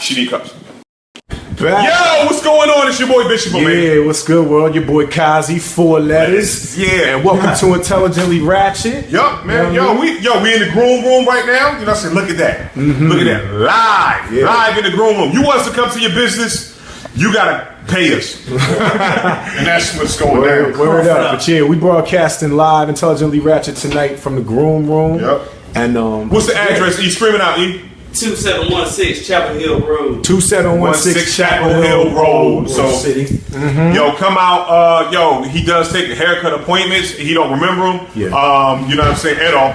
She need cups. Back. Yo, what's going on? It's your boy Bishop, man. Yeah, what's good, world? Your boy Kazi, 4 letters. Yeah. And welcome to Intelligently Ratchet. Yup, man. We in the groom room right now. You know what I'm saying? Look at that. Mm-hmm. Look at that. Live. Yeah. Live in the groom room. You want us to come to your business, you gotta pay us. And that's what's going down. Word up. But yeah, we broadcasting live Intelligently Ratchet tonight from the groom room. Yep. And what's the address? E, screaming out, E. 2716 Chapel Hill Road. 2716 Chapel Hill Road. So, City. Yo, come out. Yo, he does take haircut appointments. He don't remember them. Yeah. You know what I'm saying? At all.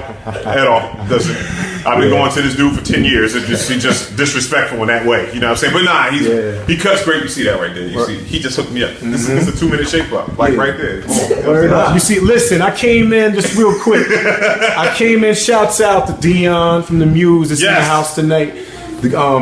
Doesn't. I've been going to this dude for 10 years. He's just disrespectful in that way. You know what I'm saying? But nah, he cuts great. You see that right there. You see, he just hooked me up. This is a 2-minute shape up. Like right there. Word up. You see, listen, I came in just real quick. Shouts out to Dion from the Muse that's in the house tonight.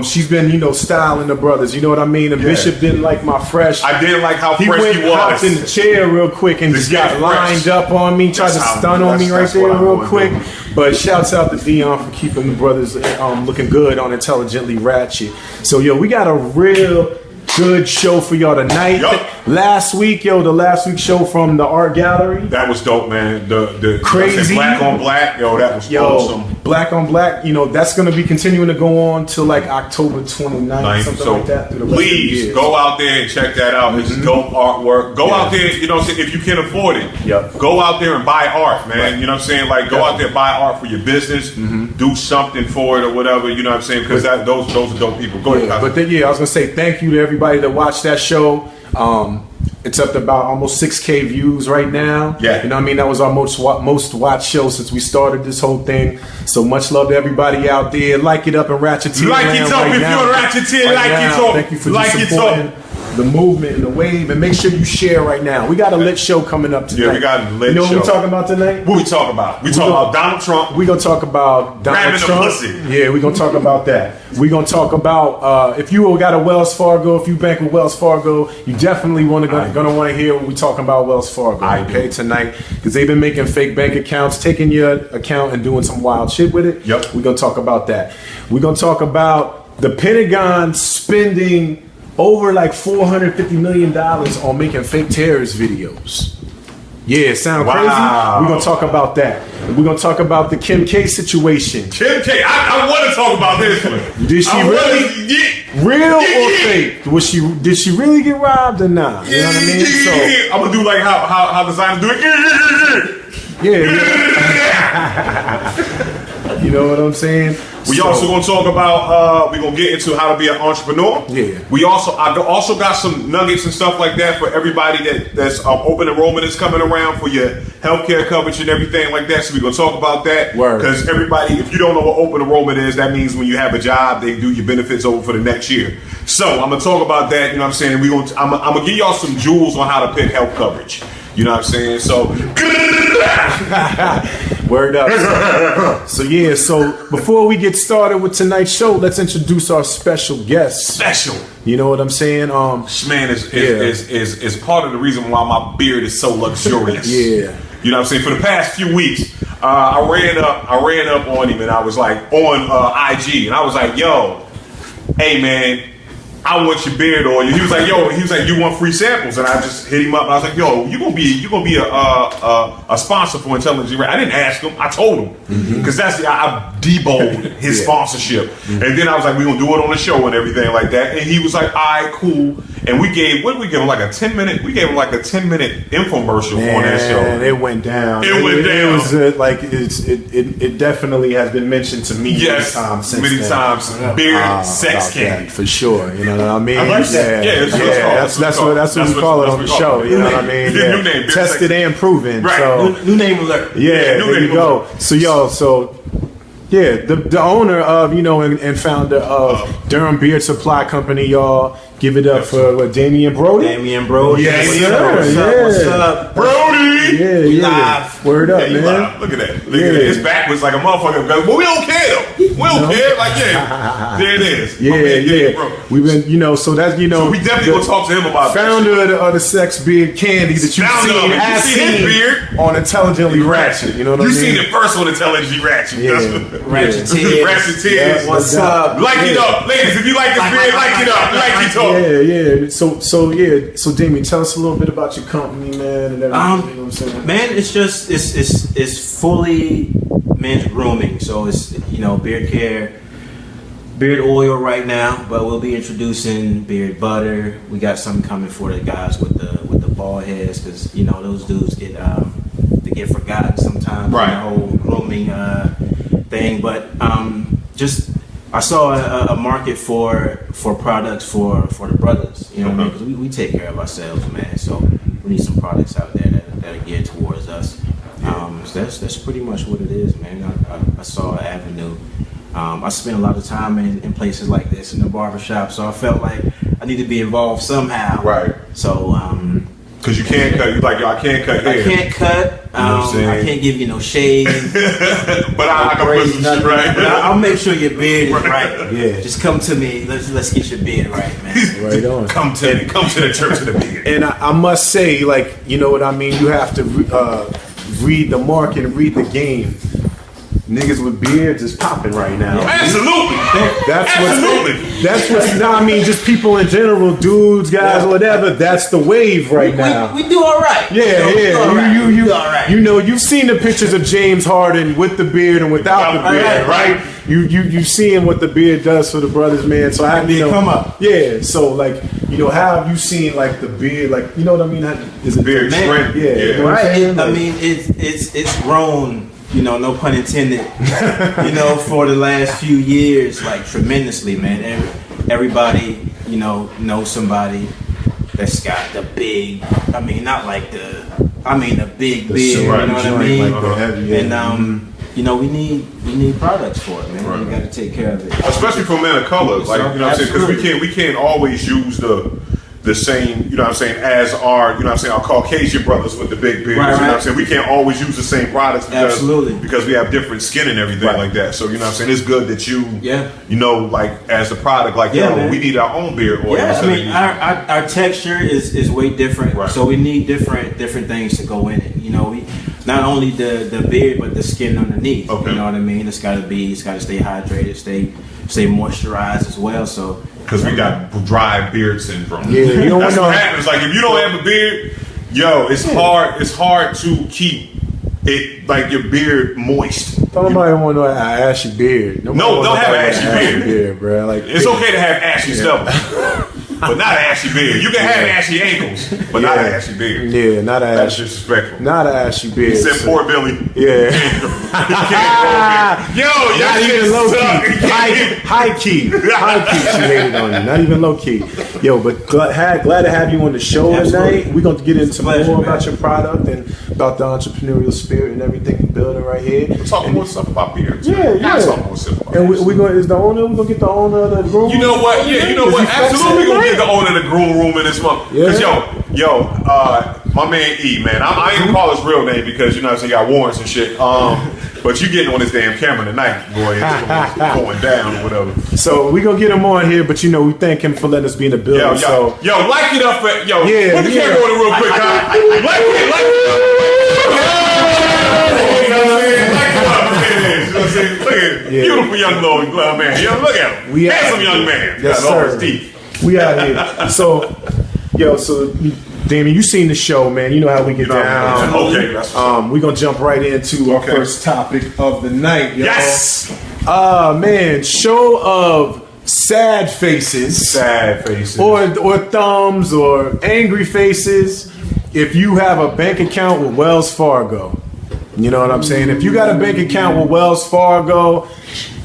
She's been, styling the brothers. You know what I mean? And Bishop didn't like my fresh. I didn't like how fresh went, he was. Hopped in the chair real quick and just got lined up on me, tried to stun on me right there real quick. But shouts out to Dion for keeping the brothers looking good on Intelligently Ratchet. So, yo, we got a real good show for y'all tonight. Yep. The last week show from the art gallery. That was dope, man. The crazy black on black, that was awesome. Black on black, that's going to be continuing to go on till like October 29th, something like that. Please go out there and check that out. It's dope artwork. Go out there, if you can afford it. Yep. Go out there and buy art, man. Right. You know what I'm saying? Like, go out there, buy art for your business. Do something for it or whatever. You know what I'm saying? Because those are dope people. Go ahead. But then, I was going to say thank you to everybody that watched that show. It's up to about almost 6K views right now. Yeah. You know what I mean? That was our most watched show since we started this whole thing. So much love to everybody out there. Like it up in Ratcheteer. Like it up if you're a Ratcheteer. Like it up. Thank you for supporting the movement and the wave. And make sure you share right now. We got a lit show coming up tonight. Yeah, we got a lit show. You know what we're talking about tonight? What we talking about? We talking about Donald Trump. We're going to talk about Donald Trump. The pussy. Yeah, we're going to talk about that. We're going to talk about if you got a Wells Fargo, if you bank with Wells Fargo, you definitely going to want to hear what we're talking about Wells Fargo, tonight. Because they've been making fake bank accounts, taking your account and doing some wild shit with it. Yep. We're going to talk about that. We're going to talk about the Pentagon spending over like $450 million on making fake terrorist videos. Yeah, sound crazy? We're going to talk about that. We're going to talk about the Kim K situation. Kim K, I want to talk about this one. Did she real or fake? Did she really get robbed or not? You know what I mean? So I'm going to do like how designers do it. Yeah. You know what I'm saying? We also going to talk about, we're going to get into how to be an entrepreneur. Yeah. I also got some nuggets and stuff like that for everybody that's open enrollment is coming around for your healthcare coverage and everything like that. So we're going to talk about that. Because everybody, if you don't know what open enrollment is, that means when you have a job, they do your benefits over for the next year. So I'm going to talk about that. You know what I'm saying? I'm going to give y'all some jewels on how to pick health coverage. You know what I'm saying? So, word up. So before we get started with tonight's show, let's introduce our special guest. You know what I'm saying? This man is part of the reason why my beard is so luxurious. Yeah. You know what I'm saying? For the past few weeks, I ran up on him and I was like on IG and I was like, yo, hey man, I want your beard oil. He was like, you want free samples? And I just hit him up and I was like, yo, you gonna be a sponsor for Intelligently Ratchet. I didn't ask him, I told him. Because I deboed his sponsorship. And then I was like, we're gonna do it on the show and everything like that. And he was like, all right, cool. And we gave him like a 10-minute infomercial on that show. And it went down. It was it definitely has been mentioned to me many times. Beard sex candy. For sure. You know what I mean? I like that. That's what we call it on the show. You know what I mean? New name. Tested and proven. Right. So, New name alert. Yeah, there you go. So the owner of, and founder of Durham Beard Supply Company, y'all. Give it up for what, Damian Brody? Damian Brody. Yes, What's sir. up? What's up? Yeah. What's up? Brody! Yeah, We yeah. live. Word up, Yeah, you man. live. Look at that. Look at that. It's backwards like a motherfucker. But we don't care though. We don't care. Like, yeah. There it is. My man, Yeah. bro. We've been, so that's, So we definitely gonna talk to him about that. founder of the sex beard candy that you've Founder of seen, it. You as seen his seen beard? on Intelligently Ratchet. You know what I You mean? seen the first one, Intelligently Ratchet. Yeah. Ratchet tears. Ratchet tears. What's up? Like it up, ladies. If you like this beard, like it up. Like it up. Yeah. So Damien, tell us a little bit about your company, man, and everything. You know what I'm saying? Man, it's just it's fully men's grooming. So it's beard care, beard oil right now, but we'll be introducing beard butter. We got something coming for the guys with the bald heads because those dudes get they get forgotten sometimes. Right. In the whole grooming thing, but just. I saw a market for products for the brothers, you know what I mean? Because we take care of ourselves, man. So we need some products out there that are geared towards us. So that's pretty much what it is, man. I saw an avenue. I spent a lot of time in places like this, in the barbershop, so I felt like I need to be involved somehow. Right. So Because you can't cut. You like, yo, I can't cut hair. I can't cut. You know what I'm saying? I can't give you no shade. But I can put some shit right. But I'll make sure your beard is right. Yeah. Just come to me. Let's get your beard right, man. Right on. Come to the church of the beard. And I must say, like, you know what I mean? You have to read the market and read the game. Niggas with beards is popping right now. Absolutely. That's what's. No, I mean, just people in general, dudes, guys, whatever. That's the wave right now. We do all right. Yeah, We do all right. We do all right. You've seen the pictures of James Harden with the beard and without the beard, right? You seeing what the beard does for the brothers, man. So I come up. Yeah. So like, how have you seen like the beard, like, you know what I mean? Is it Beard trend. Yeah. You know what I'm Right. saying? I mean, it's grown. No pun intended. For the last few years, like tremendously, man. Everybody, knows somebody that's got the big. I mean, not like the big beard. You know what I mean? Like the heavy, And we need products for it, man. Right. You got to take care of it. Especially for men of color, like, you know what I'm saying? Because we can't always use the same, you know what I'm saying, as our, you know what I'm saying, our Caucasian brothers with the big beards. Right, You know what I'm right. saying? We can't always use the same products because we have different skin and everything Right. like that. So, you know what I'm saying, it's good that you, Yeah. like, as the product, like, Man. we need our own beard oil. Yeah, I instead of mean, using- our texture is way different, Right. so we need different things to go in it. We not only the beard, but the skin underneath. Okay. You know what I mean? It's got to stay hydrated, stay moisturized as well. So Because we got dry beard syndrome. Yeah, you don't That's want what no- happens. Like, if you don't have a beard, it's hard to keep it, like, your beard moist. Nobody want no ashy beard. Nobody No, want don't have nobody an with ashy beard. bro. Like, It's okay to have ashy stuff, but not an ashy beard. You can have ashy ankles, but not an ashy beard. Yeah, not an That's ashy. disrespectful. Not an ashy beard. He said, so- poor Billy. Yeah. He can't grow a beard. Yo, Not y'all even low key. suck. High key. She hated on you. Not even low key. Yo, but glad to have you on the show Absolutely. tonight. We're going to get into pleasure, more man. about your product and about the entrepreneurial spirit and everything you're building right here. Talk more stuff about beards. Yeah, yeah. Talk more stuff about And beards. we're going to get the owner of the room. You know what? Yeah, you know what? Absolutely, gonna get the owner of the groom room in this month. Cause my man E, man, I ain't gonna call his real name because you know what I'm saying, got warrants and shit. But you getting on this damn camera tonight, boy. It's going down or whatever. So we're going to get him on here, but we thank him for letting us be in the building. Yo, like it up for put the Yeah. camera on it real quick, huh? Like it up. You know what I'm saying? Look at it. Beautiful young little man. Look at him. Handsome young man. Yes, Got all sir. his teeth. We out here. So Damien, you seen the show, man. You know how we get down. Okay, that's We're gonna jump right into our Okay. first topic of the night, y'all. yes. Man, show of sad faces. Sad faces. Or thumbs or angry faces if you have a bank account with Wells Fargo. You know what I'm saying? If you got a bank account with Wells Fargo,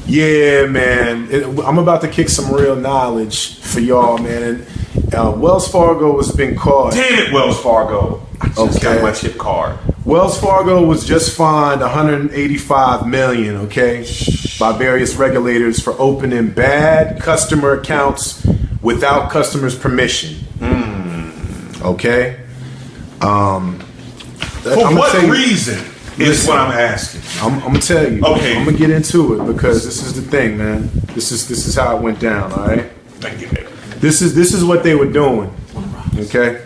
yeah, man. I'm about to kick some real knowledge for y'all, man. And Wells Fargo has been caught. Damn it, Wells Fargo. I just got my chip card. Wells Fargo was just fined $185 million, okay, by various regulators for opening bad customer accounts without customers' permission. Okay. For what reason is what I'm asking. I'm gonna tell you. Okay. I'm gonna get into it because this is the thing, man. This is how it went down. All right. Thank you, baby. This is what they were doing. Okay.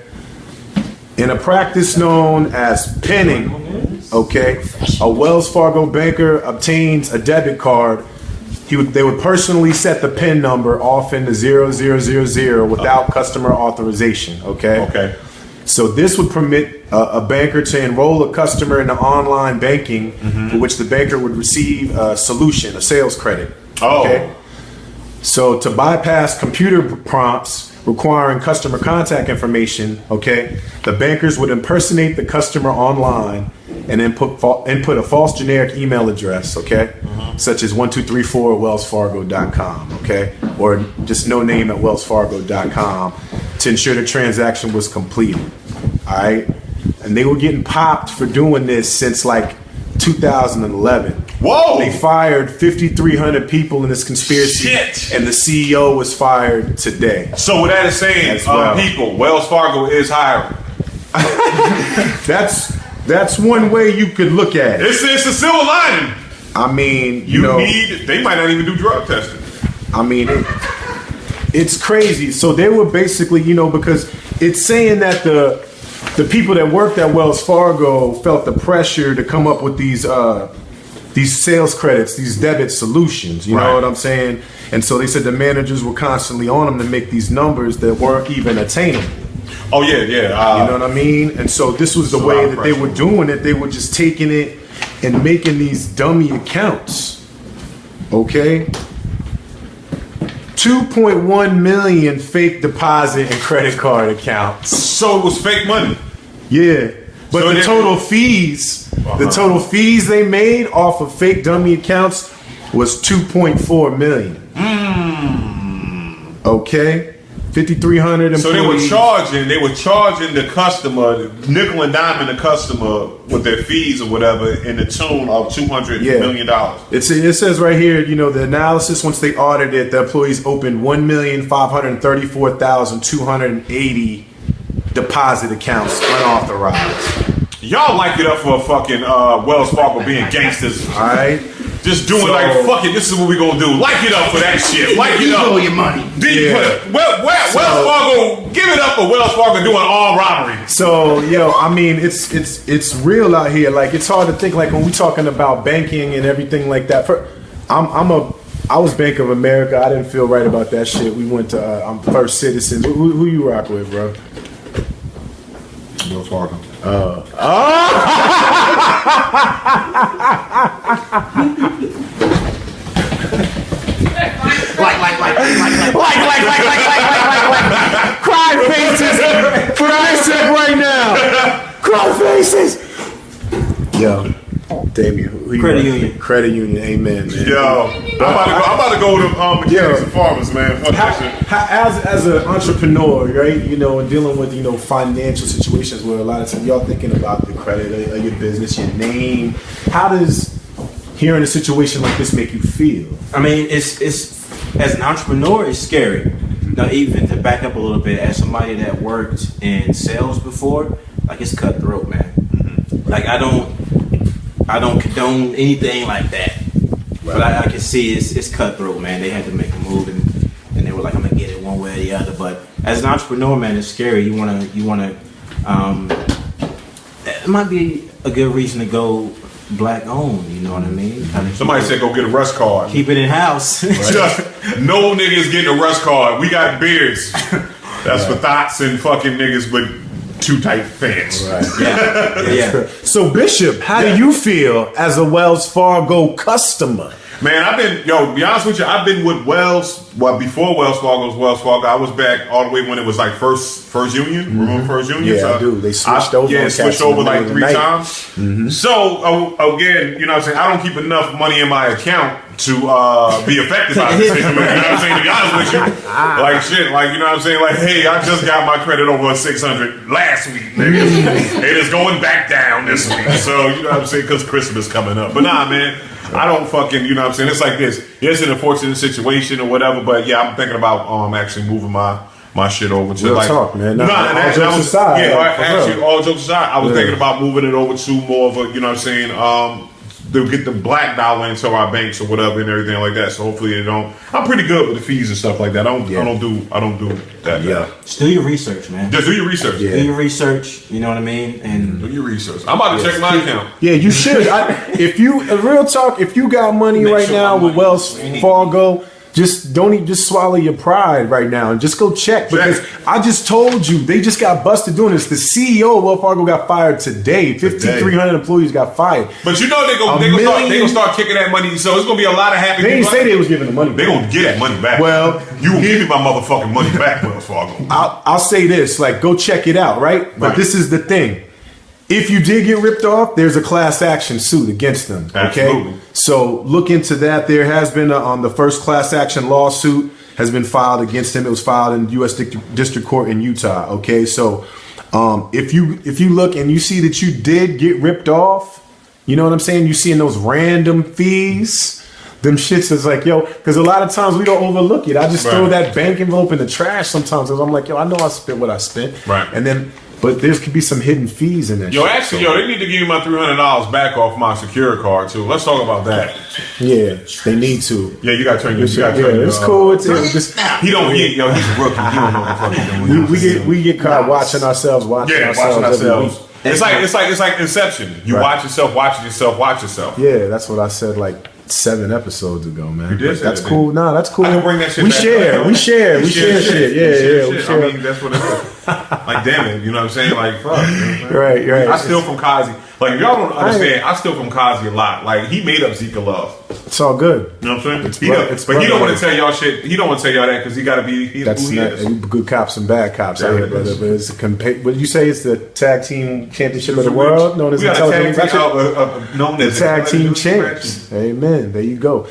In a practice known as pinning, okay, a Wells Fargo banker obtains a debit card. They would personally set the PIN number off into 0000 without customer authorization. Okay. Okay. So this would permit a banker to enroll a customer into online banking, for which the banker would receive a solution, a sales credit. Oh. Okay. So to bypass computer prompts requiring customer contact information, okay, the bankers would impersonate the customer online and input a false generic email address, okay, such as 1234@wellsfargo.com, okay, or just no name at wellsfargo.com to ensure the transaction was completed. All right, and they were getting popped for doing this since like 2011. Whoa! They fired 5,300 people in this conspiracy, Shit. And the CEO was fired today. So what that is saying, As well. people, Wells Fargo is hiring. That's one way you could look at it. It's a silver lining. I mean, They might not even do drug testing. I mean, it's crazy. So they were basically, because it's saying that the people that worked at Wells Fargo felt the pressure to come up with these sales credits, these debit solutions. You know what I'm saying? And so they said the managers were constantly on them to make these numbers that weren't even attainable. Oh yeah. You know what I mean? And so this was the way that they were doing it. They were just taking it and making these dummy accounts. Okay? 2.1 million fake deposit and credit card accounts. So it was fake money. Yeah. But So the total fees they made off of fake dummy accounts was 2.4 million. Okay? 5,300 employees. So they were charging the customer, nickel and diming the customer with their fees or whatever in the tune of $200 million. It says right here, the analysis, once they audited, the employees opened 1,534,280 deposit accounts unauthorized. Y'all like it up for a fucking Wells Fargo being gangsters. All right? Just doing fuck it, this is what we gonna do. Like it up for that shit. Like it up. your money. Wells Fargo, give it up for Wells Fargo doing armed robbery. So, I mean, it's real out here. Like, it's hard to think, like, when we talking about banking and everything like that. I was Bank of America. I didn't feel right about that shit. We went to First Citizens. Who you rock with, bro? Wells Fargo. Like. Cry faces for Bishop right now. Cry faces. Yo, Damien, who you Credit with? union. Credit union, amen, man. Yo, I'm about to go to mechanics and farmers, man. Fuck that shit. As an entrepreneur, right? And dealing with financial situations where a lot of times y'all thinking about the credit of your business, your name. How does hearing a situation like this make you feel? I mean, it's as an entrepreneur, it's scary. Now, even to back up a little bit, as somebody that worked in sales before, like, it's cutthroat, man. Like, I don't condone anything like that, but I can see it's cutthroat, man. They had to make a move, and they were like, I'm gonna get it one way or the other. But as an entrepreneur, man, it's scary. You wanna. It might be a good reason to go black owned. You know what I mean? Somebody said go get a rust card. Keep it in house. Just no niggas getting a rust card. We got beards. That's for thoughts and fucking niggas with too tight pants. Right. Yeah. So, Bishop, how do you feel as a Wells Fargo customer? Man, to be honest with you, I've been with before Wells Fargo was Wells Fargo. I was back all the way when it was like First Union. Remember First Union? Yeah, I do. They switched over. Yeah, switched over like 3 times. So, again, you know what I'm saying? I don't keep enough money in my account to be affected by this situation. You know what I'm saying? To be honest with you. Like, shit, like, you know what I'm saying? Like, hey, I just got my credit over 600 last week, niggas. It is going back down this week. So, you know what I'm saying? Because Christmas coming up. But nah, man. I don't fucking, you know what I'm saying? It's like this. It's an unfortunate situation or whatever, but yeah, I'm thinking about actually moving my shit over to Real like talk, man. all jokes aside. Yeah, like, actually, all jokes aside, I was Yeah. thinking about moving it over to more of a, you know what I'm saying, to get the black dollar into our banks or whatever and everything like that. So hopefully they don't. I'm pretty good with the fees and stuff like that. I don't do that. Yeah. Just do your research, man. Just do your research. Yeah. Do your research. You know what I mean? And Do your research. I'm about to check my account. Yeah, you should. If you real talk, if you got money Make right sure now my with money- Wells Fargo, just don't just swallow your pride right now and just go check, because I just told you they just got busted doing this. The CEO of Wells Fargo got fired today. 5,300 employees got fired. But you know they gonna start kicking that money. So it's gonna be a lot of happy They didn't people. say they was giving the money. They gonna get that money back. Well, you will give me my motherfucking money back, Wells Fargo. I'll say this, like, go check it out, right? But Right. this is the thing. If you did get ripped off, there's a class action suit against them. Okay, Absolutely. so look into that. There has been the first class action lawsuit has been filed against him. It was filed in U.S. District Court in Utah. Okay, so if you look and you see that you did get ripped off, you know what I'm saying? You seeing those random fees. Them shits is like, yo, because a lot of times we don't overlook it. I just throw that bank envelope in the trash sometimes because I'm like, yo, I know I spent what I spent. Right. And then, but there could be some hidden fees in that Yo, shit. actually, they need to give me my $300 back off my secure card too. Let's talk about that. Yeah, they need to. Yeah, you gotta turn your. It's cool. It's just, He don't. He's a rookie. He don't know what the fuck he's doing. we get caught watching ourselves, Watching every ourselves. week. It's like Inception. You Right. watch yourself, watch yourself. Yeah, that's what I said like 7 episodes ago, man. You did But say that's that, cool. Nah, that's cool. I can bring that shit we back. share. We share shit. Yeah, we share. I mean, that's what it is. Like, damn it, you know what I'm saying? Like, fuck. You know what I'm saying? Right. I steal from Kazi. Like, if y'all don't understand, I steal from Kazi a lot. Like, he made up Zika Love. It's all good. You know what I'm saying? It's He brother- don't- it's but he don't brother- want to tell y'all shit. He don't want to tell y'all that because he got to be. That's who he not is. good cops and bad cops out Yeah, here, it brother. is. But it's what did you say? It's the tag team championship of the world, known as We got a intelligent tag team, Ratchet. known The as tag team Intelligent champs. Amen. There you go.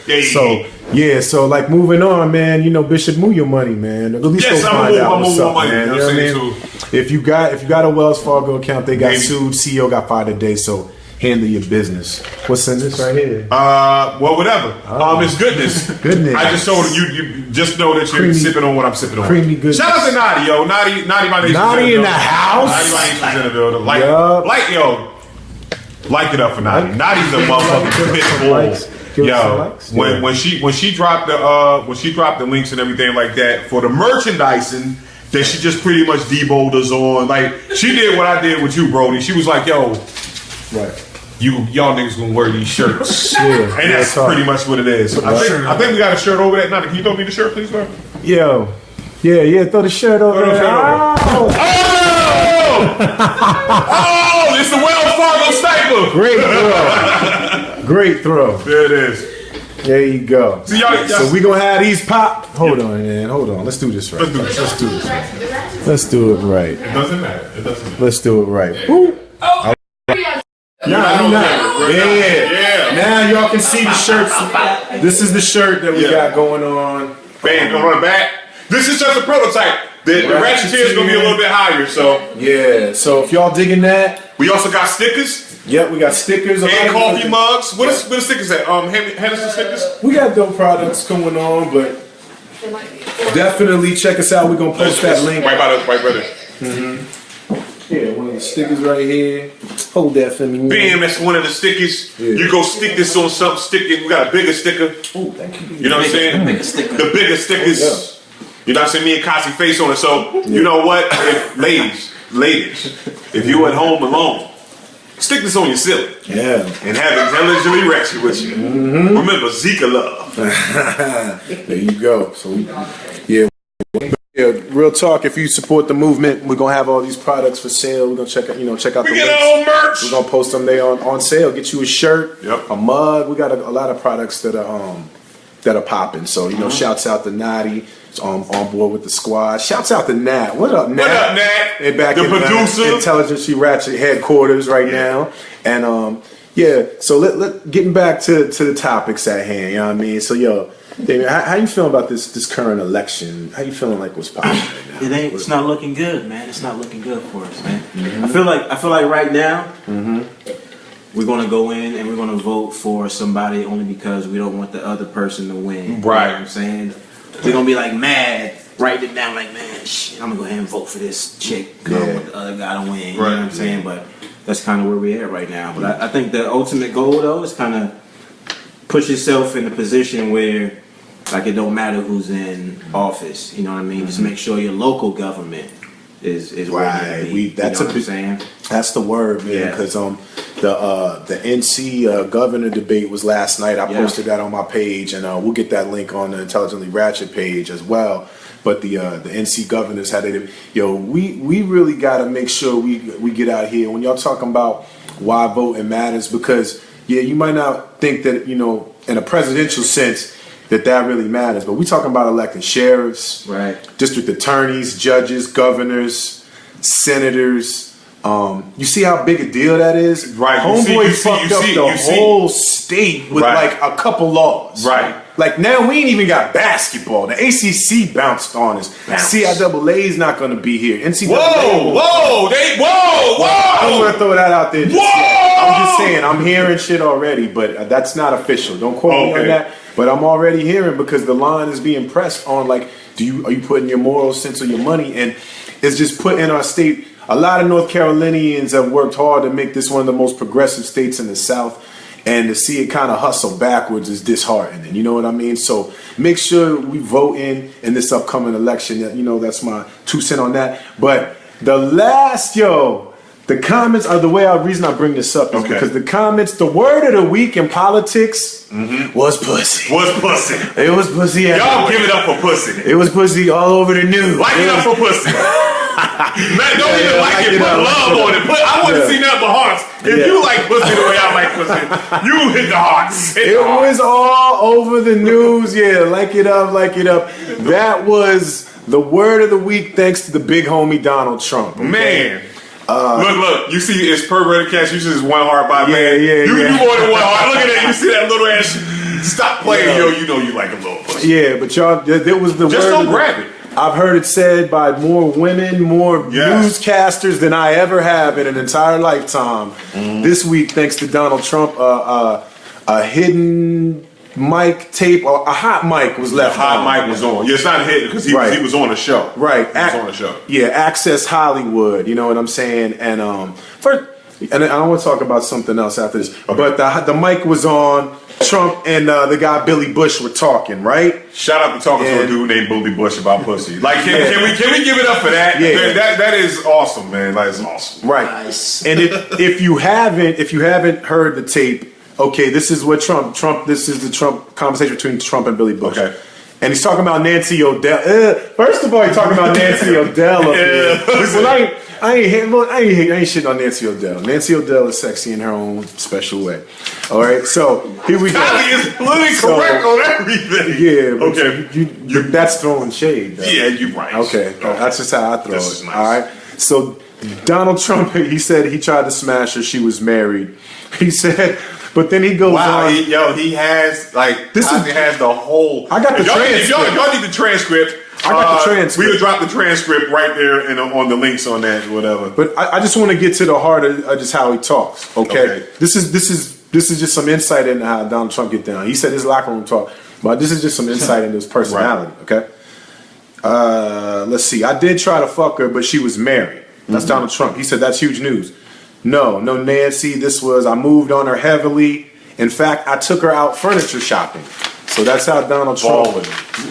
Yeah. So like moving on, man. You know, Bishop, move your money, man. At least Yes, go I'm find gonna out move what's my up, money, man. you know You know what I what I'm mean? If you got a Wells Fargo account, they got Maybe. sued. CEO got fired today. So handle your business. What's in this right here? Well, whatever. It's goodness. Goodness. I just told you just know that you're Creamy- sipping on what I'm sipping on. creamy goodness. Shout out to Naughty, yo. Naughty my nation's Naughty in the building. house. Naughty my nation's in the building. Like, Yup. like it up for Naughty. Naughty's a Give us motherfucking some pit likes. bull. Give us some Yo, likes. when she dropped the links and everything like that for the merchandising that she just pretty much deboed us on. Like, she did what I did with you, Brody. She was like, yo, Right. y'all niggas gonna wear these shirts. Yeah, And that's talk. pretty much what it is. I think we got a shirt over there. Naughty, can you throw me the shirt, please, bro? Yo. Yeah. Throw the shirt over Throw the there. shirt over. Oh, it's the Wells Fargo staple. Great throw. Great throw. There it is. There you go. See, y'all- So we gonna have these pop. Hold on, man. Hold on. Let's do this right. Let's do this. Let's do this right. Let's do it right. It doesn't matter. It doesn't matter. Let's do it right. Woo. Nah, yeah. Now y'all can see the shirts. This is the shirt that we got going on. Bam, come on the back. This is just a prototype. The Ratchet is gonna be a little bit higher. So Yeah. So if y'all digging that, we also got stickers yep, we got stickers. a lot and of coffee different- mugs. What is the stickers at? Henderson stickers. We got dope products going on, but definitely check us out. We're gonna post that link. Right by there. Yeah, one of the stickers right here. Hold that for me. Bam, that's one of the stickers. Yeah. You go stick this on something, stick it. We got a bigger sticker. Oh, thank you. You know what I'm saying? Bigger sticker. The bigger stickers. You know what I'm saying? Me and Kasi face on it. So, you know what? Ladies, if you at home alone, stick this on your ceiling Yeah. and have intelligently Ratchet with you. Remember, Zika Love. There you go. So, yeah, real talk. If you support the movement, we're gonna have all these products for sale. We're gonna check out We the get links. our own merch. We're gonna post them there on sale. Get you a shirt, Yep. a mug. We got a lot of products that are popping. So shouts out to Naughty. On board with the squad. Shouts out to Nat. What up, Nat? What up, Nat? They're back The in producer. Intelligence Ratchet headquarters right now. And so let getting back to the topics at hand. You know what I mean? So Damien, how you feeling about this current election? How you feeling like what's popping right now? It's not looking good, man. It's not looking good for us, man. I feel like right now, we're going to go in and we're going to vote for somebody only because we don't want the other person to win. Right. You know what I'm saying? We're going to be like mad, write it down like, man, shit, I'm going to go ahead and vote for this chick because I don't want the other guy to win. You know what I'm saying? But that's kind of where we're at right now. But I think the ultimate goal, though, is kind of push yourself in a position where, like, it don't matter who's in office. You know what I mean? Just make sure your local government is where you be. That's what I'm saying. That's the word, man. Because the NC governor debate was last night. I posted that on my page, and we'll get that link on the Intelligently Ratchet page as well. But the NC governors had it. We really got to make sure we get out here when y'all talking about why voting matters, because you might not think that in a presidential sense that really matters, but we talking about electing sheriffs, right, district attorneys, judges, governors, senators. You see how big a deal that is? Right. Homeboy fucked up the whole state with like a couple laws. Right. Like now we ain't even got basketball. The ACC bounced on us. CIAA's not going to be here. NCAA. Whoa! I don't want to throw that out there. I'm just saying. I'm hearing shit already, but that's not official. Don't quote me on that. But I'm already hearing because the line is being pressed on. Like, are you putting your moral sense of your money? And it's just put in our state. A lot of North Carolinians have worked hard to make this one of the most progressive states in the South. And to see it kind of hustle backwards is disheartening. You know what I mean? So make sure we vote in this upcoming election. That's my 2 cents on that. But the comments are the reason I bring this up is because the comments, the word of the week in politics was pussy. It was pussy. Y'all give it up for pussy. It was pussy all over the news. Like it up for pussy. Man, don't even like it. Put love on it. I want to see nothing but hearts. If you like pussy the way I like pussy, you hit the hearts. It was all over the news. Yeah, like it up. That was the word of the week thanks to the big homie Donald Trump. Okay? Man. Look, you see it's per Reddit cash, you see this one heart by man. You more than one heart. Look at that, you see that little ass. Stop playing, you know you like a little pussy. Yeah, but y'all, there was the just word. Just don't grab it. I've heard it said by more women, more newscasters than I ever have in an entire lifetime. This week, thanks to Donald Trump, a hidden mic tape, or a hot mic was left. The hot mic was on. Yeah, it's not hidden because he was on the show. Right, he was on the show. Yeah, Access Hollywood. You know what I'm saying? And first, and I want to talk about something else after this. But the mic was on. Trump and the guy Billy Bush were talking, right? Shout out to talking to a dude named Billy Bush about pussy. Like, can we give it up for that? Yeah, that is awesome, man. That is awesome. Right. Nice. And if you haven't heard the tape, this is what this is the Trump conversation between Trump and Billy Bush. Okay. And he's talking about Nancy O'Dell. First of all, he's talking about Nancy O'Dell up here. Well, I ain't shitting on Nancy O'Dell. Nancy O'Dell is sexy in her own special way. All right, so here we go. Kylie is politically correct on everything. Yeah, but that's throwing shade, though. Yeah, you're right. Okay, that's just how I throw it. Nice. All right, so Donald Trump, he said he tried to smash her. She was married. He said, but then he goes on. He has has the whole. I got the transcript. If y'all need the transcript. I got the transcript. We'll drop the transcript right there and on the links on that, whatever. But I just want to get to the heart of just how he talks. Okay. This is just some insight into how Donald Trump get down. He said his locker room talk, but this is just some insight into his personality. Right. Okay. Let's see. I did try to fuck her, but she was married. That's Donald Trump. He said that's huge news. No, Nancy. I moved on her heavily. In fact, I took her out furniture shopping. So that's how Donald Trump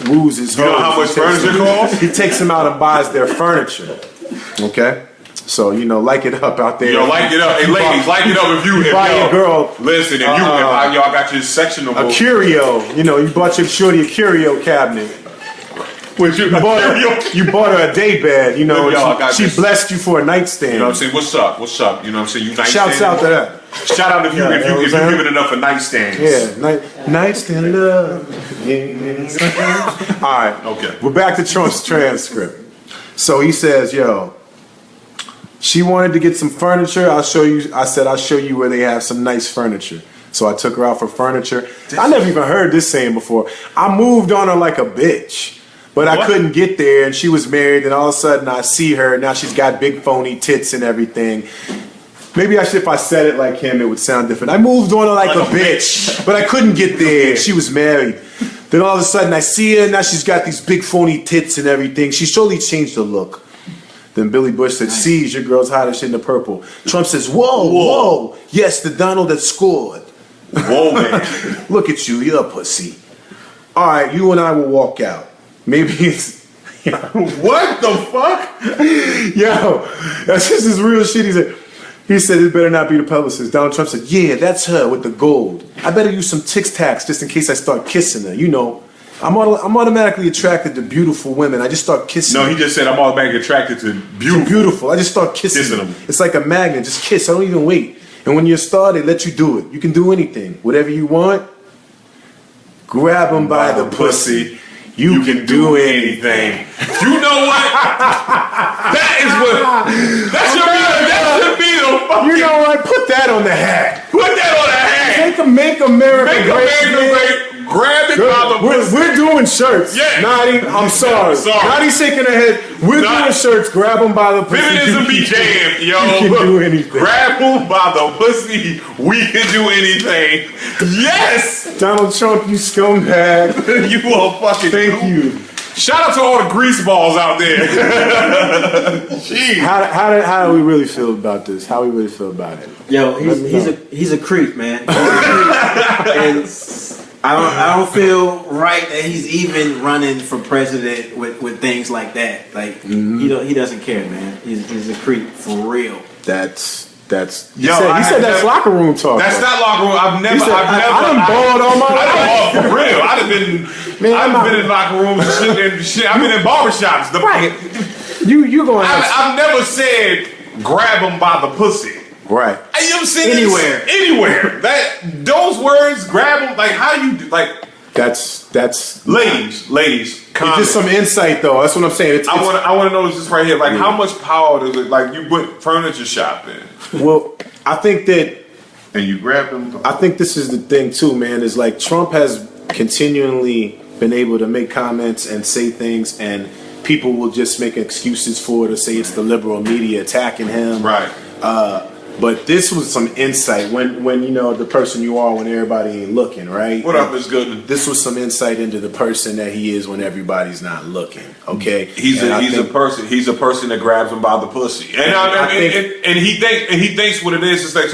woos his hoes. You know how much furniture costs? He takes them out and buys their furniture. Okay? So, like it up out there. Like it up. Hey, ladies, like it up if you buy your girl. Listen, if y'all got your sectional. A curio. You bought your shorty a curio cabinet. You bought her a day bed. She blessed you for a nightstand. You know what I'm saying? What's up? You know what I'm saying? You nightstand. Shouts out to that. Shout out if you give it enough for nightstands. Yeah, nightstand love. All right. Okay. We're back to Trump's transcript. So he says, she wanted to get some furniture. I'll show you. I said, I'll show you where they have some nice furniture. So I took her out for furniture. I never even heard this saying before. I moved on her like a bitch. But I couldn't get there, and she was married, and all of a sudden I see her. Now she's got big phony tits and everything. Maybe I should, if I said it like him, it would sound different. I moved on her like a bitch, but I couldn't get there. She was married. Then all of a sudden I see her, now she's got these big phony tits and everything. She surely changed her look. Then Billy Bush said, "See, your girl's hot as shit in the purple." Trump says, whoa. Yes, the Donald that scored. Whoa, man. Look at you, you're a pussy. All right, you and I will walk out. Maybe it's... What the fuck? Yo, that's just his real shit. He said it better not be the publicist. Donald Trump said, "Yeah, that's her with the gold. I better use some Tic Tacs just in case I start kissing her. You know, I'm automatically attracted to beautiful women. I just start kissing No, them. he just said I'm automatically attracted to beautiful. Beautiful. I just start kissing them. It's like a magnet. Just kiss. I don't even wait. And when you're a star, they let you do it. You can do anything. Whatever you want, grab them by the pussy. You can do anything. You know what? That should be the fucking... You know what? Put that on the hat. Put that on the hat. Make America great. Grab it by the pussy. We're doing shirts. Yeah. Naughty, I'm sorry. Naughty's shaking her head. We're doing shirts. Grab them by the pussy. Feminism be jammed, yo. You can do anything. Grab them by the pussy. We can do anything. Yes. Donald Trump, you scumbag. You are fucking... Thank you. Shout out to all the grease balls out there. Jeez. How do we really feel about this? How we really feel about it? Yo, he's a creep, man. He's a creep. And I don't feel right that he's even running for president with things like that. Like he doesn't care, man. He's a creep for real. He said that's locker room talk. That's not locker room. I've never. I done balled all my life. For real. I've been in locker rooms and shit. I've been in barbershops. Right. You going? I've never said grab them by the pussy. Right. You ever seen anywhere? Those words, grab them. Like how you like? That's ladies. It's just some insight, though. That's what I'm saying. I want to know this right here. Like, how much power does it? Like, you went furniture shopping. Well, I think that, and you grabbed them. I think this is the thing too, man. Is like Trump has continually been able to make comments and say things, and people will just make excuses for it or say it's the liberal media attacking him. Right. But this was some insight when you know the person you are when everybody ain't looking, right? What up, Miss Gooden? This was some insight into the person that he is when everybody's not looking. Okay, he's a person that grabs him by the pussy, and he thinks what it is. It's like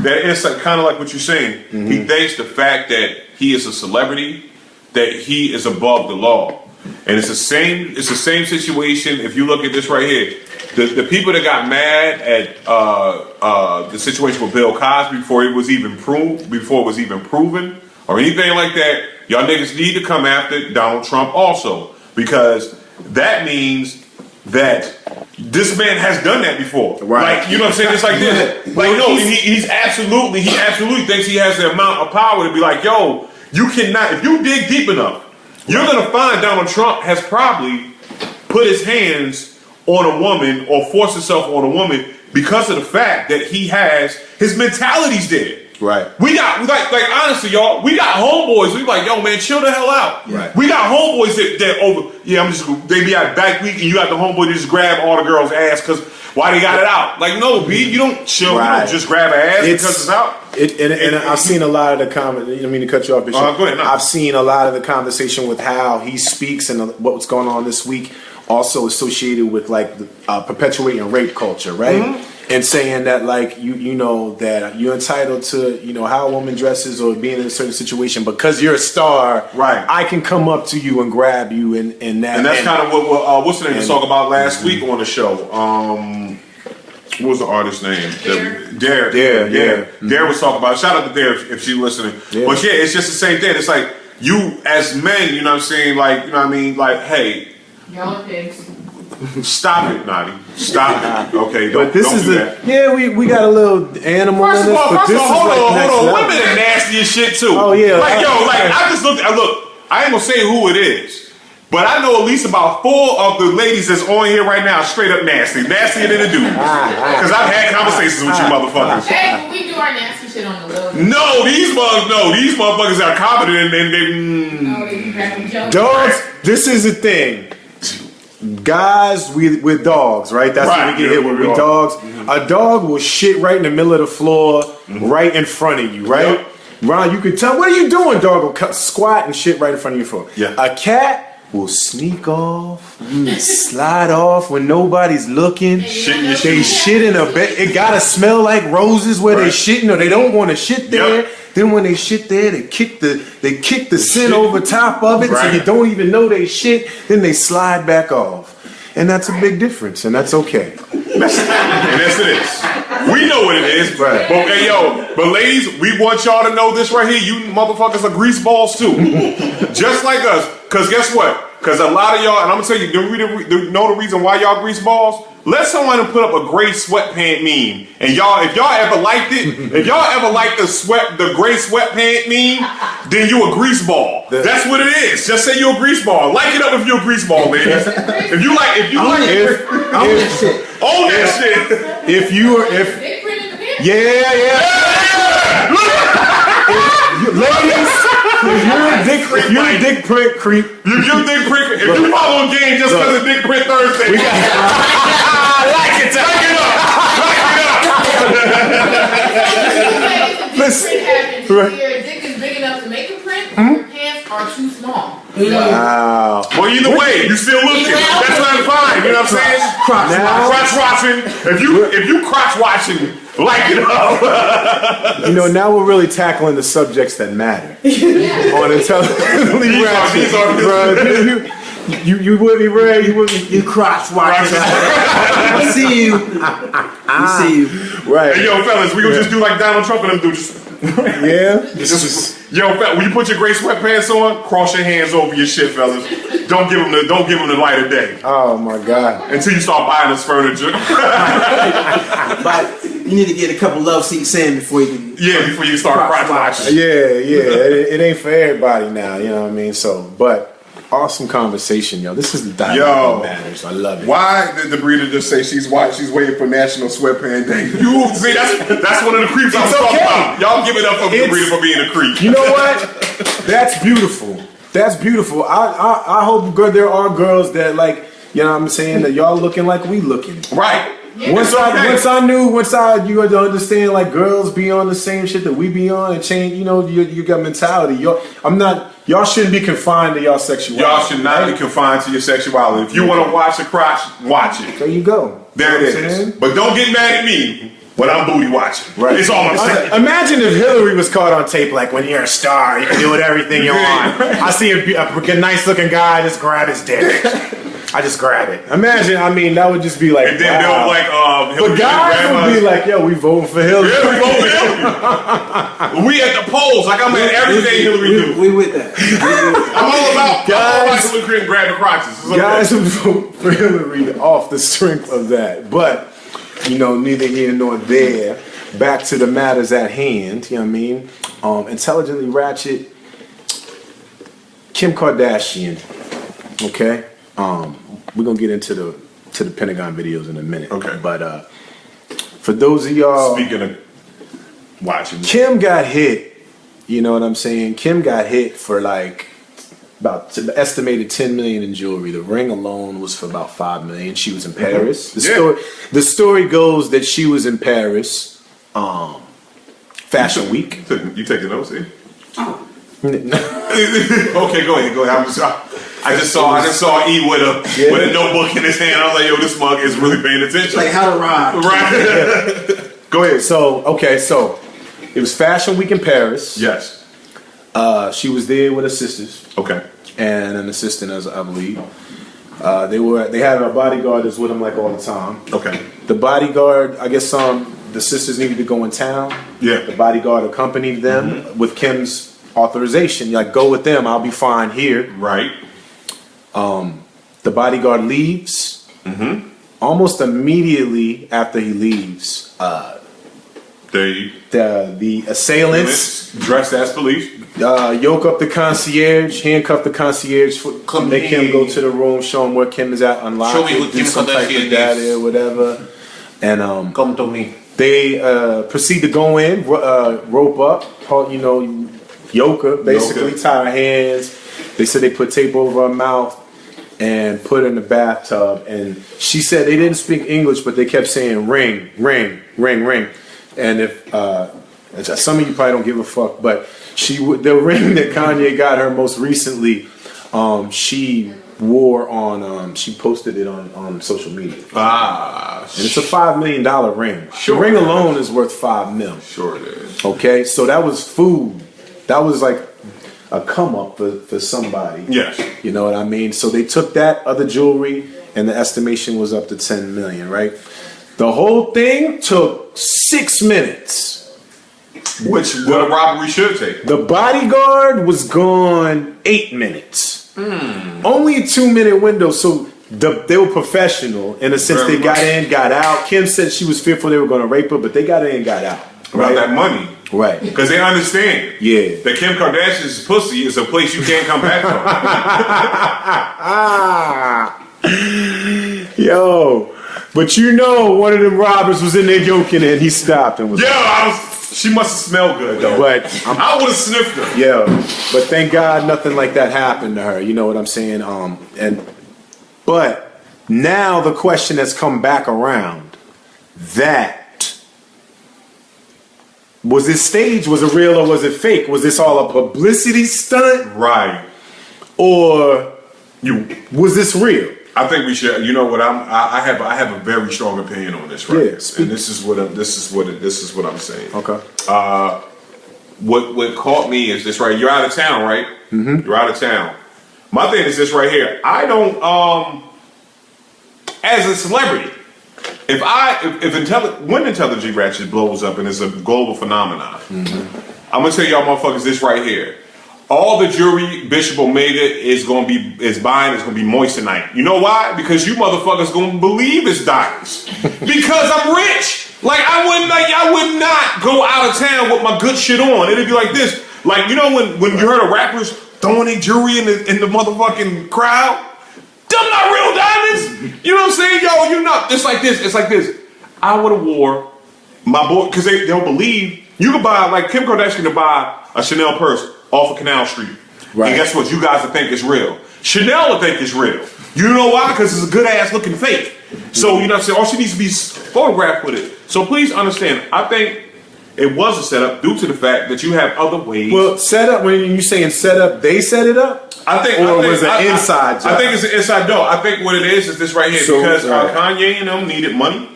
that insight, kind of like what you're saying. Mm-hmm. He thinks the fact that he is a celebrity, that he is above the law, and it's the same situation. If you look at this right here. The people that got mad at the situation with Bill Cosby before it was even proven or anything like that, y'all niggas need to come after Donald Trump also, because that means that this man has done that before. Right. Like, you know what I'm saying? It's like this. Like, no, he absolutely thinks he has the amount of power to be like, yo, you cannot, if you dig deep enough, you're gonna find Donald Trump has probably put his hands on a woman or force himself on a woman because of the fact that he has his mentality's there. Right. We got like honestly, y'all, we got homeboys. We like, yo, man, chill the hell out. Right. We got homeboys that over. Yeah, they be at back week and you got the homeboy that just grab all the girls' ass because why they got it out. Like, no, B, you don't chill. Right. You don't just grab her ass because it's out. And I've seen a lot of the comment. I don't mean to cut you off, Bishop. Go ahead. No. I've seen a lot of the conversation with how he speaks and what's going on this week. Also associated with like perpetuating rape culture, right? Mm-hmm. And saying that like you know that you're entitled to how a woman dresses or being in a certain situation because you're a star, right? I can come up to you and grab you and that. And that's kind of what what's the name was talking about last week on the show. What was the artist's name? Dare. Mm-hmm. Dare was talking about. Shout out to Dare if she's listening. Yeah. But yeah, it's just the same thing. It's like you as men, you know what I'm saying? Like, you know what I mean? Like, hey. Y'all are pigs. Stop it, Naughty. Stop it. Okay, don't do that. Yeah, we got a little animal in this, but this is hold on. Women are nasty as shit too. Oh yeah. Like, I just look. I ain't gonna say who it is, but I know at least about 4 of the ladies that's on here right now straight up nasty. Nastier than the dude. Because I've had conversations with you motherfuckers. Hey, we do our nasty shit on the low. No, these motherfuckers are competent and they. No, they be cracking jokes. Dogs, this is the thing. guys, we're dogs, right? That's Right, what we get yeah, hit with. we We are. dogs. A dog will shit right in the middle of the floor, right in front of you, right? Yep. Ron, you can tell, what are you doing? Dog will squat and shit right in front of your floor. Yeah. A cat will sneak off, slide off when nobody's looking. Shit in your They shoes. shit in a bed. It gotta smell like roses where they Right. shitting, or they don't want to shit there. Yep. Then when they shit there, they kick the sin shit. over top of it, so Right. you don't even know they shit. Then they slide back off, and that's a big difference, and that's okay. And yes, it is. We know what it is. Right. But hey, but ladies, we want y'all to know this right here. You motherfuckers are grease balls too, just like us. Cause guess what? Cause a lot of y'all, and I'm gonna tell you, do you know the reason why y'all grease balls? Let someone put up a gray sweatpant meme, and y'all, if y'all ever liked it, if y'all ever liked the gray sweatpant meme, then you a grease ball. That's what it is. Just say you a grease ball. Like it up if you a grease ball, ladies. If you like own that shit. If Big print in the pants? yeah. Ladies, if you're a dick print creep, If you dick print, if you follow a game just because of Dick Print Thursday, we got like it up. Listen, If right. your dick is big enough to make a print, your pants are too small. wow. Well, either way, you still looking. That's not fine. You know what I'm saying? Now- Crotch watching. If you crotch watching, like it up. You know, now we're really tackling the subjects that matter on intelligently ratchet. these are- Bro, you with me, Ray? You with me? You crotch watching. I see you. We see you. Right? Hey, yo, fellas, we gonna just do like Donald Trump and them do just. Yeah. Yo, when you put your gray sweatpants on, cross your hands over your shit, fellas. Don't give them the light of day Oh my God. until you start buying this furniture. But you need to get a couple love seats in before you can. Yeah, before you start crotch watching. Yeah. It ain't for everybody now. You know what I mean? So, but awesome conversation, yo. This is the dialogue that matters. I love it. Why did the breeder just say she's waiting for National Sweatpant Day? You see, that's one of the creeps I was talking about. Y'all give it up for the breeder for being a creep. You know what? That's beautiful. That's beautiful. I hope there are girls that, like, you know what I'm saying, that y'all looking like we looking. Right. Once you had to understand, like, girls be on the same shit that we be on and change, you know, you got mentality. Y'all shouldn't be confined to y'all sexuality. Y'all should not be confined to your sexuality. If you want to watch a crotch, watch it. There you go. There You it know what I'm is. saying? But don't get mad at me when I'm booty watching. Right. It's all I'm saying. Imagine if Hillary was caught on tape, like, when you're a star, you can do everything you want. I see a nice looking guy, I just grab his dick. I just grab it. Imagine, I mean, that would just be like, And then wow. they'll like, Hillary But guys grandma. would be like, yo, we voting for Hillary. Yeah, we vote for Hillary. We at the polls. Like, I'm at everything Hillary do. We with that. I'm all about Guys. Hillary Clinton grabbing crotches. It's okay. Guys would vote for Hillary off the strength of that. But, you know, neither here nor there. Back to the matters at hand, you know what I mean? Intelligently Ratchet, Kim Kardashian, okay? We're gonna get into the Pentagon videos in a minute. Okay. But for those of y'all, Speaking of watching, Kim got hit. You know what I'm saying? Kim got hit for like about estimated 10 million in jewelry. The ring alone was for about 5 million. She was in Paris. The story goes that she was in Paris, Fashion Week. You taking notes, eh? Okay, go ahead. I just saw E with a notebook in his hand. I was like, yo, this mug is really paying attention. Like how to ride. Right. Go ahead. So it was Fashion Week in Paris. Yes. She was there with her sisters Okay. and an assistant, as I believe. They had a bodyguard that's with them like all the time. Okay. The bodyguard, I guess the sisters needed to go in town. Yeah. The bodyguard accompanied them with Kim's authorization. Like, go with them, I'll be fine here. Right. The bodyguard leaves. Mm-hmm. Almost immediately after he leaves, the assailants dressed as police. yoke up the concierge, handcuff the concierge, make him go to the room, show him where Kim is at, unlock Show me it, who do Kim some type Kardashian of data is. or whatever. And Come to me. they proceed to go in, rope up, yoke her, basically, tie her hands. They said they put tape over her mouth. and put her in the bathtub. And she said they didn't speak English, but they kept saying ring, ring, ring, ring. And if some of you probably don't give a fuck, but the ring that Kanye got her most recently, she wore on. She posted it on social media. And it's a $5 million ring. Sure. The ring alone is worth $5 million. Sure it is. Okay, so that was food. That was like a come up for somebody. Yes. You know what I mean? So they took that other jewelry, and the estimation was up to $10 million. Right? The whole thing took 6 minutes. Which what a robbery should take. The bodyguard was gone 8 minutes. Only a 2-minute window. So they were professional in a sense. Very They got much. in, got out. Kim said she was fearful they were going to rape her, but they got in and got out. About that money. Right. Because they understand. Yeah. That Kim Kardashian's pussy is a place you can't come back from. Yo. But you know, one of them robbers was in there yoking and he stopped and was She must have smelled good though. But I would have sniffed her. yeah. But thank God nothing like that happened to her. You know what I'm saying? But now the question has come back around. That was it staged? Was it real or was it fake? Was this all a publicity stunt? Right. Or was this real? I think we should. You know what? I have a very strong opinion on this, right? Yeah, and this is what I'm saying. Okay. What caught me is this, right? You're out of town, right? Mm-hmm. You're out of town. My thing is this right here. I don't as a celebrity, when Intelligent Ratchet blows up and it's a global phenomenon, I'm gonna tell y'all motherfuckers this right here. All the jewelry Bishop Omega is buying is gonna be moissanite. You know why? Because you motherfuckers gonna believe it's diamonds. Because I'm rich. Like I would not go out of town with my good shit on. It'd be like this. Like you know when you heard of rappers throwing their jewelry in the motherfucking crowd? Them not real diamonds. You know what I'm saying? Yo, you know, it's like this. It's like this. I would have wore my boy because they don't believe you could buy like Kim Kardashian to buy a Chanel purse off of Canal Street. Right. And guess what? You guys will think it's real. Chanel will think it's real. You know why? Because it's a good ass looking fake. So you know what I'm saying? All she needs to be photographed with it. So please understand, I think it was a setup due to the fact that you have other ways. Well, setup, when you're saying setup, they set it up? Was it an inside job? I think it's an inside job. I think what it is this right here. So, because Kanye and them needed money.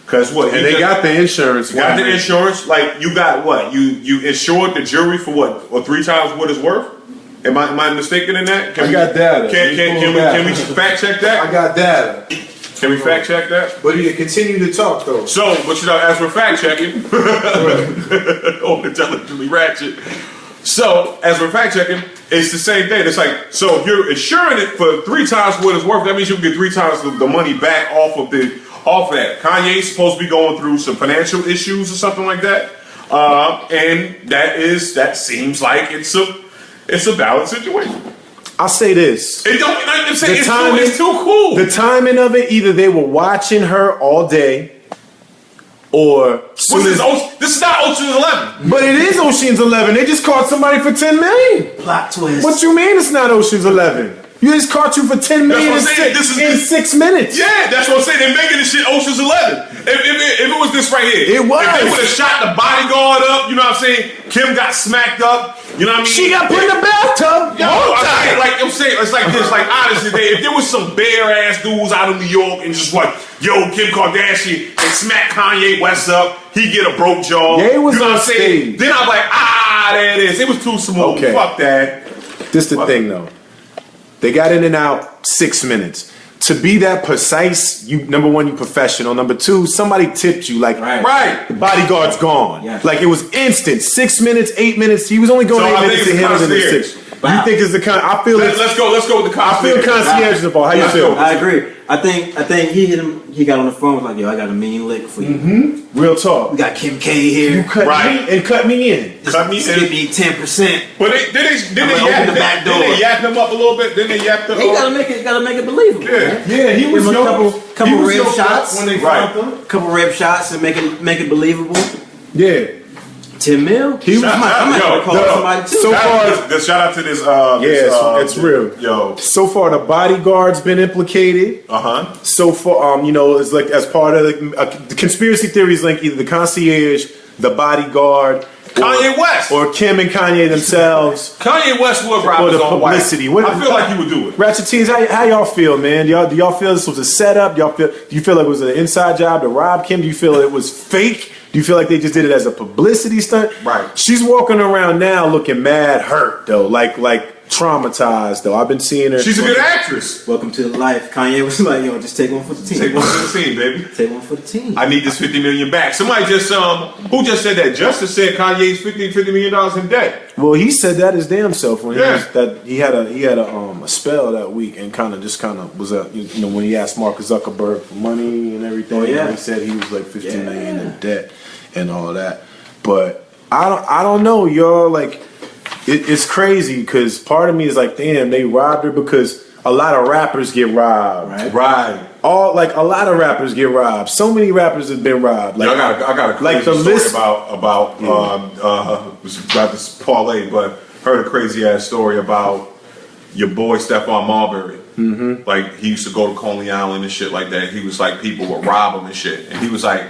Because what? And they got the insurance. Got the insurance. Like, you got what? You insured the jewelry for what? Or 3 times what it's worth? Am I mistaken in that? I got data. Can we fact check that? I got data. Can we fact check that? But you continue to talk though. So, but you know, as we're fact checking, on Intelligently Ratchet. So, as we're fact checking, it's the same thing. It's like, so if you're insuring it for 3 times what it's worth, that means you can get 3 times the money back off that. Kanye's supposed to be going through some financial issues or something like that, and that seems like it's a valid situation. I'll say this. It's too cool. The timing of it, either they were watching her all day, or this is not Ocean's 11. But it is Ocean's 11. They just caught somebody for $10 million. Plot twist. What you mean it's not Ocean's 11? You just caught you for $10 million in 6 minutes. Yeah, that's what I'm saying. They're making this shit Ocean's 11. If it was this right here, it was. If they would have shot the bodyguard up, you know what I'm saying? Kim got smacked up. You know what I mean? She got put in the bathtub. I'm saying, it's like this. Like honestly, if there was some bare ass dudes out of New York and just like, yo, Kim Kardashian and smack Kanye West up, he get a broke jaw. Yeah, it was you know on what I'm saying? stage. Then I'm like, there it is. It was too smooth. Okay. Fuck that. This the thing though. They got in and out 6 minutes. To be that precise, number one, you professional. Number two, somebody tipped you. Like, right. The bodyguard's gone. Yeah. Like, it was instant. 6 minutes, 8 minutes. He was only going 8 minutes to hit it in the 6. Wow. You think it's the kind? I feel let's go with the concierge. I feel concierge of all. How you feel? I agree. I think he hit him. He got on the phone, was like, "Yo, I got a mean lick for you." Mm-hmm. Real talk. We got Kim K here. You cut me in. Cut me in. Give me 10%. But did they yap him up a little bit? Then they yapped him. He gotta make it believable. Yeah, he was a couple rib shots when they found them. Couple rib shots and make it believable. Yeah. 10 mil? He was. I might have to call somebody too. So far, shout out to this. it's real. Yo. So far, the bodyguard's been implicated. So far, it's like as part of the conspiracy theories, like either the concierge, the bodyguard, Kanye West, or Kim and Kanye themselves. Kanye West would rob or his the own publicity. wife. I feel like he would do it. Ratchet Teens, how y'all feel, man? Do y'all feel this was a setup? Do you feel like it was an inside job to rob Kim? Do you feel it was fake? Do you feel like they just did it as a publicity stunt? Right. She's walking around now looking mad hurt though, like traumatized though. I've been seeing her. She's a good actress. Welcome to the life. Kanye was like, yo, just take one for the team. Take one for the team, baby. Take one for the team. I need this 50 million back. Somebody just who just said that? Justice said Kanye's $50 million in debt. Well, he said that his damn self when he had a spell that week and kind of was when he asked Mark Zuckerberg for money and everything. He said he was like 50 million in debt and all that. But I don't know, y'all. Like it's crazy because part of me is like, damn, they robbed her because a lot of rappers get robbed. Right. A lot of rappers get robbed. So many rappers have been robbed. Like, I got a crazy story about this parlay, but heard a crazy ass story about your boy Stephon Marbury. Mm-hmm. Like he used to go to Coney Island and shit like that. He was like people would rob him and shit, and he was like,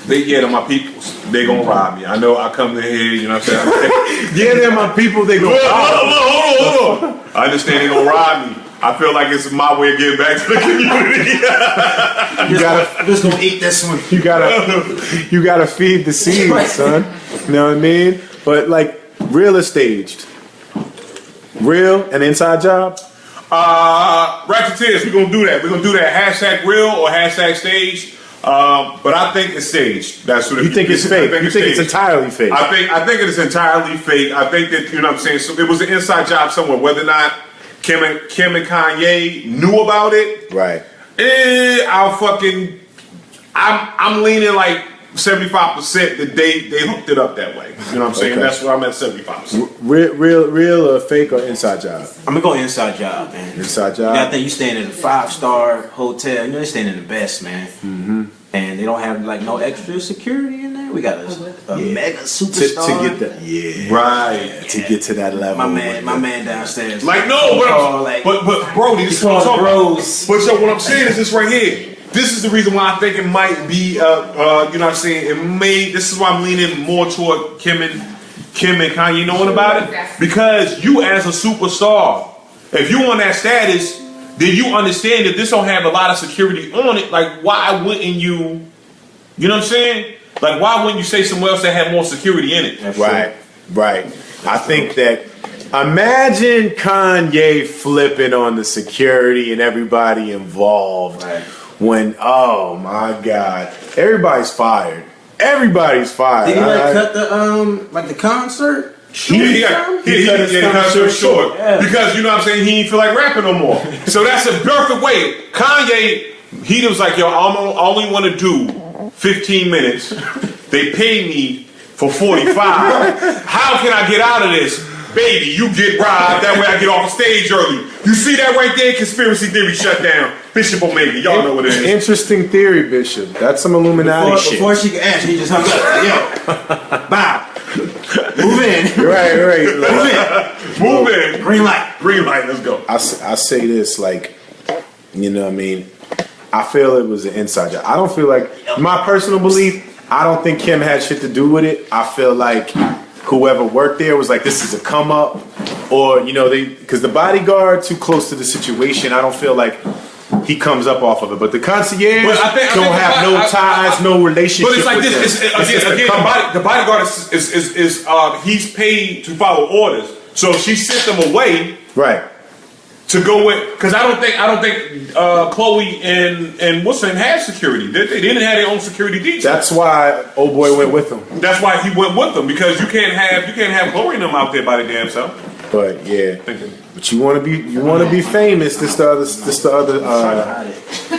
they're my peoples. They gonna rob me. I know I come to here, you know what I'm saying? They're my people. They gonna rob me. Hold on. I understand they gonna rob me. I feel like it's my way of getting back to the community. I'm just gonna eat this one. You gotta feed the seeds, son. You know what I mean? But like, real is staged. Real an inside job. Ratcheteers, we're gonna do that. We're gonna do that hashtag real or hashtag staged. But I think it's staged. That's what you think it's fake. You think it's entirely fake. I think it is entirely fake. I think that you know what I'm saying. So it was an inside job somewhere. Whether or not Kim and Kanye knew about it, right? I'm leaning like 75% that they hooked it up that way. You know what I'm saying? Okay. That's where I'm at 75%. Real or fake or inside job? I'm gonna go inside job, man. Inside job. I think you staying in a 5-star hotel. You know they're staying in the best, man. Mm-hmm. And they don't have like no extra security in there. We got a mega superstar to get that. Right. To get to that level. My man downstairs. Like no, but bro, these bros. But so what I'm saying is this right here. This is the reason why I think it might be, you know what I'm saying? This is why I'm leaning more toward Kim and Kanye knowing about it. Because you as a superstar, if you on that status, then you understand that this don't have a lot of security on it. Like, why wouldn't you know what I'm saying? Like, why wouldn't you say somewhere else that had more security in it? Right. I think that, imagine Kanye flipping on the security and everybody involved. Right. When, oh my God, everybody's fired. Everybody's fired. Did he cut the concert? He cut the concert short. Yeah. Because you know what I'm saying, he didn't feel like rapping no more. So that's a perfect way. Kanye, he was like, yo, I only want to do 15 minutes. They pay me for 45. How can I get out of this? Baby, you get robbed. That way I get off the stage early. You see that right there? Conspiracy theory shut down. Bishop Omega. Y'all know what it is. Interesting theory, Bishop. That's some Illuminati shit. Before she could answer, he just hung up. Yo, bow. Move in. Right. Move in. Green light. Let's go. I say this like, you know what I mean? I feel it was an inside job. I don't feel like, my personal belief, I don't think Kim had shit to do with it. I feel like whoever worked there was like, this is a come up, or because the bodyguard too close to the situation. I don't feel like he comes up off of it, but the concierge don't have no ties, no relationship. But it's like this. The bodyguard is he's paid to follow orders, so she sent them away, right? To go with, because I don't think Chloe and what's her name had security. They didn't have their own security detail. That's why old boy went with them. That's why he went with them, because you can't have Chloe and them out there by the damn self. But yeah, but you want to be famous. This the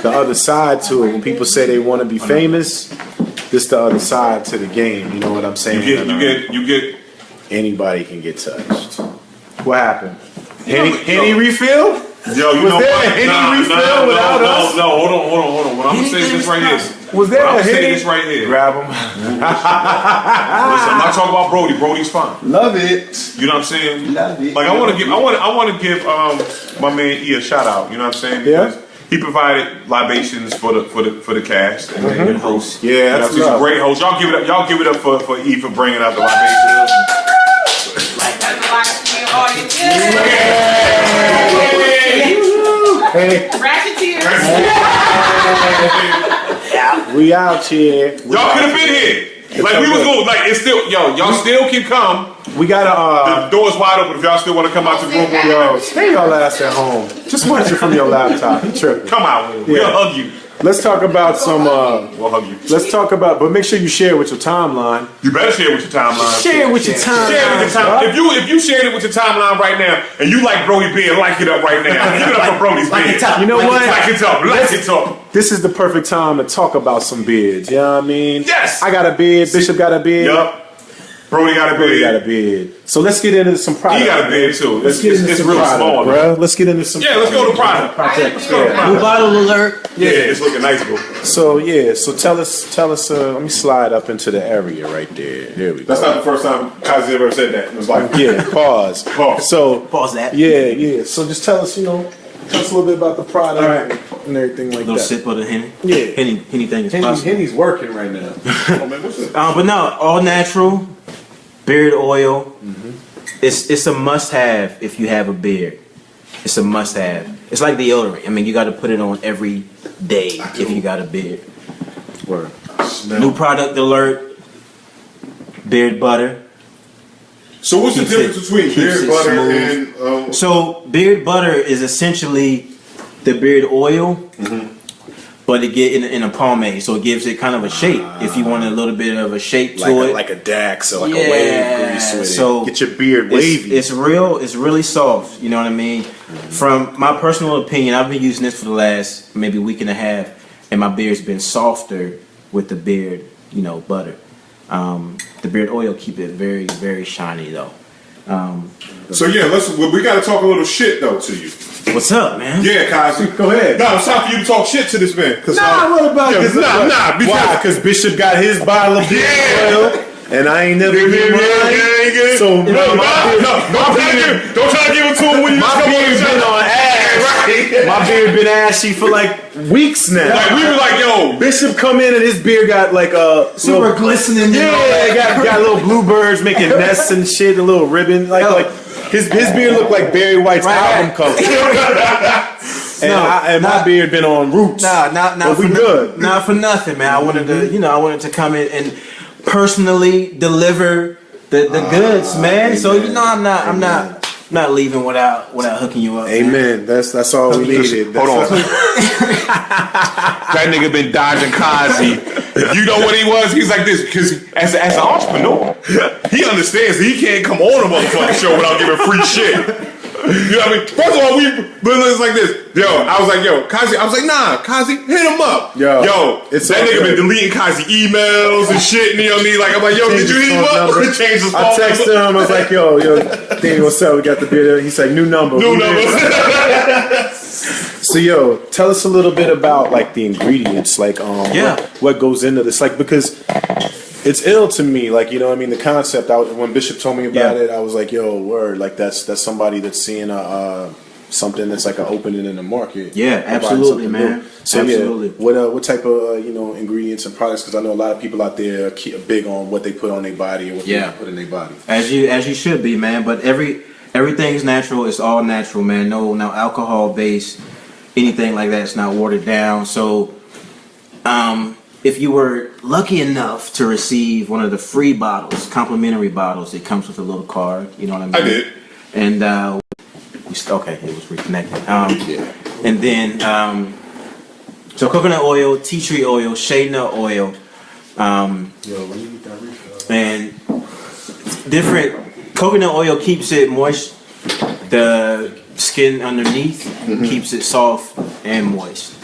other side to it. When people say they want to be famous, this the other side to the game. You know what I'm saying? You get anybody can get touched. What happened? Henny refill? Yo, you Was know there what? a Henny refill without us? No, hold on. What I'm gonna say is this right here. Was there a say Henny? this right here. Grab him. Listen, I'm not talking about Brody. Brody's fine. Love it. You know what I'm saying? Love it. Like I want to give my man E a shout out. You know what I'm saying? Yeah. Because he provided libations for the cast and the host. Yeah, You know, that's he's a love. great host. Y'all give it up for E for bringing out the libations. Like that's a lot of audience. Hey, Ratchet tears. we out here. Y'all could have been here. Like we was going. Like it's still. Y'all still can come. We gotta. The door's wide open if y'all still want to come out the room. Yo, stay your ass at home. Just watch it from your laptop. You tripping? Come out. We'll hug you. Let's talk about some. We'll hug you. Let's talk about, but make sure you share it with your timeline. You better share it with your timeline. Share it with your timeline. Share it with your timeline. If you shared it with your timeline right now and you like Brody beard, like it up right now. Give it up for Brody's beard. You know what? Like it up. Like it up. This is the perfect time to talk about some beards. You know what I mean? Yes. I got a beard. Bishop got a beard. Yup. Brody got a Brody got a beard. beard. So let's get into some product. He got a beard too. Let's get into It's some real product, small, bro. Let's get into some. Yeah, let's go to product. Project. Yeah. New bottle alert. Yeah, it's looking nice, bro. So tell us. Let me slide up into the area right there. There we go. That's not the first time Kazi ever said that. It was like, Yeah, pause. Pause. So Pause that. yeah. So just tell us, tell us a little bit about the product and everything like Little that. sip of the Henny. Yeah. Henny thing is possible. Henny's working right now. But no, all natural, beard oil. It's a must-have if you have a beard. It's a must-have. It's like deodorant. I mean, you got to put it on every day if you got a beard. Word. New product alert. Beard butter. so what's the Keeps difference it- between keeps beard it butter smooth. and So beard butter is essentially the beard oil, but it get in a pomade, so it gives it kind of a shape. If you want a little bit of a shape to it, like a Dax or like Yeah, a wave grease with so it. Get your beard wavy. it's really soft. You know what I mean? From my personal opinion, I've been using this for the last maybe week and a half, and my beard's been softer with the beard, butter. The beard oil keep it very, very shiny though. so yeah, we gotta talk a little shit though to you. What's up, man? Yeah, Kazi. Go ahead. No, it's time for you to talk shit to this man. What about Yeah, this? nah, because- Why? Because Bishop got his bottle of beard Yeah. oil, and I ain't never Yeah, get mine. So don't try to give it to him when you my come on the beard been show. on ash. Right. My beard been ashy for like weeks now. Like we were like, yo, Bishop come in and his beard got like a Super little, glistening. yeah, got little bluebirds making nests and shit, a little ribbon, like his beard looked like Barry White's album cover. And my beard been on roots. Not But we for good. Not for nothing, man. I wanted to come in and personally deliver the goods, man. So I'm not leaving without hooking you up. Man. Amen. That's all we needed. hold on. That nigga been dodging Kazi. You know what he was? He's like this because as an entrepreneur, he understands that he can't come on a motherfucking show without giving free shit. You know what I mean? First of all, it's like this. I was like, Kazi. I was like, nah, Kazi, hit him up. It's that all nigga good. been deleting Kazi emails and shit. And you know what I mean? Like, I'm like, did you hit him up? Change his phone I texted number. him. I was like, yo, Danny, what's up? We got the beard. He's like, new number. New number. So, tell us a little bit about like the ingredients, like what goes into this, like because it's ill to me, like the concept. When Bishop told me about it, I was like, yo, word, like that's somebody that's seeing something that's like an opening in the market. Yeah, Providing absolutely, something man. new. So Absolutely. what type of ingredients and products? Because I know a lot of people out there are big on what they put on their body and what they put in their body. As you should be, man. But everything's natural. It's all natural, man. No alcohol based, anything like that. It's not watered down. So, if you were lucky enough to receive one of the free bottles, complimentary bottles, it comes with a little card. You know what I mean? I did. And it was reconnected. And then so coconut oil, tea tree oil, shea nut oil, and different. Coconut oil keeps it moist. The skin underneath keeps it soft and moist.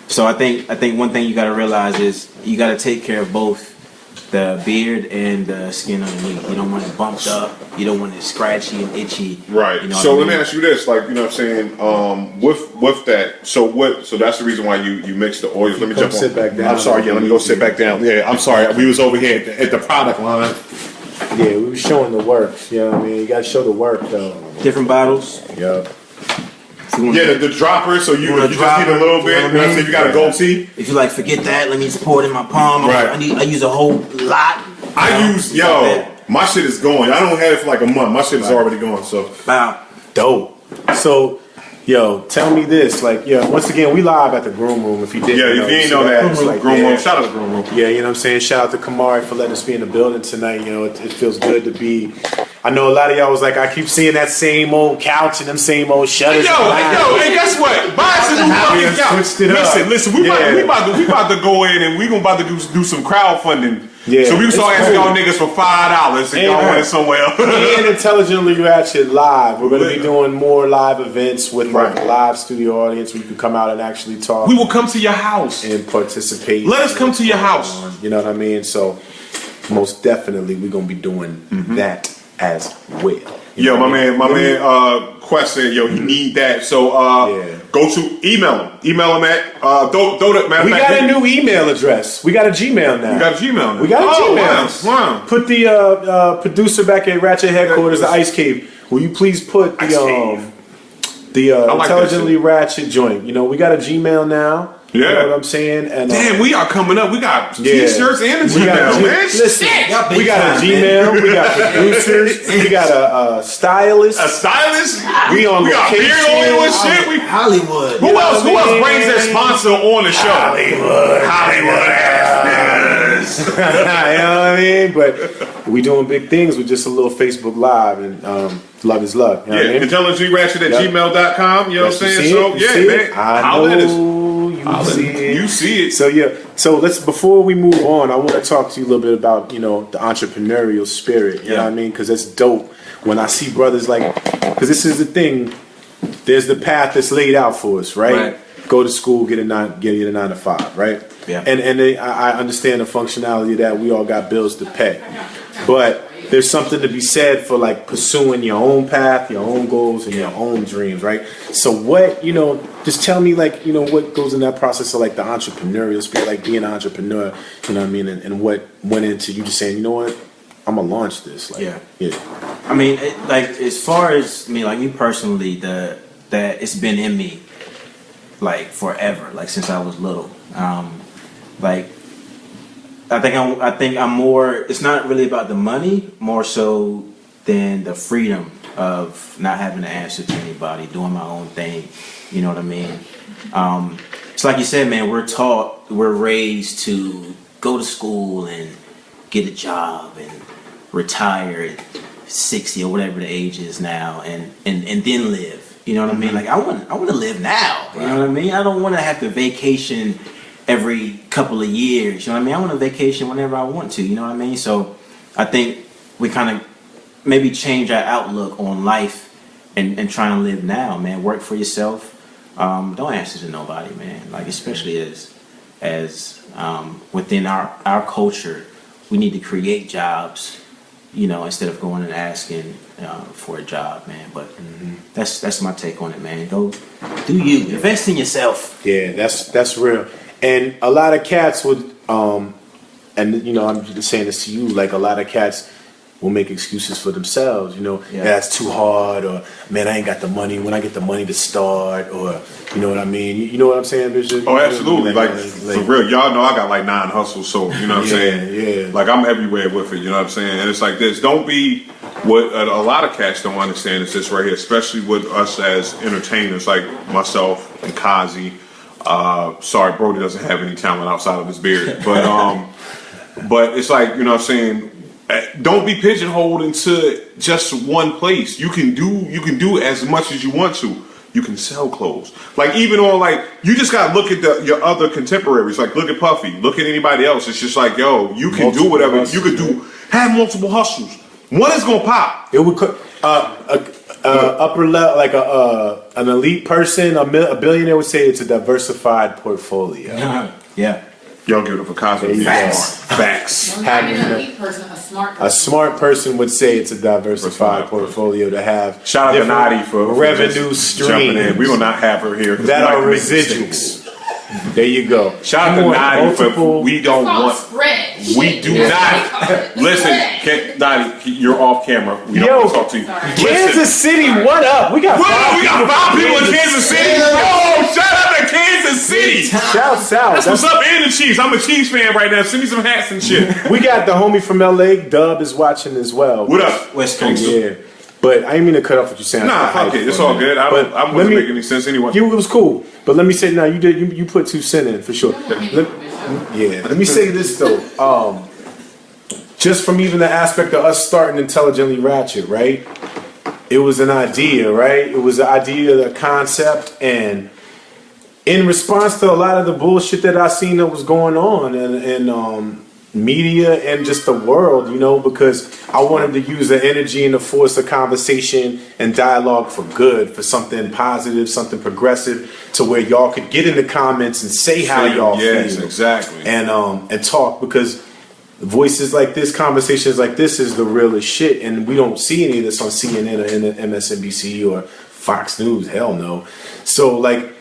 So I think one thing you got to realize is you got to take care of both the beard and the skin underneath. You don't want it bumped up. You don't want it scratchy and itchy. Right. You know So what I let me mean? ask you this, like, you know what I'm saying, with that, so that's the reason why you mix the oils. Let me jump on. Sit back down. I'm sorry, yeah, let me go sit back down. Yeah, I'm sorry. We was over here at the product line. Yeah, we were showing the work. You know what I mean? You gotta show the work though. Different bottles. Yep. Yeah, the dropper, so you just dropper, need a little bit. you know You know what I'm saying? You got a gold tee. If you like, forget that. Let me just pour it in my palm. Right. I use a whole lot. I use, my shit is going. I don't have it for like a month. My shit is already going, so. Wow. Dope. So, tell me this. Like, once again, we live at the Groom Room. If you didn't know. If you ain't know that, it's like, Groom Room. Shout out to Groom Room. Yeah, you know what I'm saying? Shout out to Kamari for letting us be in the building tonight. You know, it feels good to be. I know a lot of y'all was like, I keep seeing that same old couch and them same old shutters. Hey, guess what? Buy us a new fucking couch. Listen, we about to go in and we about to do some crowdfunding. Yeah, so we can start asking y'all niggas for $5 if y'all want it somewhere else. And Intelligently Ratchet Live. We're going to be doing more live events with like a live studio audience where you can come out and actually talk. We will come to your house and participate. Let us come to your house. You know what I mean? So most definitely we're going to be doing that as well. Yo, my man, Quest said, yo, he need that. So go to email him at we got a new email address. We got a Gmail now. We got a Gmail now. We got a Gmail. Wow. Put the producer back at Ratchet headquarters, the Ice Cave. Will you please put the Intelligently Ratchet joint? You know, we got a Gmail now. Yeah. You know what I'm saying? And damn, we are coming up. We got t-shirts and a Gmail, man. Listen, we got a Gmail, we got producers, we got a stylist. A stylist? We on got location. beard oil and shit. Hollywood. Who else brings their sponsor on the show? Hollywood ass niggas. You know what I mean? But we doing big things with just a little Facebook Live, and love is love. You know what I mean? IntelligentlyRatchet at gmail.com. You know what I'm saying? So, man. I know you see it. So before we move on, I want to talk to you a little bit about, the entrepreneurial spirit. You know what I mean? Because that's dope. When I see brothers because this is the thing, there's the path that's laid out for us, right? Go to school, get a 9 to 5, right? Yeah. And I understand the functionality that we all got bills to pay, but there's something to be said for like pursuing your own path, your own goals, and your own dreams, right? So what, just tell me like, what goes in that process of like the entrepreneurial spirit, like being an entrepreneur, you know what I mean? And what went into you just saying, you know what, I'm gonna launch this. Like, yeah. I mean, as far as like you personally, that it's been in me like forever, like since I was little. I think I'm more. It's not really about the money, more so than the freedom of not having to answer to anybody, doing my own thing. You know what I mean? It's like you said, man. We're raised to go to school and get a job and retire at 60 or whatever the age is now, and then live. You know what I mean? Like I want to live now. You know what I mean? I don't want to have to vacation every couple of years. You know what I mean? I want to vacation whenever I want to. You know what I mean? So I think we kind of maybe change our outlook on life and trying to live now, man. Work for yourself. Don't answer to nobody, man. Like especially as within our culture, we need to create jobs. Instead of going and asking for a job, man. But that's my take on it, man. Go do you invest in yourself. Yeah, that's real. And a lot of cats would, and I'm just saying this to you, like a lot of cats will make excuses for themselves. That's too hard, or man, I ain't got the money. When I get the money to start, or you know what I mean. You know what I'm saying, Bishop? Oh, absolutely. Like for real, y'all know I got like 9 hustles, so you know what I'm saying. Yeah. Like I'm everywhere with it. You know what I'm saying. And it's like this. Don't be what a lot of cats don't understand is this right here, especially with us as entertainers, like myself and Kazi. Sorry, Brody doesn't have any talent outside of his beard, but it's like, you know what I'm saying, don't be pigeonholed into just one place. You can do as much as you want to. You can sell clothes. Like even on like, you just gotta look at your other contemporaries. Like look at Puffy, look at anybody else. It's just like, yo, you can do whatever you could do. Have multiple hustles. One is gonna pop. It would upper level, like an elite person, a billionaire would say it's a diversified portfolio. Yeah. Y'all give it up for Cosmo. Facts. Not even a weak person, a smart person. A smart person would say it's a diversified portfolio to have. Shout out to Nadi for revenue jumping in. streams We will not have her here that are residuals. There you go. Shout out to Nadi for we don't want. Spread. We do not listen. Nadi, you're off camera. We don't want to talk to you. Kansas City, what up? We got five people in Kansas City. Oh, shout out to Kansas City. Shouts out. That's what's up. And the Chiefs. I'm a Chiefs fan right now. Send me some hats and shit. We got the homie from LA. Dub is watching as well. What up? West Coast. Yeah. But I didn't mean to cut off what you're saying. Nah, fuck it. It's all good. I wouldn't make any sense anyway. It was cool. But let me say, now you put 2 cents in for sure. Let me say this though. Just from even the aspect of us starting Intelligently Ratchet, right? It was an idea, right? It was an idea, the concept, and in response to a lot of the bullshit that I seen that was going on in media and just the world, because I wanted to use the energy and the force of conversation and dialogue for good, for something positive, something progressive, to where y'all could get in the comments and say how y'all feel. Yes, exactly. And talk, because voices like this, conversations like this is the realest shit, and we don't see any of this on CNN or MSNBC or Fox News. Hell no. So like,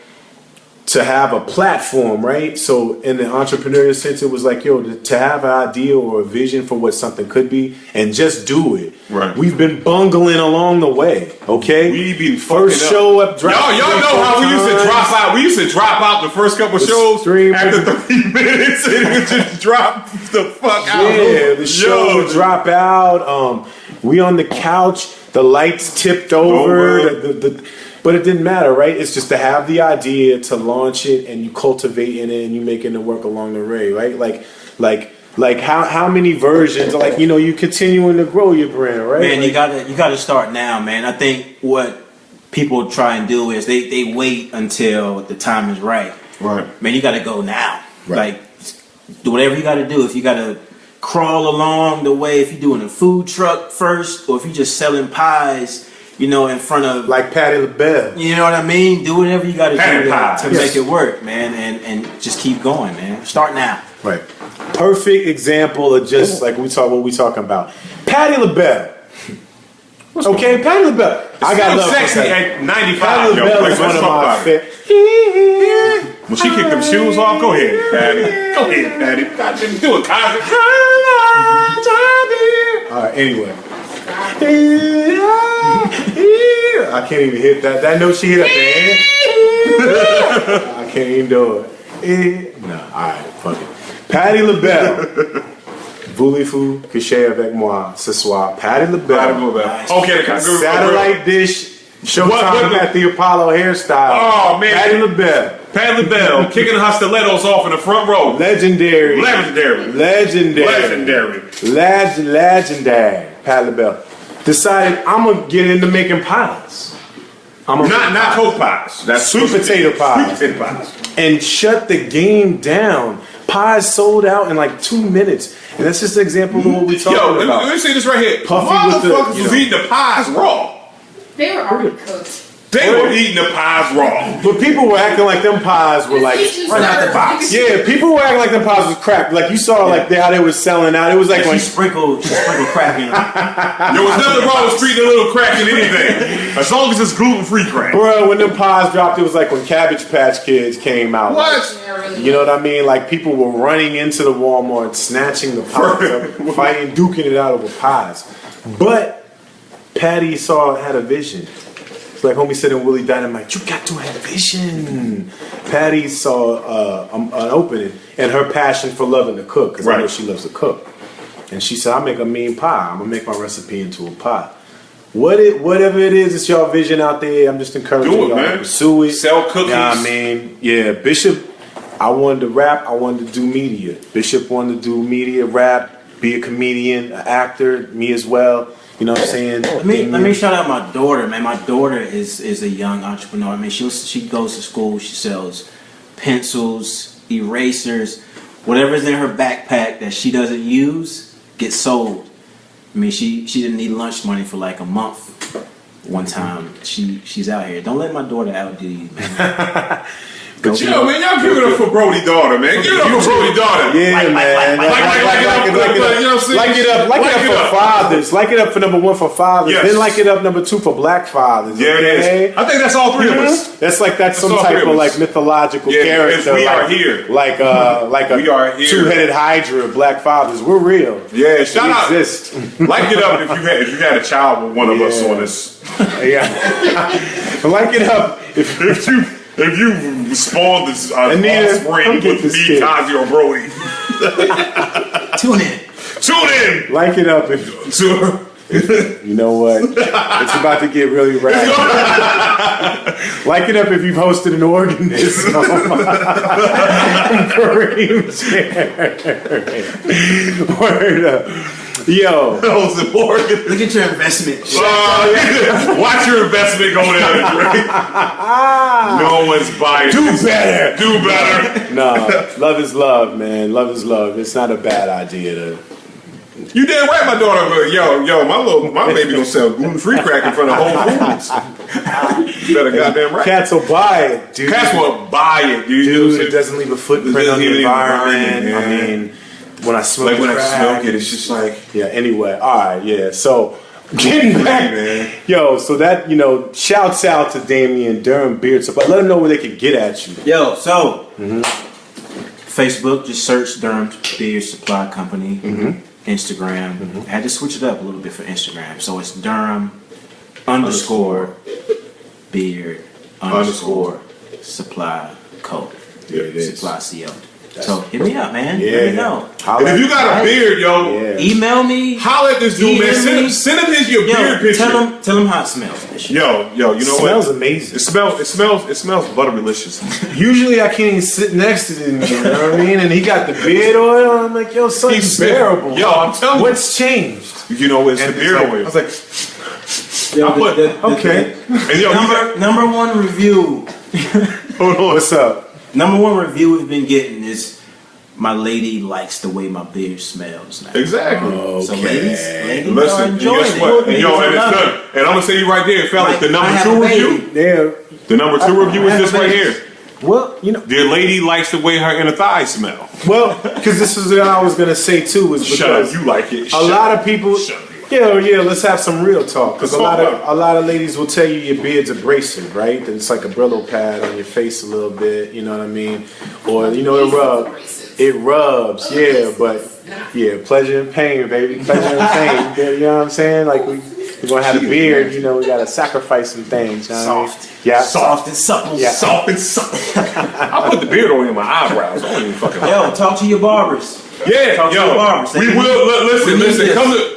to have a platform, right? So in the entrepreneurial sense, it was like, to have an idea or a vision for what something could be and just do it. Right. We've been bungling along the way, okay? We be first show up. Y'all know how we used to drop out. We used to drop out the first couple shows after 3 minutes and it would just drop the fuck out. Yeah, the show would drop out. We on the couch, the lights tipped over. But it didn't matter, right? It's just to have the idea, to launch it, and you cultivating it, and you making it work along the way, right? Like how many versions? Like, you continuing to grow your brand, right? Man, you gotta start now, man. I think what people try and do is they wait until the time is right. Right. Man, you gotta go now. Right. Like, do whatever you gotta do. If you gotta crawl along the way, if you're doing a food truck first, or if you're just selling pies, in front of like Patti LaBelle. You know what I mean? Do whatever you got to do to make it work, man, and just keep going, man. Start now. Right. Perfect example of just like what we talking about. Patti LaBelle. Okay, Patti LaBelle. I got love sexy for at 95. Patti LaBelle is one of my favorite. When she kicked them shoes off, go ahead, Patty. Go ahead, Patty. God, do it, Cosmo. All right. Anyway. I can't even hit that. That note she hit at the end. I can't even do it. No, alright, fuck it. Patti LaBelle. Voulez-vous coucher avec moi ce soir? Patti LaBelle. Okay, satellite dish. Showtime at the Apollo hairstyle. Oh man, Patti LaBelle. Patti LaBelle kicking her stilettos off in the front row. Legendary. Patti LaBelle decided I'm gonna get into making pies. Not Coke pies. That's sweet potato pies. And shut the game down. Pies sold out in like 2 minutes. And that's just an example of what we're talking about. Let me say this right here. Puffy with motherfuckers was eating the pies raw. They were already cooked. They were eating the pies raw. But people were acting like them pies were like right out the box. Yeah, people were acting like them pies was crack. Like you saw like how they was selling out. It was like she sprinkled crack in them. There was nothing wrong with sprinkling a little crack in anything. As long as it's gluten-free crack. Bro, when them pies dropped, it was like when Cabbage Patch Kids came out. What? Like, you know what I mean? Like people were running into the Walmart, snatching the pies up, fighting, duking it out over pies. But Patty had a vision. It's like homie said in Willie Dynamite, you got to have a vision. Patty saw an opening and her passion for loving to cook, because I know she loves to cook. And she said, I'll make a mean pie. I'm going to make my recipe into a pie. Whatever it is, it's y'all vision out there. I'm just encouraging y'all to pursue it. Sell cookies. Yeah, I mean, yeah, Bishop, I wanted to rap, I wanted to do media. Bishop wanted to do media, rap, be a comedian, an actor, me as well. You know what I'm saying? Let me shout out my daughter, man. My daughter is a young entrepreneur. I mean, she goes to school. She sells pencils, erasers, whatever's in her backpack that she doesn't use gets sold. I mean, she didn't need lunch money for like a month. One time, she's out here. Don't let my daughter outdo you, man. But Yo, man, y'all give it up for Brody daughter, man. Give it up for Brody daughter. Yeah, man. Like it up for fathers. Like it up for number 1 for fathers. Yes. Then like it up number 2 for black fathers. Yeah, okay? it is. I think that's all 3 of us. That's some all type 3 of of like us. mythological Yeah, character. we are here. Like a We are here. 2-headed hydra of black fathers. We're real. Yeah, shout We out. exist. Like it up if you had a child with one of us on this. Yeah. Like it up if If you spawned this Anita, come offspring get with this me, kid. Kazi, or Brody. Tune in. Tune in. like it up if you know what? It's about to get really ratchet. Like it up if you've hosted an organism. Word up. Yo. That was important. Look at your investment. Watch your investment go down the drain. No one's buying. Do better. Do better. No, love is love, man. Love is love. It's not a bad idea to. You damn right, my daughter. But my baby don't sell gluten-free crack in front of Whole Foods. You better goddamn right. Cats will buy it, dude. Cats will buy it, dude. It doesn't leave a footprint It on doesn't the leave an environment. environment, I mean, when I smoke, Like when I crack, smoke it, it's just like. Yeah. Anyway, all right. Yeah. So getting back, Man. yo. So that shouts out to Damian Durham Beard Supply. Let them know where they can get at you. Yo, so Facebook, just search Durham Beard Supply Company. Instagram. I had to switch it up a little bit for Instagram. So it's Durham _beard _ supply co. Yeah, it is. Supply CO. So hit me up, man. Yeah. Let me know. And if you got a beard, yo, Yeah. Email me. holla at this dude, man. DM me. Send him your Yo, beard picture. tell him how it smells. That shit. Yo, you know It what? smells amazing. It smells butterylicious. Usually I can't even sit next to him, you know what I mean? And he got the beard oil. I'm like, yo, something's bearable. Yo, I'm telling you. What's changed? You know, it's And the beard I oil. was like, Yo, okay. And yo, number one review. Hold on. What's up? Number one review we've been getting is my lady likes the way my beard smells now. exactly. So ladies are Listen, and enjoying guess it. what? And, yo, and it's Love done. And I'm gonna say you right there, fellas. Like, The I number have 2 a review. baby. Yeah. The number 2 review is this right here. Well, Dear lady likes the way her inner thighs smell. well, because this is what I was gonna say too. Is Shut up, because you like it. a lot of people. Shut up. Yeah. Let's have some real talk. Because Let's talk about a lot of ladies will tell you your beard's abrasive, right? That it's like a Brillo pad on your face a little bit. You know what I mean? Or it rubs. It rubs. Yeah, but pleasure and pain, baby. Pleasure and pain. You know what I'm saying? Like we're gonna have a beard. We gotta sacrifice some things. You know what I mean? Soft. Yeah. Soft and supple. Yeah. Soft and supple. I put the beard oil in my eyebrows. I don't even fucking. Yo, talk to your barbers. Yeah, Talk to yo, your barbers. we will listen. need this. Come to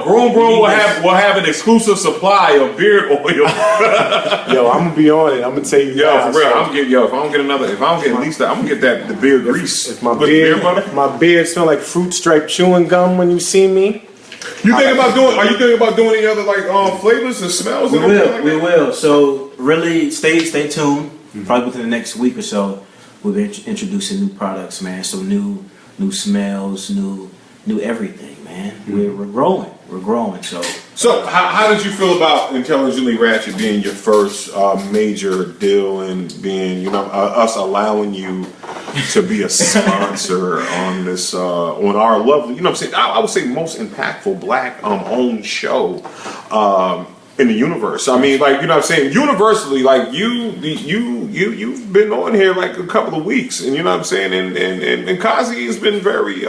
Groom will have an exclusive supply of beard oil. Yo, I'm gonna be on it. I'm gonna tell you. Yo, guys, for real, so if I don't get at least that, I'm gonna get that the beard grease. if my Put the beard butter. smell like fruit stripe chewing gum when you see me. You think about doing? Are you thinking about doing any other like flavors and smells? We and everything like will. We that? will. So really, stay tuned. Probably within the next week or so, we'll be introducing new products, man. So new smells, new everything, man. We're growing. We're growing. So how did you feel about Intelligently Ratchet being your first major deal and being us allowing you to be a sponsor on this on our lovely I would say most impactful black owned show in the universe. I mean, like, universally, like you've been on here like a couple of weeks, and and Kazi has been very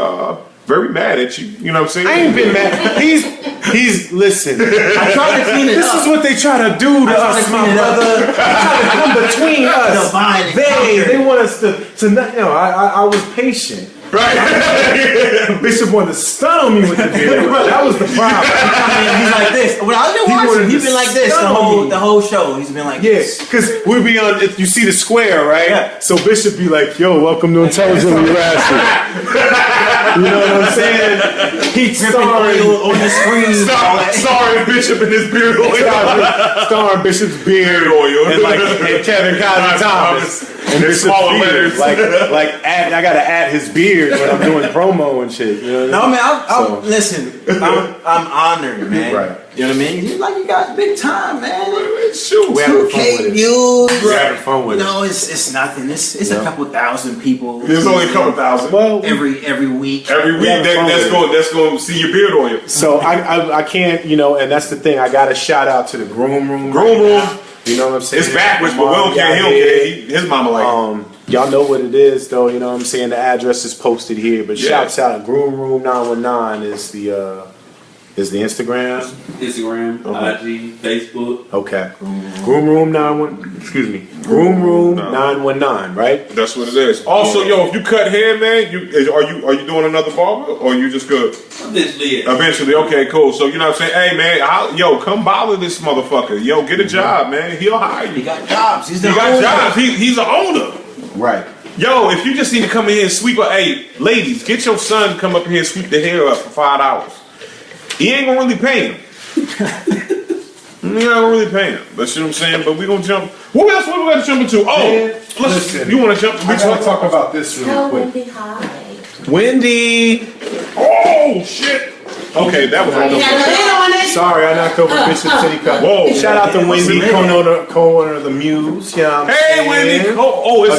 mad at you. You know what I'm saying? I ain't been mad. He's listen. I try to clean it This up. is what they try to do to us, my brother. They try to come between us. Divide and They conquer. want us to not. I was patient. Right. Bishop wanted to stun on me with the beard. That was the problem. He's like this. When I've been wanted watching, he's to been like this stun me. the whole show. He's been like Yes, because we'll be on. If you see the square, right? Yeah. So Bishop be like, "Yo, welcome to Intelligently Ratchet." You know what I'm saying? He's starring on the screen. Sorry, Bishop and his beard oil. starring Bishop's beard oil. and Kevin Cosby Thomas. And In Bishop's smaller beard. letters. I gotta add his beard when I'm doing promo and shit. You know what I No mean? man, listen. I'm honored, man. Right. You know what I mean? He's like, you got big time, man. Shoot. We're having fun with 2K it. views. We're having fun with it. No, it's nothing. It's a couple thousand people. There's only a couple thousand. Well, every week. Every week, having fun with that's going to see your beard on you. so I can't, and that's the thing. I got to shout out to the groom room. Groom room. You know what I'm saying? It's backwards, but Will can't. He don't care. His mama like it. Y'all know what it is, though. You know what I'm saying? The address is posted here. But shouts out, Groom Room 919 is the Instagram. Instagram, IG, Facebook. Okay. Groom Room 919. Excuse me. Groom Room 919. Right? That's what it is. Also, if you cut hair, man, are you doing another barber or you just good? Eventually, yeah. Eventually, okay, cool. So you know what I'm saying? Hey, man, come bother this motherfucker. Get a job, man. He'll hire you. He got jobs. He's He's an owner. Right. If you just need to come in here and sweep up, hey, ladies, get your son to come up here and sweep the hair up for $5. He ain't gonna really pay him. You're not gonna really pay him. But you know what I'm saying? But we gonna jump. What else? What we gonna jump into? Listen, you wanna jump? I gotta talk about this real quick. Wendy, hi. Wendy. Oh shit. Okay, that was on the. Sorry, I knocked over Bishop City Cup. Whoa. Shout out to Wendy, co-owner of the Muse. You know what I'm Hey, saying? Wendy. It's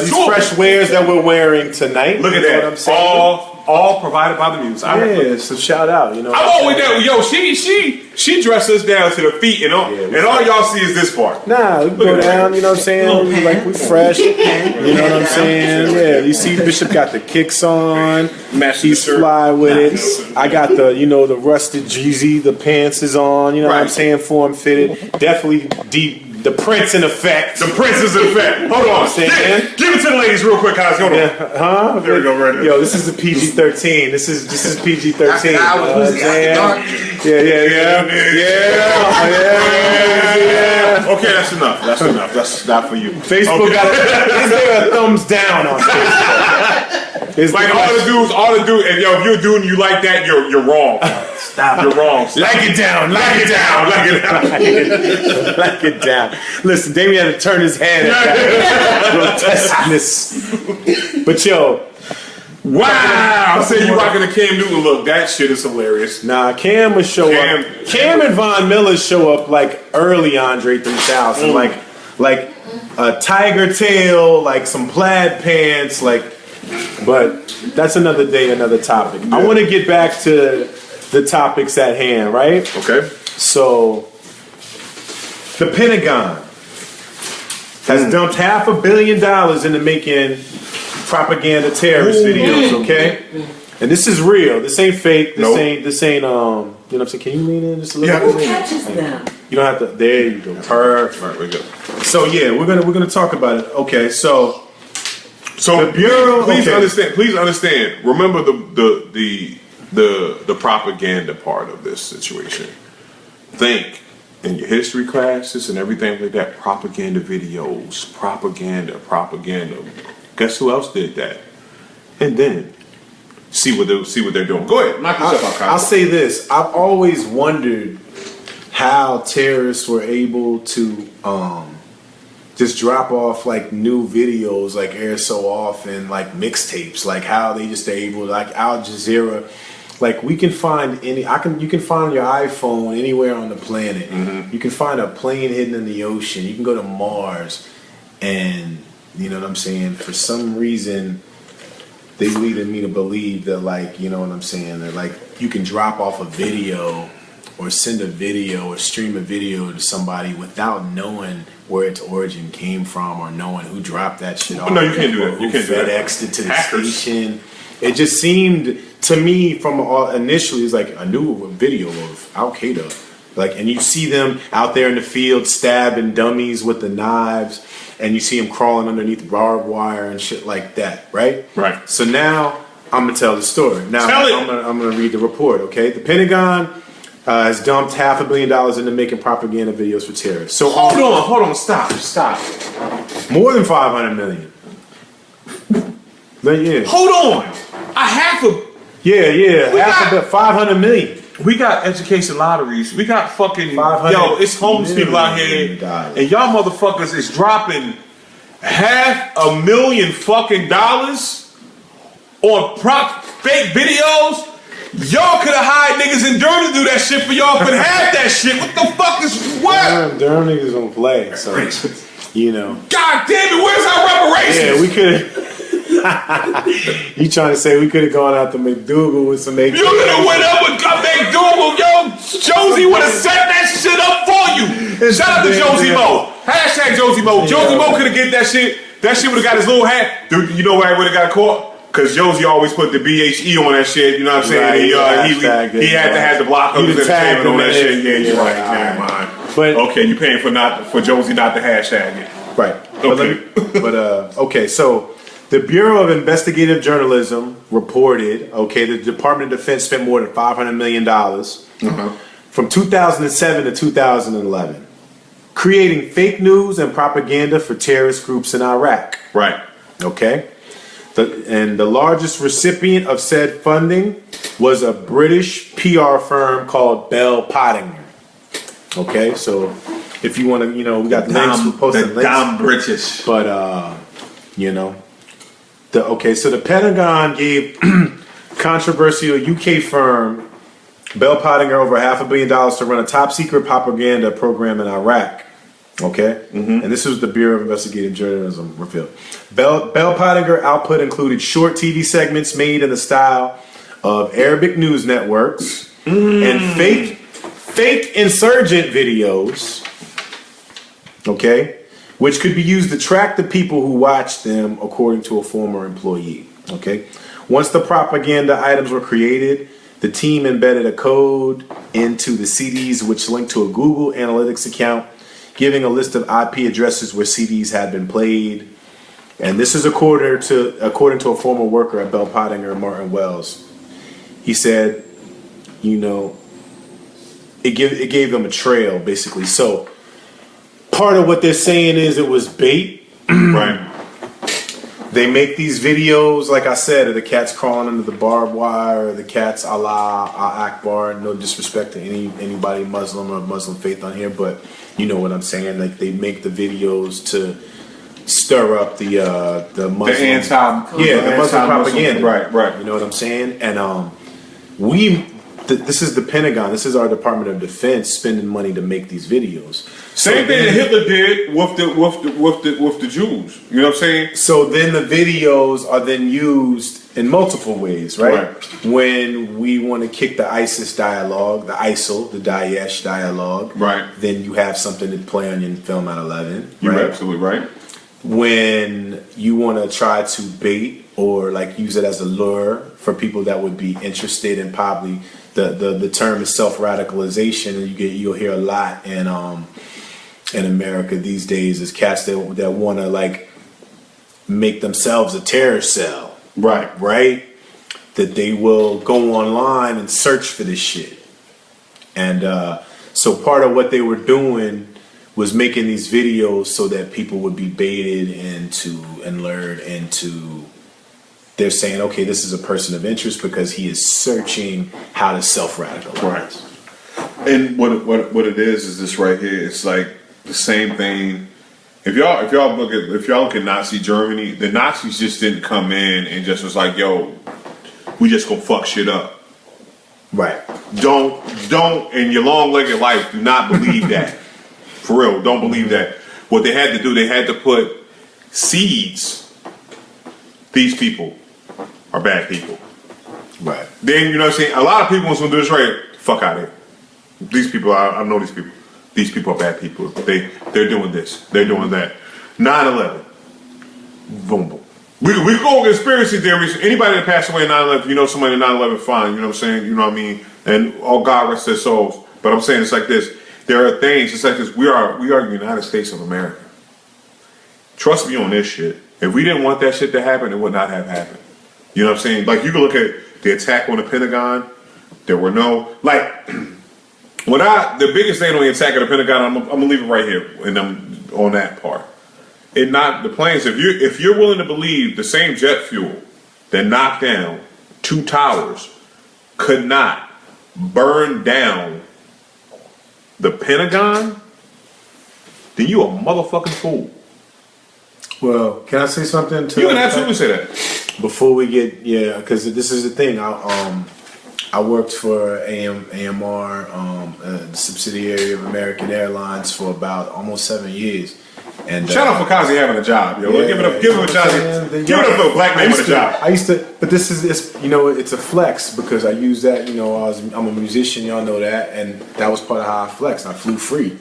These cool. fresh wares that we're wearing tonight. Look at You know that. what I'm saying? All provided by the Muse. Yeah, so shout out. You know. I'm always there. She dressed us down to the feet, and all y'all see is this part. Nah, we go down, you know what I'm saying? Like we fresh. You know what I'm saying? Yeah, you see Bishop got the kicks on. He's fly with it. I got the, the rusted Jeezy, the pants is on, you know what I'm saying? Form fitted. Definitely deep. The Prince in effect. The Prince is in effect. Hold on. Give it to the ladies real quick, guys. Hold on. Huh? There we go, right there. Yo, this is a PG-13. This is PG-13. You know what I'm saying? Yeah. Okay, that's enough. That's not for you. Facebook got is there a thumbs down on Facebook? It's like all the dudes, and if you're a dude and you like that, you're wrong. Stop. You're wrong. Stop. Like it down. Like it down. Listen, Damien had to turn his head at that grotesqueness. But wow! Say you rocking the Cam Newton look. That shit is hilarious. Nah, Cam would show up. Cam and Von Miller show up like early Andre 3000, like a tiger tail, like some plaid pants, But that's another day, another topic. I want to get back to the topics at hand, right? Okay. So, the Pentagon has dumped $500 million into making propaganda terrorist videos, okay? And this is real. This ain't fake. This ain't you know what I'm saying? Can you lean in just a little bit? Who catches them? You don't have to. There you go. Perfect. All right, we go. So we're gonna talk about it. Okay, so the Bureau. Please understand. Remember the propaganda part of this situation. Think in your history classes and everything like that. Propaganda videos, propaganda. Guess who else did that? And then see what they're doing. Go ahead, knock yourself out. Kyle. I'll say this: I've always wondered how terrorists were able to just drop off like new videos like every so often, like mixtapes, like how they just are able, like Al Jazeera. Like we can find you can find your iPhone anywhere on the planet. Mm-hmm. You can find a plane hidden in the ocean. You can go to Mars, and you know what I'm saying. For some reason, they leading me to believe that, like, you know what I'm saying, that like you can drop off a video or send a video or stream a video to somebody without knowing where its origin came from or knowing who dropped that shit off. No, you can't do that. You can't do that. FedExed it to the station. It just seemed to me from initially it's like a new video of Al Qaeda, like, and you see them out there in the field stabbing dummies with the knives, and you see them crawling underneath barbed wire and shit like that, right? Right. So now I'm gonna tell the story. Now I'm gonna read the report. Okay, the Pentagon has dumped $500 million into making propaganda videos for terrorists. So hold on, stop. More than 500 million. Then yeah. Hold on. Yeah. 500 million. We got education lotteries. We got fucking it's homeless people out here, and y'all motherfuckers is dropping $500,000 fucking dollars on fake videos. Y'all could have hired niggas in Durham to do that shit for y'all could have that shit. What the fuck is what? Durham niggas don't play, so you know. God damn it, where's our reparations? Yeah, we could. You trying to say we could have gone out to McDougal with some egg? You could have went up with McDougal, yo. Josie would have set that shit up for you. Shout out to Josie Mo. Hashtag Josie Mo. Josie Mo could have get that shit. That shit would have got his little hat. Dude, you know why he would have got caught? Because Josie always put the BHE on that shit. You know what I'm saying? Right, he had to have the blockers and the on that shit. Yeah, you're right. Never mind. But okay, you paying for Josie not to hashtag it. Right. Okay. Okay, so the Bureau of Investigative Journalism reported, the Department of Defense spent more than $500 million from 2007 to 2011 creating fake news and propaganda for terrorist groups in Iraq. Right. Okay. And the largest recipient of said funding was a British PR firm called Bell Pottinger. Okay, so if you want to, we got the links. We'll post the links. Damn British. But so the Pentagon gave controversial UK firm Bell Pottinger over $500 million to run a top secret propaganda program in Iraq. Okay, and this was the Bureau of Investigative Journalism revealed. Bell Pottinger output included short TV segments made in the style of Arabic news networks and fake insurgent videos. Okay, which could be used to track the people who watched them, according to a former employee. Okay, once the propaganda items were created, the team embedded a code into the CDs, which linked to a Google Analytics account, giving a list of IP addresses where CDs had been played. And this is according to a former worker at Bell Pottinger, Martin Wells. He said, it gave them a trail, basically. So part of what they're saying is it was bait. Right. They make these videos, like I said, of the cats crawling under the barbed wire, the cats Allah Akbar. No disrespect to anybody Muslim or Muslim faith on here, but you know what I'm saying. Like they make the videos to stir up the Muslim, the Muslim propaganda. Right. You know what I'm saying? And this is the Pentagon. This is our Department of Defense spending money to make these videos. Same thing that Hitler did with the Jews. You know what I'm saying? So then the videos are then used in multiple ways, right? When we want to kick the ISIS dialogue, the ISIL, the Daesh dialogue, right? Then you have something to play on your film at 11. You're absolutely right. When you want to try to bait or like use it as a lure for people that would be interested in probably the term is self-radicalization, and you'll hear a lot in America these days is cats that want to like make themselves a terror cell, right? That they will go online and search for this shit, and so part of what they were doing was making these videos so that people would be baited into and lured into. They're saying, okay, this is a person of interest because he is searching how to self-radicalize. Right. And what it is this right here. It's like the same thing. If y'all look at Nazi Germany, the Nazis just didn't come in and just was like, yo, we just gonna fuck shit up. Right. Don't in your long-legged life, do not believe that. For real, don't believe that. What they had to do, they had to put seeds. These people are bad people. Right. Then, you know what I'm saying? A lot of people want to do this right. Fuck out of here. These people, I know these people. These people are bad people. They're doing this. They're doing that. 9/11. Boom, boom. We go on conspiracy theories. Anybody that passed away in 9/11, you know somebody in 9/11, fine. You know what I'm saying? You know what I mean? And all God rest their souls. But I'm saying it's like this. There are things, it's like this. We are the United States of America. Trust me on this shit. If we didn't want that shit to happen, it would not have happened. You know what I'm saying? Like, you can look at the attack on the Pentagon. There were no, like, the biggest thing on the attack of the Pentagon, I'm gonna leave it right here, and I'm on that part. And not the planes. If you're willing to believe the same jet fuel that knocked down 2 towers could not burn down the Pentagon, then you a motherfucking fool. Well, can I say something to you? Can absolutely say that. Before we get, because this is the thing. I worked for AMR, a subsidiary of American Airlines, for about almost 7 years. And shout out for Kazi having a job, yo. Give him a job. Give it up for a black man with a job. I used to, but this is, it's a flex because I use that. I'm a musician, y'all know that, and that was part of how I flexed. I flew free.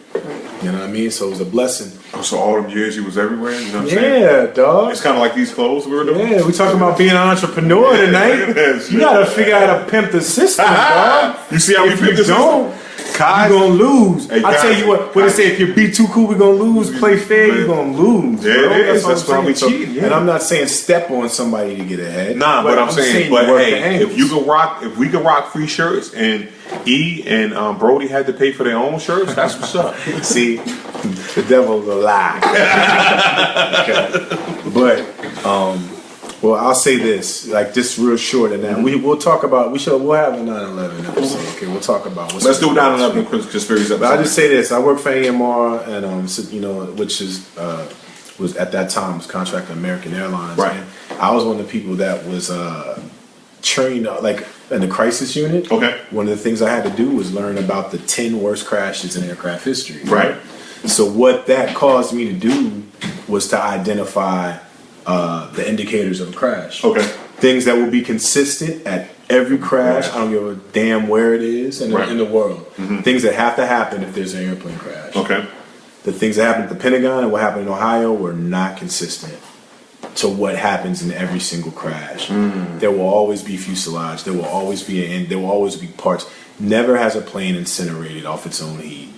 You know what I mean? So it was a blessing. Oh, so all them years you was everywhere. You know what I'm saying? Yeah, dog. It's kind of like these clothes we were doing. Yeah, we talking about being an entrepreneur tonight. You gotta figure out how to pimp the system, dog. You see how we pimp the system? You're gonna lose. Hey, I tell you what they say, if you be too cool, we're gonna lose. Play fair, you're gonna lose. Yeah, bro. it is. That's why we so, cheating. Yeah. And I'm not saying step on somebody to get ahead. Nah, but I'm saying but work hey, the angles. if we could rock free shirts and E and Brody had to pay for their own shirts, that's what's up. See, the devil's a lie. Okay. But well, I'll say this, like just real short, and then we'll talk about we'll have a 9/11 episode. Okay, we'll talk about what's let's do 9/11 conspiracy episode. But I'll just say this: I work for AMR, and which is was at that time was contracted American Airlines. Right. And I was one of the people that was trained like in the crisis unit. Okay. One of the things I had to do was learn about the 10 worst crashes in aircraft history. Right. So what that caused me to do was to identify the indicators of a crash. Okay. Things that will be consistent at every crash. Right. I don't give a damn where it is in the world. Mm-hmm. Things that have to happen if there's an airplane crash. Okay. The things that happened at the Pentagon and what happened in Ohio were not consistent to what happens in every single crash. There will always be fuselage. There will always be there will always be parts. Never has a plane incinerated off its own heat.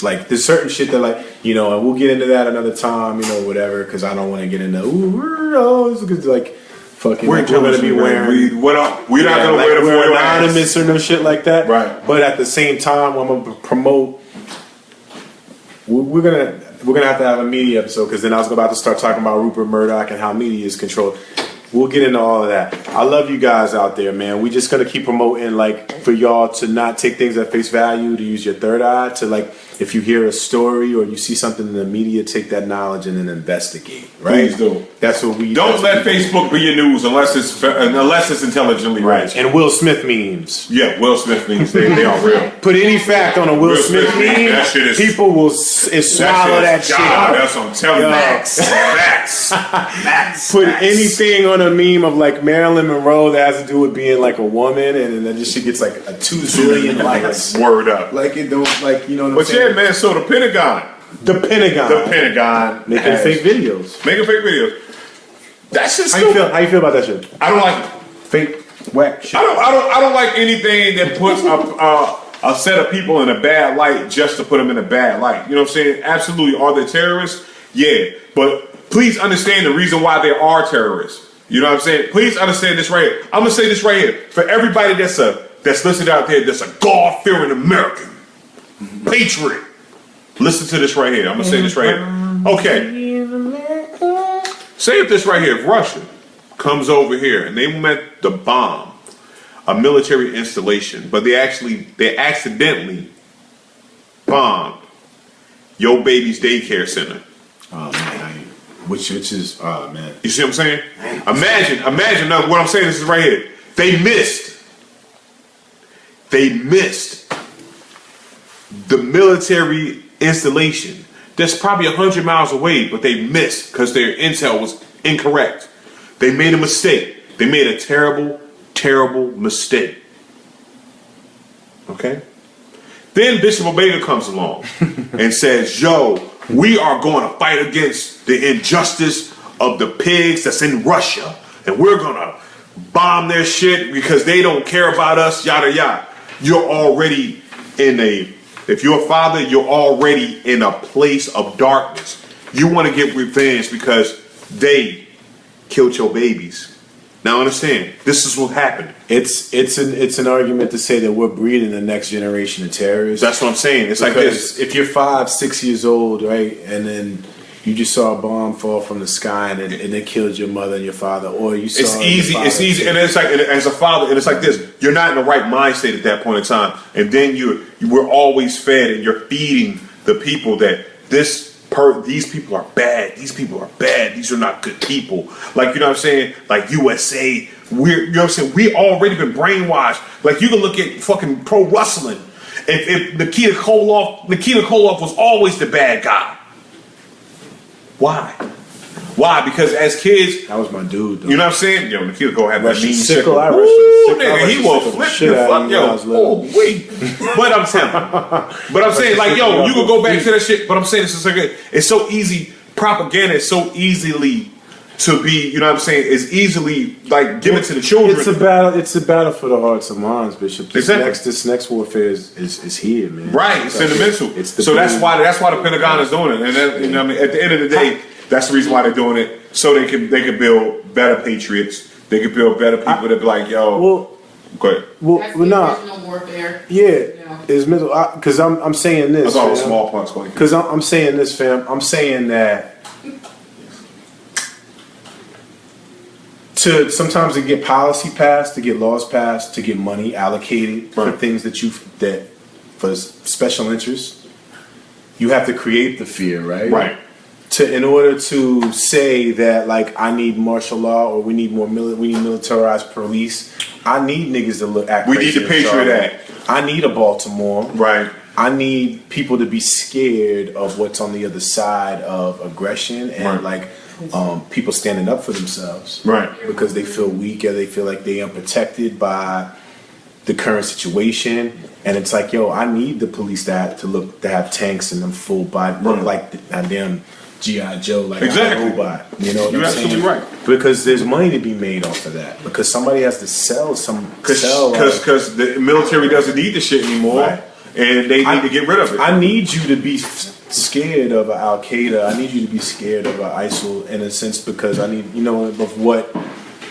Like there's certain shit that and we'll get into that another time, whatever, because I don't want to get into it's like fucking we're gonna be wearing we're not gonna wear the we're anonymous or no shit like that. Right. But at the same time, I'm gonna promote. We're gonna have to have a media episode because then I was about to start talking about Rupert Murdoch and how media is controlled. We'll get into all of that. I love you guys out there, man. We just gonna keep promoting, like, for y'all to not take things at face value, to use your third eye, to like, if you hear a story or you see something in the media, take that knowledge and then investigate. Right? Please do. That's what we. Don't let Facebook be your news unless it's intelligently right. rich. And Will Smith memes. Yeah, Will Smith memes. They are real. Put any fact on a Will Smith meme, that shit is, people will swallow that shit. That's what I'm telling you. Facts. Put anything on a meme of like Marilyn Monroe that has to do with being like a woman, and then she gets like a 2 zillion likes. Word up. Like it don't like what I'm but saying. Yeah, man. So the Pentagon making fake videos. That's just stupid. How you feel about that shit? I don't like it. Fake whack shit. I don't like anything that puts a set of people in a bad light just to put them in a bad light. You know what I'm saying? Absolutely. Are they terrorists? Yeah. But please understand the reason why they are terrorists. You know what I'm saying? Please understand this right here. I'm gonna say this right here for everybody that's listening out there. That's a God-fearing American patriot. Listen to this right here. I'm gonna say this right here. Okay. Say if this right here, if Russia comes over here and they meant to bomb a military installation, but they accidentally bombed your baby's daycare center. Oh man, which is man. You see what I'm saying? Imagine. Now, what I'm saying is right here. They missed the military installation. That's probably 100 miles away, but they missed because their intel was incorrect. They made a mistake. They made a terrible, terrible mistake. Okay? Then Bishop Obega comes along and says, yo, we are going to fight against the injustice of the pigs that's in Russia, and we're going to bomb their shit because they don't care about us, yada, yada. You're already if you're a father, you're already in a place of darkness. You want to get revenge because they killed your babies. Now understand, this is what happened. It's an argument to say that we're breeding the next generation of terrorists. That's what I'm saying. It's because like this. If you're 5-6 years old, right, and then you just saw a bomb fall from the sky and it killed your mother and your father, or you saw it's easy, and it's like as a father, and it's like this: you're not in the right mind state at that point in time, and then you were always fed, and you're feeding the people that this these people are bad. These people are bad. These are not good people. Like, you know what I'm saying? Like USA, you know what I'm saying? We already been brainwashed. Like, you can look at fucking pro wrestling. If Nikita Koloff was always the bad guy. Why? Why? Because as kids, that was my dude. Though. You know what I'm saying? Yo, Nikita Koloff had that mean sickle. Nigga, he will flip the fuck. Yo, oh wait. But I'm saying, like, yo, you could go back to that shit. But I'm saying, it's so easy. Propaganda is so easily to be. You know what I'm saying? It's easily like given to the children. It's a battle. It's a battle for the hearts and minds, Bishop. Exactly. This next warfare is here, man. Right. It's sentimental. So that's why the Pentagon is doing it. And that, you know what I mean? At the end of the day. That's the reason why they're doing it, so they can build better patriots. They can build better people that be like, yo. Well, go ahead. That's original warfare. Yeah, it's mental. Because I'm saying this. That's all the small parts. Because I'm saying this, fam. I'm saying that sometimes to get policy passed, to get laws passed, to get money allocated for things that for special interests, you have to create the fear, right? Right. In order to say that, like, I need martial law or we need more we need militarized police, I need niggas to act. We need the Patriot Act. I need a Baltimore. Right. I need people to be scared of what's on the other side of aggression and people standing up for themselves. Right. Because they feel weak or they feel like they are protected by the current situation. And it's like, yo, I need the police to have tanks and them full body, look like a damn G.I. Joe, like exactly. a robot. You know what You're I'm saying? absolutely right. Because there's money to be made off of that. Because somebody has to sell some. Because the military doesn't need the shit anymore, right. And they need to get rid of it. I need you to be scared of Al Qaeda. I need you to be scared of ISIL in a sense because I need of what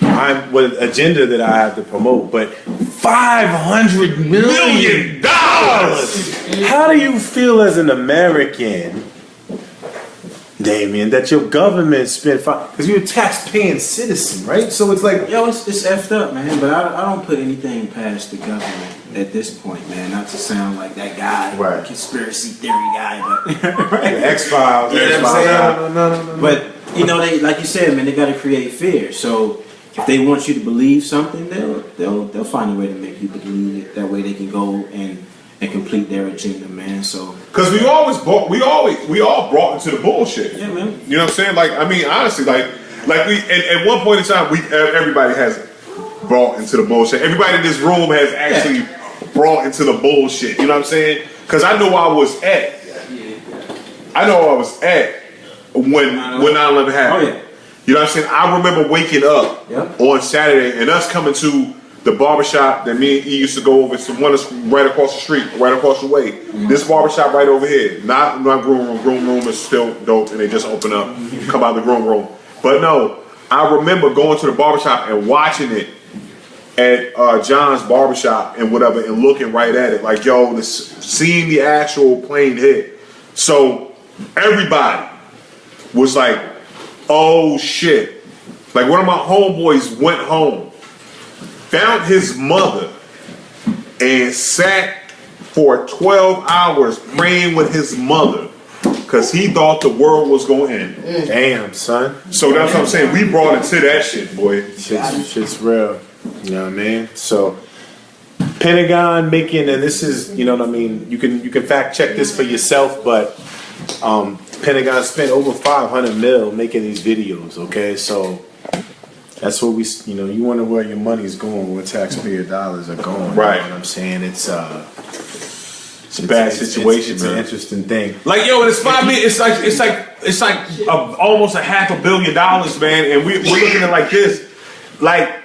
agenda that I have to promote. But $500 million. How do you feel as an American, Damien, that your government spent because you're a tax-paying citizen, right? So it's like, yo, it's effed up, man. But I don't put anything past the government at this point, man. Not to sound like that guy, right. Conspiracy theory guy, but right. X-Files. You know what I'm saying? No. But they, like you said, man, they got to create fear. So if they want you to believe something, they'll find a way to make you believe it. That way they can go and complete their agenda, man. So because we all brought into the bullshit. Yeah, man. You know what I'm saying? Like, I mean, honestly, like we at one point in time, everybody has brought into the bullshit. Everybody in this room has actually brought into the bullshit. You know what I'm saying? Because I know I was at when 9/11 happened. Oh yeah. You know what I'm saying? I remember waking up on Saturday and us coming to the barbershop that me and E used to go over to one that's right across the street, right across the way. Mm-hmm. This barbershop right over here. Not groom room. Groom room is still dope and they just open up. Come out of the groom room. But no, I remember going to the barbershop and watching it at John's barbershop and whatever and looking right at it. Like, yo, seeing the actual plane hit. So everybody was like, oh shit. Like one of my homeboys went home, found his mother, and sat for 12 hours praying with his mother because he thought the world was going to end. Damn, son. So that's what I'm saying. We brought into that shit, boy. Shit's real. You know what I mean? So Pentagon making, and this is, you know what I mean, you can fact check this for yourself, but Pentagon spent over $500 million making these videos, okay? So that's what you wonder where your money's going, where taxpayer dollars are going. Right. You know what I'm saying? It's a bad situation, it's man. an interesting thing. Like, yo, it's like almost $500 million, man, and we're looking at it like this. Like,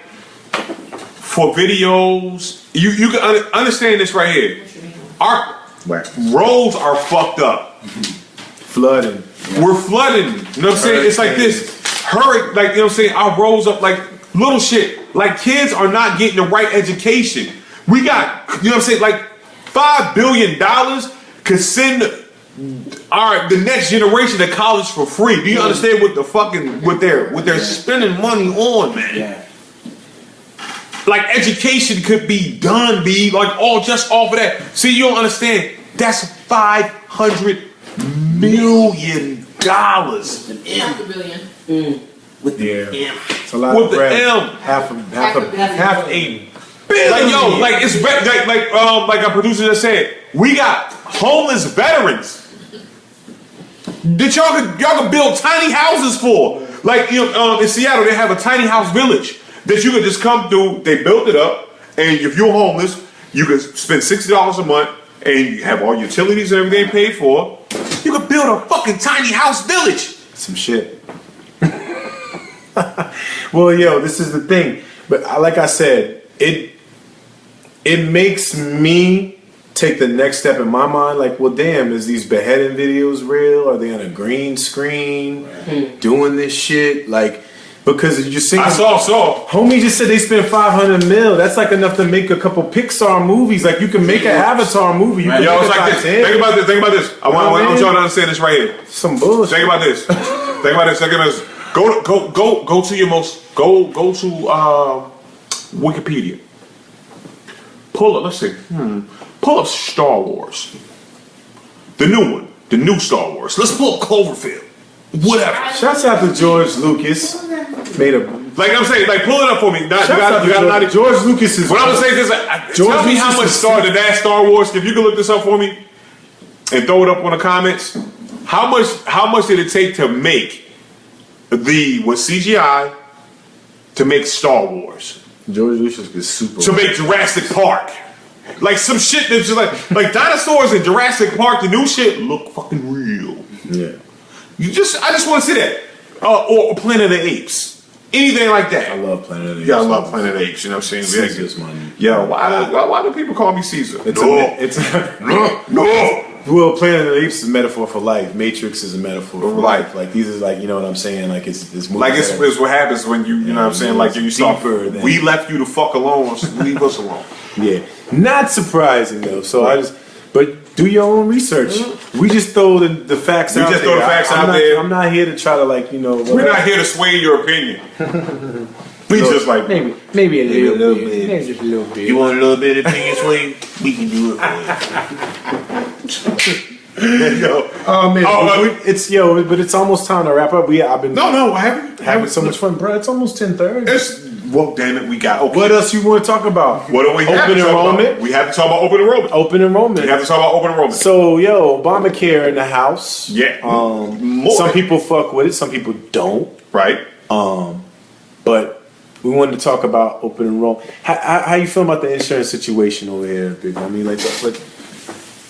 for videos, you can understand this right here. Our roads are fucked up. Flooding. We're flooding. You know what I'm saying? It's like this. Hurry, like, you know what I'm saying? Our roads up like little shit. Like, kids are not getting the right education. We got, you know what I'm saying? Like, $5 billion could send the next generation to college for free. Do you understand what they're spending money on, man? Yeah. Like, education could be done, like all just off of that. See, you don't understand. That's $500 million. Half a billion. With the Yeah. It's a lot With of the bread. M. Half a billion. Like yo, like it's like our producer just said, we got homeless veterans that y'all can build tiny houses for. Like in Seattle, they have a tiny house village that you could just come through. They built it up, and if you're homeless, you can spend $60 a month, and you have all utilities and everything paid for. You could build a fucking tiny house village. Some shit. Well, yo, this is the thing. But like I said, it makes me take the next step in my mind. Like, well, damn, is these beheading videos real? Are they on a green screen doing this shit? Like, because you just think I saw. homie just said they spent 500 mil. That's like enough to make a couple Pixar movies. Like, you can make an Avatar movie. You can Yo, make it's a like this. Titanic. Think about this. I want y'all to understand this right here. Some bullshit. Think about this. Think about this. Go to your most go to Wikipedia. Pull up. Let's see. Pull up Star Wars. The new one. The new Star Wars. Let's pull up Cloverfield. Whatever. Shouts out to George Lucas. Made a Like I'm saying, like pull it up for me. You Shouts out to got George Lucas is. What I'm gonna say is this: tell me how much Star Wars. If you can look this up for me and throw it up on the comments, how much did it take to make with CGI to make Star Wars? George Lucas is super. To make Jurassic Park, like some shit that's just like dinosaurs in Jurassic Park. The new shit look fucking real. Yeah. I just want to see that, or Planet of the Apes, anything like that. I love Planet of the Apes. Yeah, I love Planet of the Apes. You know what I'm saying? Caesar's money. Yeah, why do people call me Caesar? No. Well, Planet of the Apes is a metaphor for life. Matrix is a metaphor for life. Like these is like, you know what I'm saying? Like it's like it's what happens when you know what I'm saying? Like you start. We left you to fuck alone, so leave us alone. Yeah, not surprising though. So but do your own research. We just throw the facts out there. We just throw the facts out there. I'm not here to try to We're not here to sway your opinion. We just like maybe a little bit. Maybe just a little bit. You want a little bit of opinion sway? We can do it for you. Oh man, but it's almost time to wrap up. I've been having so much fun, bro. It's almost 10:30. Well, damn it, we got. Okay. What else you want to talk about? What do we have open to talk enrollment? About? We have to talk about open enrollment. Open enrollment. We have to talk about open enrollment. So, Obamacare in the house. Yeah. Some people fuck with it. Some people don't. Right. But we wanted to talk about open enrollment. How you feel about the insurance situation over here, Big? I mean, like,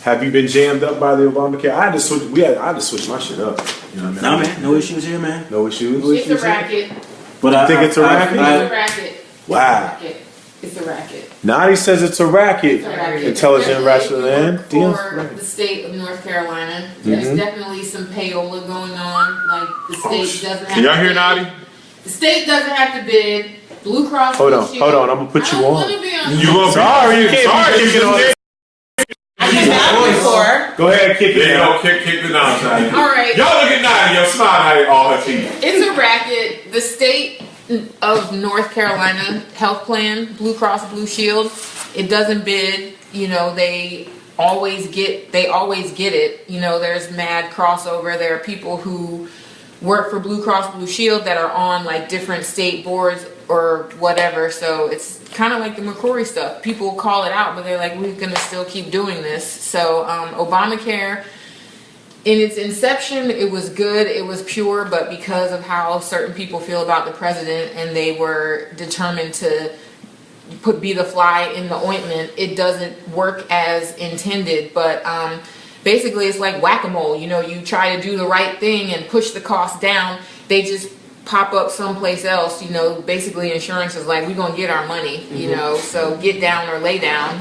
have you been jammed up by the Obamacare? I had to switch my shit up. You know what I mean? Nah, man, no issues here, man. No issues. It's a racket. But I think it's a racket. It's a racket. Wow. It's a racket. Nadi says it's a racket. It's a racket. Intelligent, rational, and for the state of North Carolina, there's definitely some payola going on. Like the state doesn't have. Can y'all to hear bid. Nadi? The state doesn't have to bid. Blue Cross. Hold on. Blue Shield. I'm gonna put you on. You gonna Sorry, you can't. Sorry, Kick it on. I did that before. Go ahead, kick it. There you go. Kick the nonsense. All right. Y'all look at Nadi. Yo, smile at all her teeth. It's a racket. The state of North Carolina health plan, Blue Cross Blue Shield, it doesn't bid. They always get it. There's mad crossover. There are people who work for Blue Cross Blue Shield that are on like different state boards or whatever. So it's kind of like the McCrory stuff. People call it out, but they're like, we're gonna still keep doing this. So Obamacare, in its inception, it was good, it was pure, but because of how certain people feel about the president and they were determined to be the fly in the ointment, it doesn't work as intended. But basically it's like whack-a-mole. You try to do the right thing and push the cost down, they just pop up someplace else. Basically insurance is like, we're gonna get our money, so get down or lay down.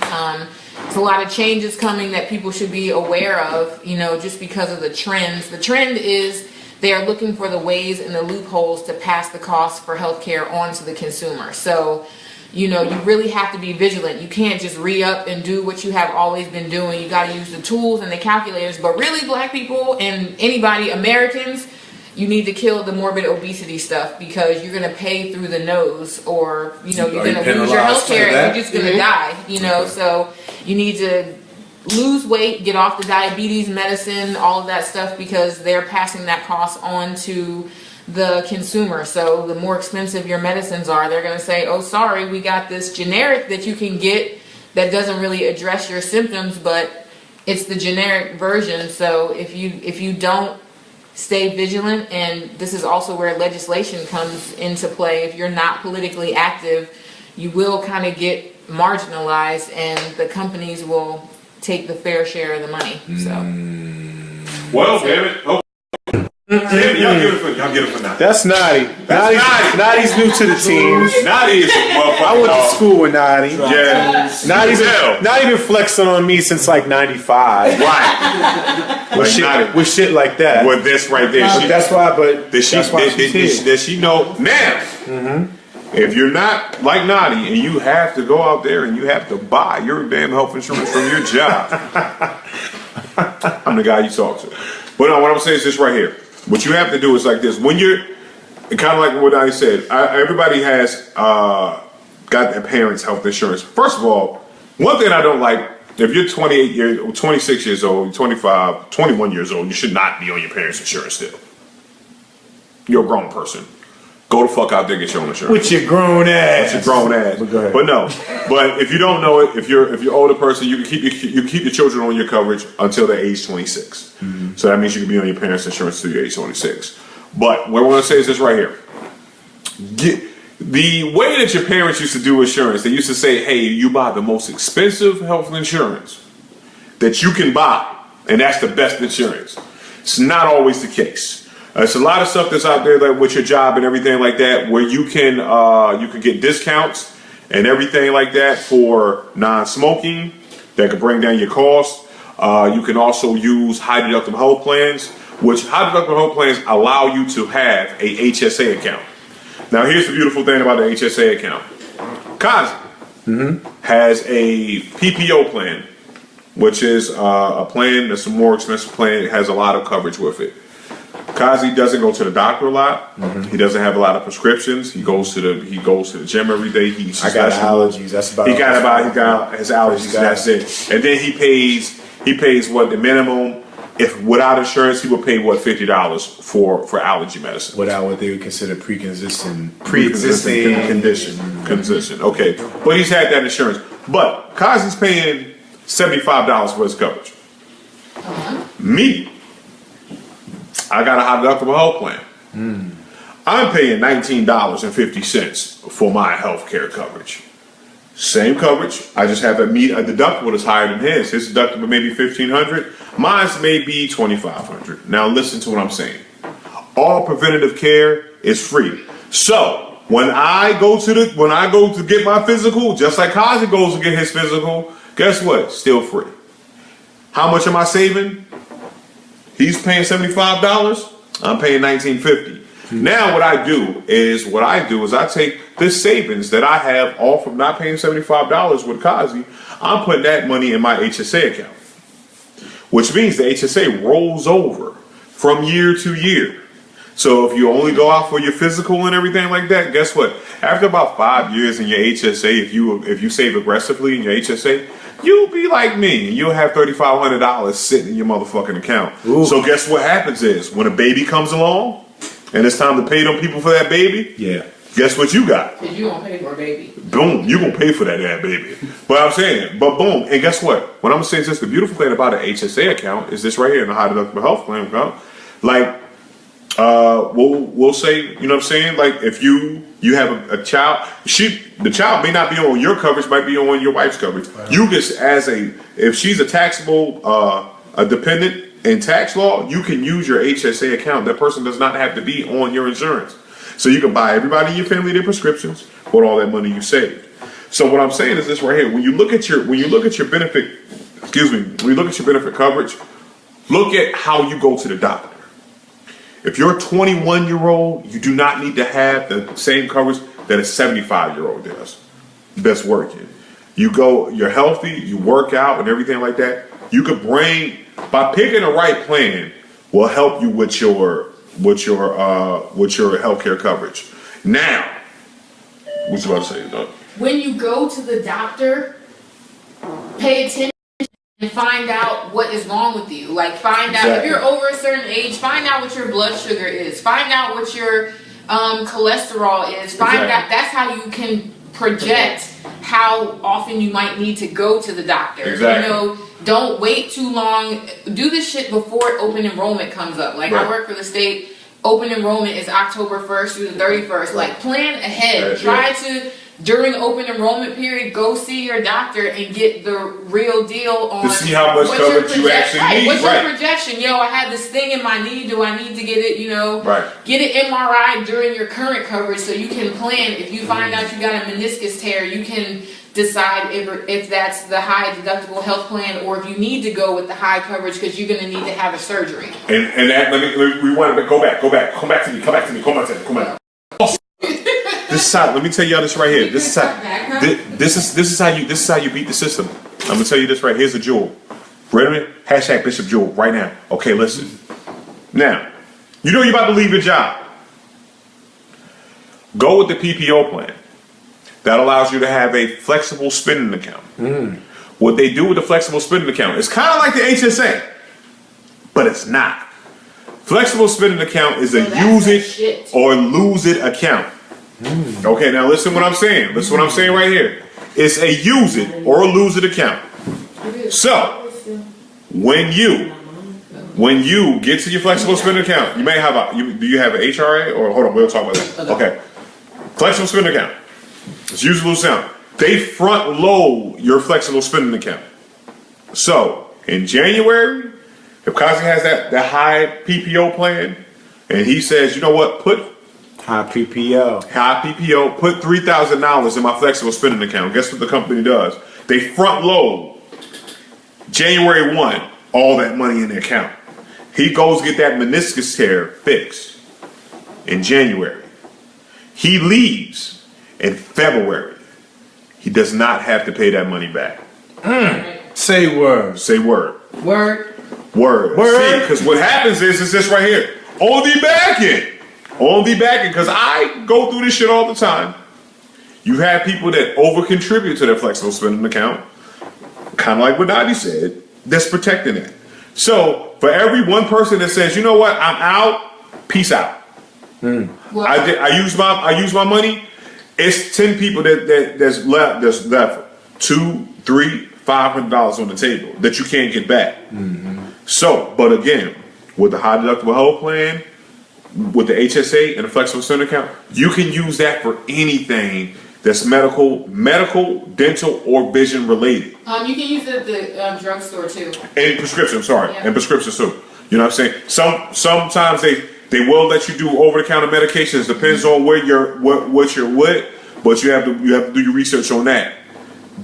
It's a lot of changes coming that people should be aware of, just because of the trends. The trend is they are looking for the ways and the loopholes to pass the cost for healthcare on to the consumer. So, you really have to be vigilant. You can't just re-up and do what you have always been doing. You got to use the tools and the calculators. But really, black people and anybody, Americans, you need to kill the morbid obesity stuff, because you're going to pay through the nose, or you're going to lose your health care and you're just going to die. So you need to lose weight, get off the diabetes medicine, all of that stuff, because they're passing that cost on to the consumer. So the more expensive your medicines are, they're going to say, oh, sorry, we got this generic that you can get that doesn't really address your symptoms, but it's the generic version. So if you don't stay vigilant, and this is also where legislation comes into play, if you're not politically active, you will kind of get marginalized, and the companies will take the fair share of the money. So, well, damn it. Oh. Y'all get it for now. That's Naughty. Naughty's new to the team. Naughty is a motherfucker. I went to school with Naughty. Yeah. Naughty been flexing on me since like 95. Right. With shit like that. With this right there. That's why, but does she know now? Mm-hmm. If you're not like Naughty and you have to go out there and you have to buy your damn health insurance from your job, I'm the guy you talk to. But no, what I'm saying is this right here. What you have to do is like this. When you're kind of like what I said, everybody has got their parents' health insurance. First of all, one thing I don't like, if you're 28 years, 26 years old, 25, 21 years old, you should not be on your parents' insurance still. You're a grown person. Go the fuck out there and get your own insurance. With your grown ass. With your grown ass. But no. But if you don't know it, if you're an older person, you can keep your children on your coverage until they're age 26. Mm-hmm. So that means you can be on your parents' insurance until you're age 26. But what I want to say is this right here. The way that your parents used to do insurance, they used to say, hey, you buy the most expensive health insurance that you can buy, and that's the best insurance. It's not always the case. It's a lot of stuff that's out there, like with your job and everything like that, where you can get discounts and everything like that for non-smoking that could bring down your costs. You can also use high deductible health plans, which high deductible health plans allow you to have a HSA account. Now, here's the beautiful thing about the HSA account. Kazi has a PPO plan, which is a plan that's a more expensive plan. It has a lot of coverage with it. Kazi doesn't go to the doctor a lot. Mm-hmm. He doesn't have a lot of prescriptions. He goes to the gym every day. I got allergies. That's about he got his allergies. That's it. And then he pays what the minimum. If without insurance, he would pay what $50 for allergy medicine. Without what they would consider pre-existing condition. Okay, but he's had that insurance. But Kazi's paying $75 for his coverage. Me. I got a high deductible health plan. I'm paying $19.50 for my health care coverage. Same coverage. I just have a deductible that's higher than his. His deductible may be $1,500. Mine's may be $2,500. Now listen to what I'm saying. All preventative care is free. So when I go to get my physical, just like Kazi goes to get his physical, guess what? Still free. How much am I saving? He's paying $75. I'm paying $19.50. Now what I do is I take this savings that I have off of not paying $75 with Kazi. I'm putting that money in my HSA account, which means the HSA rolls over from year to year. So if you only go out for your physical and everything like that, guess what? After about 5 years in your HSA, if you save aggressively in your HSA, you'll be like me and you'll have $3,500 sitting in your motherfucking account. Ooh. So guess what happens is when a baby comes along and it's time to pay them people for that baby, guess what you got? Because you gonna pay for a baby. Boom, you gonna pay for that baby. But I'm saying, but boom, and guess what? What I'm saying is this: the beautiful thing about an HSA account is this right here in the high deductible health plan account. Like, we'll say, you know what I'm saying? Like, if you have a child, the child may not be on your coverage, might be on your wife's coverage. Wow. You just if she's a taxable a dependent in tax law, you can use your HSA account. That person does not have to be on your insurance. So you can buy everybody in your family their prescriptions with all that money you saved. So what I'm saying is this right here: when you look at your benefit, when you look at your benefit coverage, look at how you go to the doctor. If you're a 21-year-old, you do not need to have the same coverage that a 75-year-old does. That's working. You're healthy, you work out and everything like that. You could by picking the right plan will help you with your healthcare coverage. Now, what you about to say, Doug? When you go to the doctor, pay attention and find out what is wrong with you. Like, find out if you're over a certain age, find out what your blood sugar is, find out what your cholesterol is, find out. That's how you can project how often you might need to go to the doctor. You know, don't wait too long. Do this shit before open enrollment comes up. Like, I work for the state. Open enrollment is October 1st through the 31st. Like, plan ahead. Try to, during open enrollment period, go see your doctor and get the real deal on to see how much coverage you actually need. What's your projection? Yo, I had this thing in my knee. Do I need to get it, you know, get an MRI during your current coverage so you can plan. If you find out you got a meniscus tear, you can decide if that's the high deductible health plan or if you need to go with the high coverage because you're going to need to have a surgery. And that, let me rewind a bit. Go back to me. This is how. Let me tell y'all this right here. This is how. This is how you beat the system. I'm gonna tell you this right. Here's a jewel. Ready a minute? Hashtag Bishop Jewel right now. Okay, listen. Now, you know you're about to leave your job. Go with the PPO plan. That allows you to have a flexible spending account. What they do with the flexible spending account is kind of like the HSA, but it's not. Flexible spending account is a use it or lose it account. Okay, now listen what I'm saying. Listen what I'm saying right here. It's a use it or lose it account. So when you get to your flexible spending account, you may have do you have an HRA or hold on, we'll talk about that. Okay. Flexible spending account. It's use it, lose it account. They front load your flexible spending account. So in January, if Kazi has that high PPO plan and he says, you know what, put high PPO, put $3,000 in my flexible spending account. Guess what the company does? They front load January 1, all that money in the account. He goes get that meniscus tear fixed in January. He leaves in February. He does not have to pay that money back. Say word. Say word. Word. Word. See, because what happens is this right here. On the back end. On the back end. Because I go through this shit all the time. You have people that over contribute to their flexible spending account. Kind of like what Nadi said. That's protecting it. So for every one person that says, you know what, I'm out, peace out. Well, I use my money. It's 10 people that's left $200, $300, $500 on the table that you can't get back. So, but again, with the high deductible health plan, with the HSA and the flexible spending account, you can use that for anything that's medical, dental, or vision related. You can use it at the drugstore too. And prescription, and prescription too. You know what I'm saying? Sometimes they will let you do over-the-counter medications. Depends on where what you're with, but you have to do your research on that.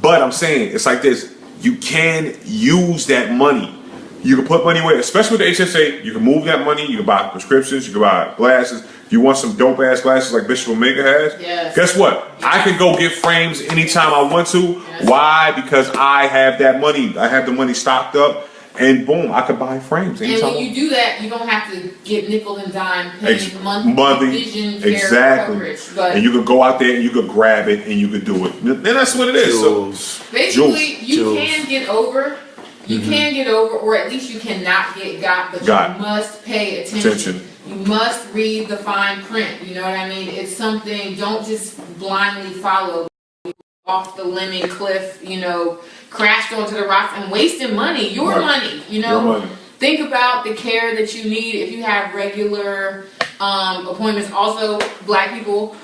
But I'm saying it's like this: you can use that money. You can put money away, especially with the HSA. You can move that money. You can buy prescriptions. You can buy glasses. If you want some dope ass glasses like Bishop Omega has, guess what? I can go get frames anytime I want to. Why? Because I have that money. I have the money stocked up. And boom, I could buy frames anytime. And when you do that, you don't have to get nickel and dime paying monthly vision care coverage. But and you could go out there and you could grab it and you could do it. And that's what it is. So basically, you can get over. You can get over, or at least you cannot get got, but you must pay attention. You must read the fine print. You know what I mean? It's something. Don't just blindly follow off the lemon cliff. You know. Crashed onto the rocks and wasting money, your money, you know. Think about the care that you need if you have regular appointments. Also, Black people,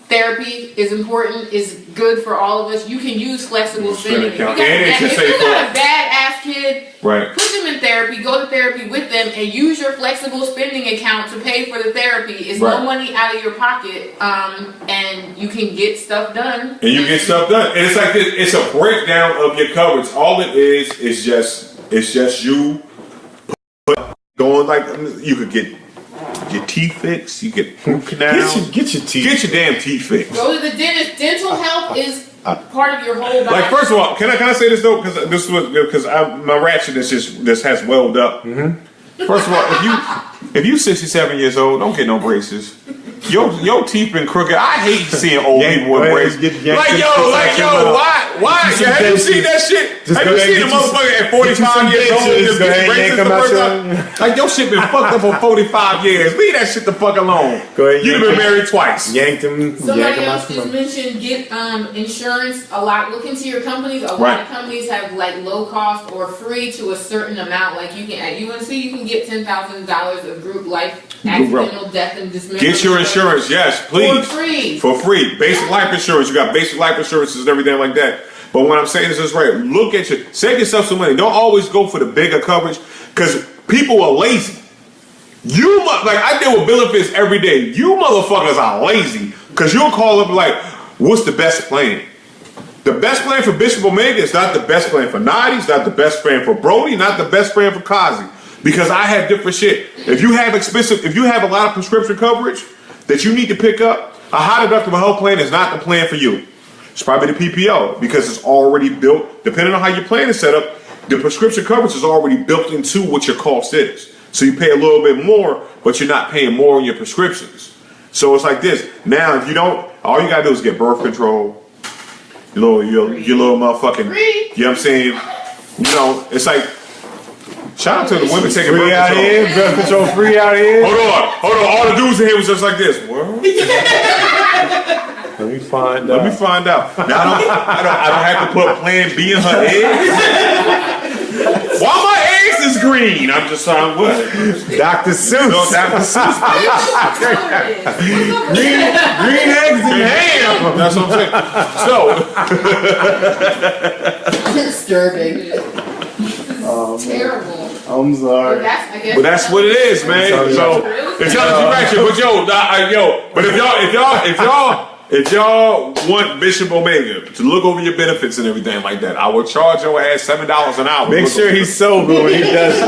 therapy is important, is good for all of us. You can use flexible spending. If you got a badass kid, put them in therapy, go to therapy with them, and use your flexible spending account to pay for the therapy. It's no money out of your pocket, and you can get stuff done. And you get stuff done. And it's like this, it's a breakdown of your coverage. All it is just you going like you could get your teeth fixed, you get root canal. Get your teeth. Get your damn teeth fixed. Go to the dentist. Dental health is part of your whole body. Like, first of all, can I say this though? Because my ratchet this has welled up. First of all, if you 67 years old, don't get no braces. Your teeth been crooked. I hate seeing old people with braces. Why? Have you seen that shit? Have you seen the motherfucker at 45 years old just get braces the first time? Like, your shit been fucked up for 45 years. Leave that shit the fuck alone. You've been married twice. Yanked him. Somebody else just mentioned get insurance. Look into your companies. A lot of companies have like low cost or free to a certain amount. Like you can at UNC, you can get $10,000 of group life accidental death and dismemberment. Get your insurance, yes, please. For free. Basic life insurance. You got basic life insurances and everything like that. But what I'm saying is this right. Look at you. Save yourself some money. Don't always go for the bigger coverage because people are lazy. I deal with benefits every day. You motherfuckers are lazy because you'll call up like, what's the best plan? The best plan for Bishop Omega is not the best plan for Nadi. It's not the best plan for Brody. Not the best plan for Kazi. Because I have different shit. If you have a lot of prescription coverage that you need to pick up, a high deductible health plan is not the plan for you. It's probably the PPO because it's already built. Depending on how your plan is set up, the prescription coverage is already built into what your cost is. So you pay a little bit more, but you're not paying more on your prescriptions. So it's like this. Now, if you don't, all you gotta do is get birth control. Your little motherfucking. You know what I'm saying? It's like. Shout out to the women taking free birth out control. here, birth control free out here. Hold on. All the dudes in here was just like this. What? Let me find out. Now I don't have to put Plan B in her eggs. Why my eggs is green? I'm just saying what? Dr. Seuss. No, Dr. Seuss. green eggs and ham. That's what I'm saying. Disturbing. Terrible. I'm sorry. But that's what it is, man. So it's Ratchet. But if y'all want Bishop Omega to look over your benefits and everything like that, I will charge your ass $7 an hour. Make sure he's sober when he does it.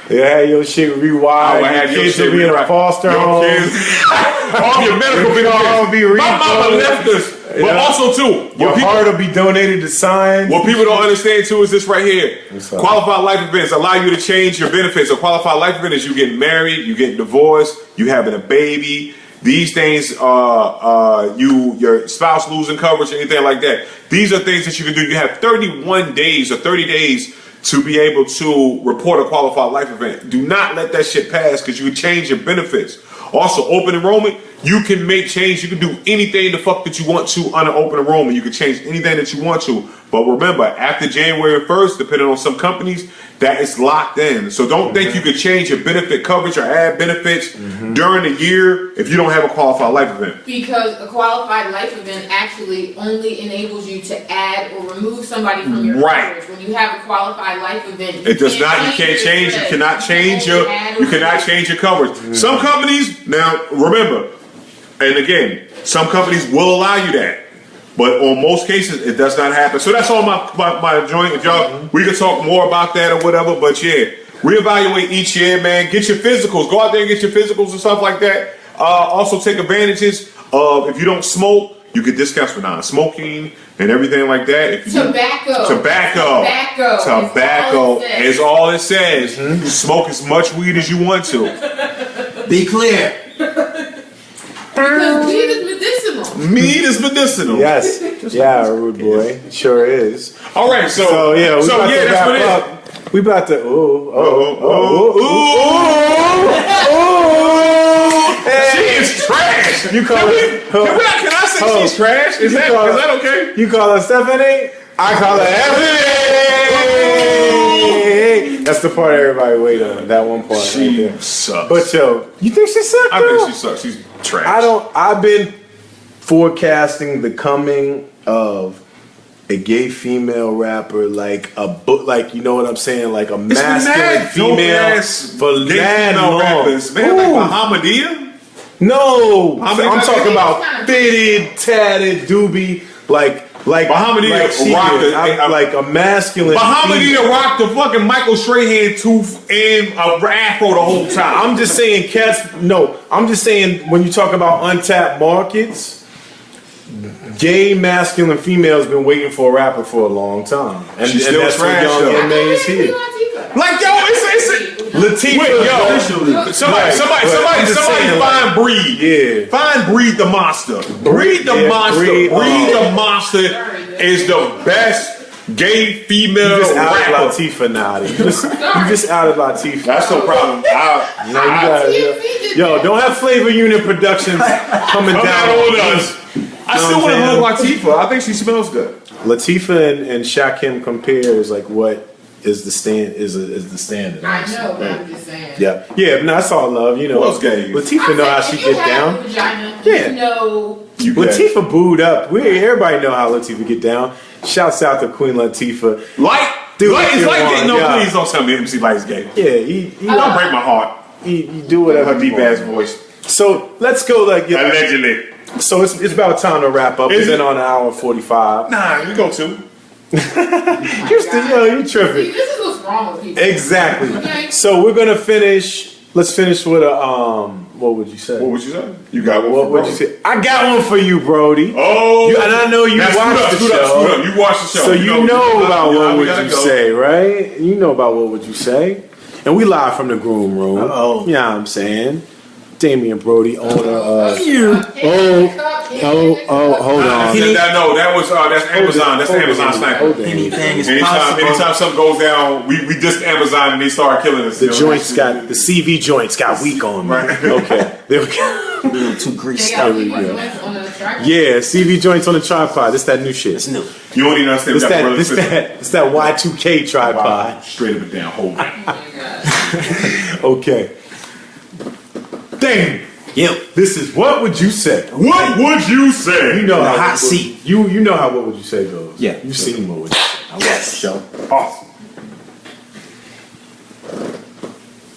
Yeah, your shit rewired. Have your kids shit will be in a foster home. All your medical benefits. My mama left us. But also too, your heart will be donated to science. What people don't understand too is this right here. Qualified life events allow you to change your benefits. A qualified life event is you getting married, you getting divorced, you having a baby. These things, your spouse losing coverage, anything like that. These are things that you can do. You have 31 days or 30 days to be able to report a qualified life event. Do not let that shit pass because you can change your benefits. Also, open enrollment, you can make change. You can do anything the fuck that you want to on an open enrollment. You can change anything that you want to. But remember, after January 1st, depending on some companies, that is locked in. So don't think you could change your benefit coverage or add benefits during the year if you don't have a qualified life event. Because a qualified life event actually only enables you to add or remove somebody from your coverage. When you have a qualified life event, you cannot change your coverage. Some companies, now remember, and again, some companies will allow you that. But on most cases, it does not happen. So that's all my joint. If y'all, we can talk more about that or whatever. But yeah, reevaluate each year, man. Get your physicals. Go out there and get your physicals and stuff like that. Also take advantages of, if you don't smoke, you get discounts for non-smoking and everything like that. If you Tobacco is all it says. Smoke as much weed as you want to. Be clear. Because weed is medicinal. Mead is medicinal. Yes. Yeah, rude boy. It sure is. All right, so that's what it is. We about to She is trash. You call her? Can I say she's trash? Is that okay? You call her Stephanie? I call her Ebony. That's the part everybody wait on. That one part. She sucks. But you think she sucks? I think she sucks. She's trash. I've been forecasting the coming of a gay female rapper, like a book, like, you know what I'm saying, like a masculine female for mad long. Rappers, man, like Bahamadia. No, I'm talking about fitted, tatted, doobie, like Bahamadia like a masculine. Bahamadia rocked the fucking Michael Strahan tooth and a afro the whole time. I'm just saying, I'm just saying when you talk about untapped markets. Gay masculine females been waiting for a rapper for a long time, and she's still that's trash. Young M.A. is here. Like, yo, it's Latifah. Wait, yo, Officially. somebody I'm just saying, find Breed. Yeah. Find Breed the Monster. Breed the Yeah, Monster. Breed, Breed the Monster is the best gay female You just outed rapper. Latifah now. You just outed Latifah. That's no problem. Yo, don't have Flavor Unit Productions coming Come down out on us. I still want to hug Latifah. I think she smells good. Latifah and Shakim compare is like what is the standard. I know, but I'm just saying. Yeah. No, that's all love. You know, Who else gay? Latifah know how she get down. Vagina, Yeah. You know. You gay. Latifah booed up. Everybody know how Latifah get down. Shouts out to Queen Latifah. It's like what you getting no. want, yeah. Please don't tell me MC Light's gay. Yeah, he Don't break my heart. he do whatever Her he deep ass wants. voice. So let's go. Allegedly. So it's about time to wrap up. Is We've been it? on an hour and 45. Nah, we go to. You tripping. See, this is what's wrong with people. Exactly. Okay. So we're gonna finish. Let's finish with a What would you say? What would you say? You got one. What would you say? I got one for you, Brody. Oh, And I know you now, watched the scoot show. up. You watched the show. So you know about we what would gotta you go. say, right? You know about what would you say. And we live from the groom room. Uh-oh. You know what I'm saying? Damian Brody, owner of. Hold on. No, that's Amazon. That's Amazon sniper. Anything is Anytime possible. something goes down, we just Amazon and they start killing us. The CV joints got weak on me. Okay, there we go. A little too They greased got up. people on the track. Yeah, CV joints on the tripod. This that new shit. It's new. You don't even understand. This that Y2K tripod. Straight up and down. Hold it. Oh my God. Okay. Damn. Yep. This is what would you say? What would you say? You know The how hot seat. You know how what would you say goes. Yeah. You've seen what would you say. Yes. Show. Awesome.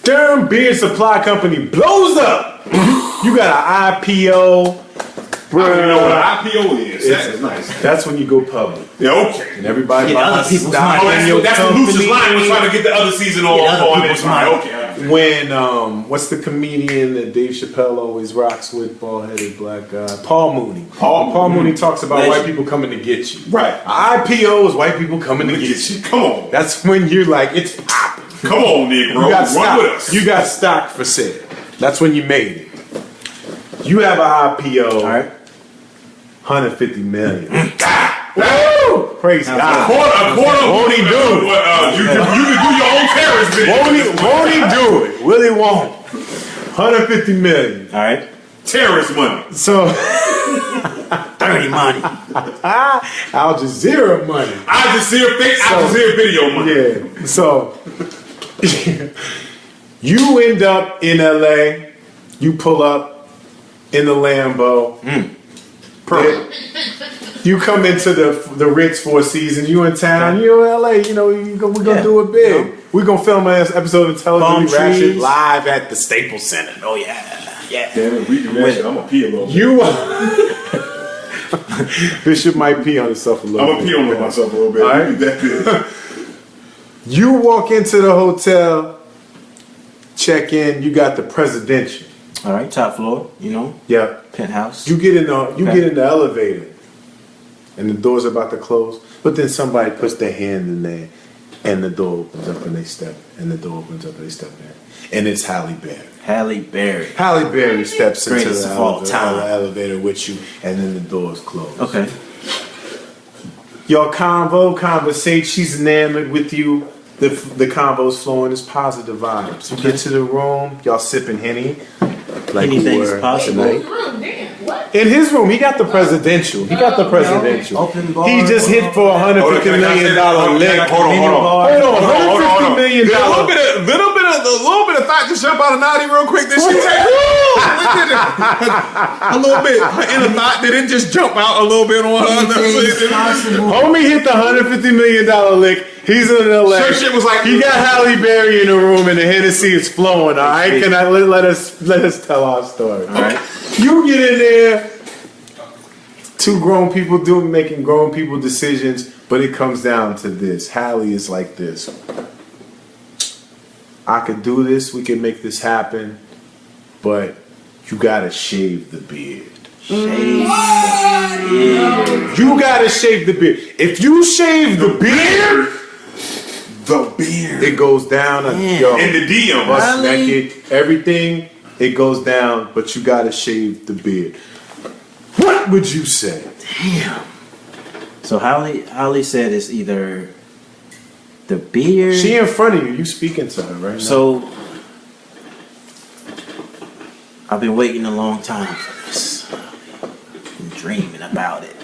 Durham Beer Supply Company blows up. You got an IPO. I don't even know what an IPO is. That's nice. That's when you go public. Yeah, okay. And everybody Get other buys people's stock money. in your That's the Lucius company. line was trying to get the other season Get other on people's it. money. Okay. When what's the comedian that Dave Chappelle always rocks with, bald-headed black guy, Paul Mooney. Paul Mooney talks about Legend. white people coming to get you. Right. IPO is white people coming to get you. Come on. That's when you're like, it's popping. Come on, Negro. You got Run stock. with us. You got stock for sale. That's when you made it. You have an IPO. All right. 150 million. Woo! Praise God. A quarter. Won't he do it? You can do your own terrorist video. Won't he do it? Will he won't? 150 million. All right. Terrorist money. So Dirty money. Al Jazeera money. Al Jazeera video money. Yeah. So you end up in LA. You pull up in the Lambo. Perfect. You come into the Ritz for a season. You in town. You in LA. You know we're gonna do it big. We're gonna film an episode of Intelligently Palm Ratchet trees. live at the Staples Center. Oh yeah. Yeah. Damn it, we do that shit. I'm gonna pee a little bit. You Bishop might pee on himself a little I'm bit. gonna pee on myself a little bit. All right. We do that bit. You walk into the hotel, check in. You got the presidential. All right. Top floor. You know. Yeah. Penthouse. You get in the elevator, and the door's about to close. But then somebody puts their hand in there, and the door opens up, and they step. And the door opens up, and they step in, and it's Halle Berry. Halle Berry. Halle Berry steps into Greatest the of all time. elevator with you, and then the door's closed. Okay. Your conversate. She's enamored with you. The convo's flowing. It's positive vibes. You get to the room. Y'all sipping Henny. Like Anything we is were possible. tonight. Damn, what? In his room, he got the presidential. He got the presidential. Open bar. He just hit for $150 million lick. Hold on. $150 million. Did a little bit of thought just jump out of Naughty real quick. This shit take a little bit. Her inner thought didn't just jump out a little bit on her. Anything's possible. Homie hit the $150 million lick. He's in LA. Sure shit was like He got Halle Berry in the room, and the Hennessy is flowing. All right, can I let us tell our story? All right. You get in there. Two grown people making grown people decisions, but it comes down to this. Halle is like this. I could do this. We can make this happen, but you gotta shave the beard. Shade. You gotta shave the beard. If you shave the beard, the beard. It goes down. Yo, In the DM. bust naked, everything. It goes down, but you gotta shave the beard. What would you say? Damn. So Holly said it's either the beard. She in front of you. You speaking to her right now. So I've been waiting a long time for this. Been dreaming about it.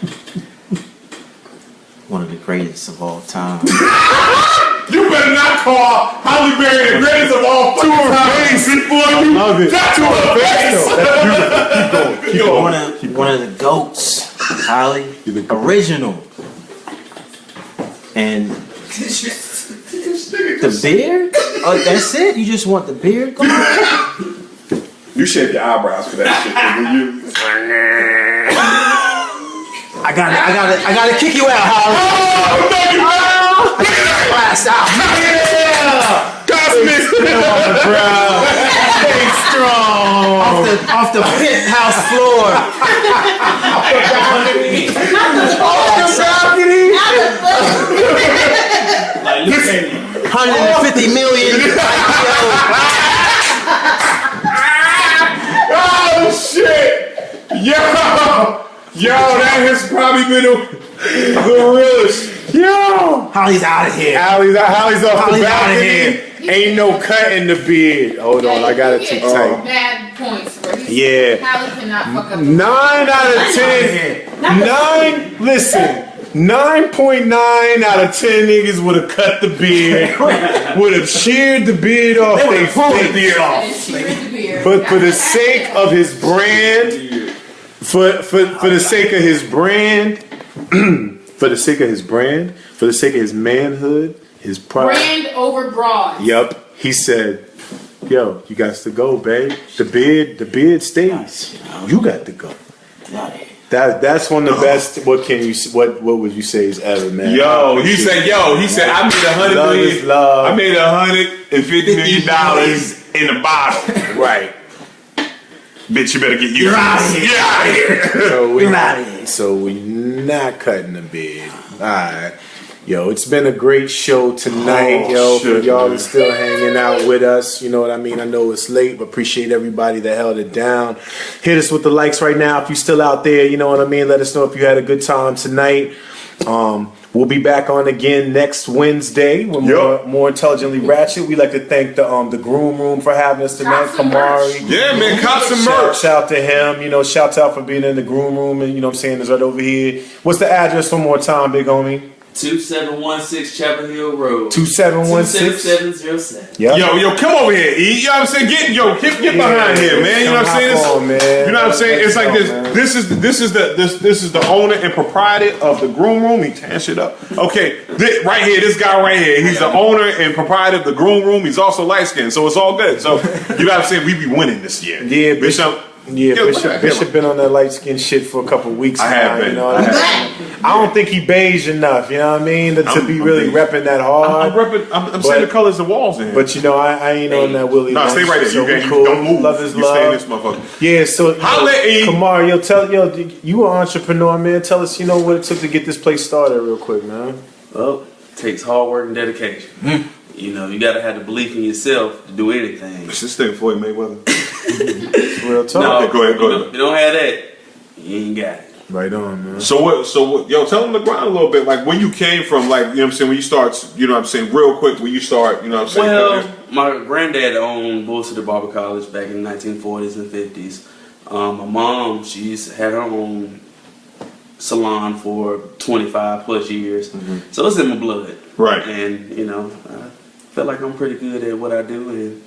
One of the greatest of all time. You better not call Holly Berry the greatest of all time. Before you love it. got to her face. Keep going. One of the goats, Holly. Original. And the beard? Oh, that's it? You just want the beard gone? You shave your eyebrows for that shit. I gotta kick you out, Holly. Blast out. Yeah! Cosmic! on the ground. Stay strong. Off the penthouse floor. Like, look at me. 150 million. Oh shit! Yo, that has probably been the realest. Yo, Holly's out of here. Holly's off the Holly's outta balcony. here. Ain't no cut in the beard. Hold on, I got it too tight. Mad points for he's Yeah. Holly cannot fuck up. 9 out of 10. 9.9 out of 10 niggas would have cut the beard, would have sheared the beard off their face. But for the sake of his brand, for the sake of his brand, for the sake of his brand, for the sake of his manhood, his pride. Brand over broad. Yup. He said, "Yo, you got to go, babe. The beard stays. You got to go." That's one of the best. What would you say is ever, man? He said, I made Love is love. I made $150 million in the bottle. Right. Bitch, you better get You're out of here. Get out of here. So we not cutting the beard. All right. Yo, it's been a great show tonight, for y'all that's still hanging out with us. You know what I mean? I know it's late, but appreciate everybody that held it down. Hit us with the likes right now if you're still out there. You know what I mean? Let us know if you had a good time tonight. We'll be back on again next Wednesday with more intelligently ratchet. We like to thank the groom room for having us tonight, Kamari. Yeah, man, cop some merch. Shout out to him. Shout out for being in the groom room, and what I'm saying is right over here. What's the address one more time, big homie? 2716 Chapel Hill Road. 2716. 27707. Yep. Yo, come over here, E. You know what I'm saying? Get behind here, man. You know what I'm saying? You know what I'm saying? It's like this. This is the owner and proprietor of the groom room. He tan shit up. Okay, right here, this guy right here. He's the owner and proprietor of the groom room. He's also light skinned, so it's all good. So you know what I'm saying? We be winning this year. Yeah, Bishop. Yeah, Bishop been on that light skin shit for a couple of weeks. I have been. I don't think he beige enough. You know what I mean? To be really repping that hard. I'm saying the colors of walls in here. But I ain't on that Willie. No, stay right there. So You cool. don't move. Love is you love. stay in this motherfucker. Yeah. So E. Kamar, you an entrepreneur, man. Tell us, what it took to get this place started, real quick, man. Well, it takes hard work and dedication. You gotta have the belief in yourself to do anything. It's this thing Floyd Mayweather. Real talk. No, Go ahead. If you don't have that, you ain't got it. Right on, man. So what? Yo, tell them the grind a little bit. Like where you came from. Like you know what I'm saying. When you start, real quick. When you start, you know what I'm saying. Well, my granddad owned Bull City Barber College back in the 1940s and 50s. My mom, she's had her own salon for 25 plus years. So it's in my blood. Right. And I feel like I'm pretty good at what I do, and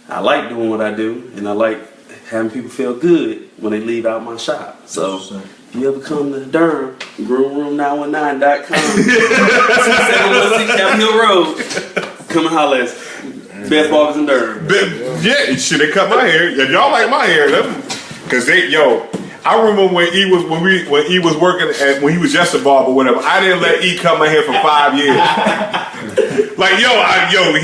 I like doing what I do, and I like having people feel good when they leave out my shop. So if you ever come to Durham, groomroom919.com, 2716 Chapel Hill Road, come and holler at us. Best barbers in Durham. Yeah, shit, they cut my hair. If y'all like my hair, because I remember when he was working when he was just a barber or whatever. I didn't let E cut my hair for 5 years. Like he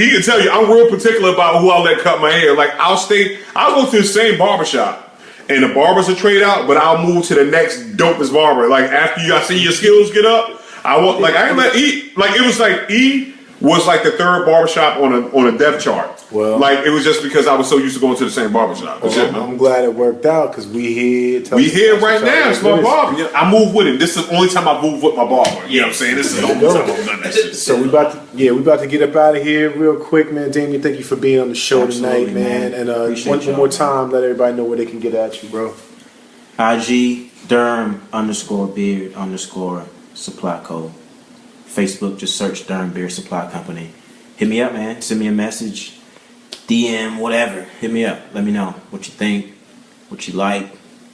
can tell you I'm real particular about who I let cut my hair. Like I'll go to the same barbershop and the barbers will trade out, but I'll move to the next dopest barber. Like after I see your skills get up, I didn't let E. Like it was like E was like the third barbershop on a depth chart. Well, like it was just because I was so used to going to the same barbershop. I'm glad it worked out because we here. We here right now. It's my barber. Yeah, I move with him. This is the only time I move with my barber. You know what I'm saying? This is the only time I've done that shit. So we about to get up out of here real quick, man. Damien, thank you for being on the show tonight, man. And one more time, let everybody know where they can get at you, bro. IG Durham _beard_ supply code. Facebook, just search Durham Beard Supply Company. Hit me up, man. Send me a message, DM, whatever. Hit me up. Let me know what you think, what you like.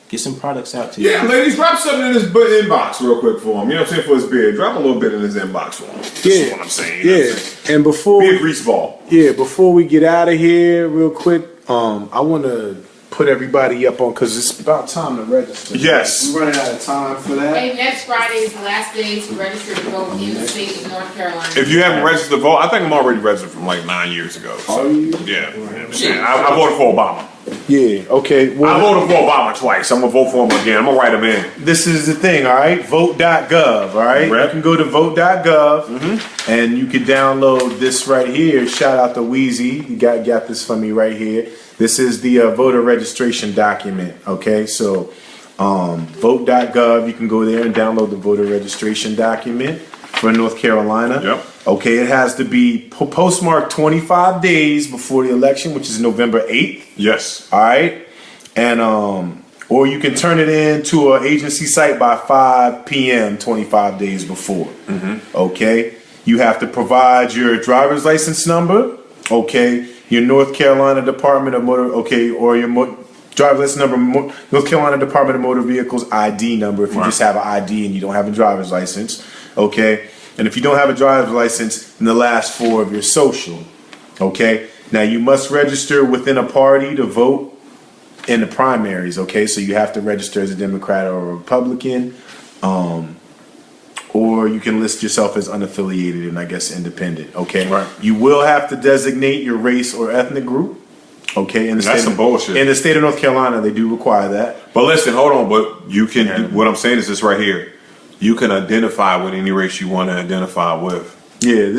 Get some products out to you. Yeah, ladies, drop something in his inbox real quick for him. You know what I'm saying? For his beard. Drop a little bit in his inbox for him. That's what I'm saying. You know what I'm saying? And before be a grease ball. Yeah, before we get out of here real quick, I want to put everybody up on, because it's about time to register. Yes. We're running out of time for that. Hey, next Friday is the last day to register to vote in the state of North Carolina. If you haven't registered to vote, I think I'm already registered from like 9 years ago. So, Are you? Yeah. I voted for Obama. Yeah, okay. Well, I voted for Obama twice. I'm going to vote for him again. I'm going to write him in. This is the thing, all right? Vote.gov, all right? Right. You can go to vote.gov and you can download this right here. Shout out to Wheezy. You got this for me right here. This is the voter registration document, okay? So vote.gov, you can go there and download the voter registration document for North Carolina. Yep. Okay, it has to be postmarked 25 days before the election, which is November 8th. Yes. All right. And or you can turn it in to an agency site by 5 p.m. 25 days before. Okay. You have to provide your driver's license number. Okay. Your North Carolina Department of Motor. Okay. Or your driver's license number. North Carolina Department of Motor Vehicles ID number. If you just have an ID and you don't have a driver's license. Okay. And if you don't have a driver's license, then the last 4 of your social. Okay. Now you must register within a party to vote in the primaries. Okay. So you have to register as a Democrat or a Republican. Or you can list yourself as unaffiliated and I guess independent. Okay. Right. You will have to designate your race or ethnic group. Okay. That's some bullshit. In the state of North Carolina, they do require that. But listen, hold on. But you can, what I'm saying is this right here. You can identify with any race you want to identify with. Yeah,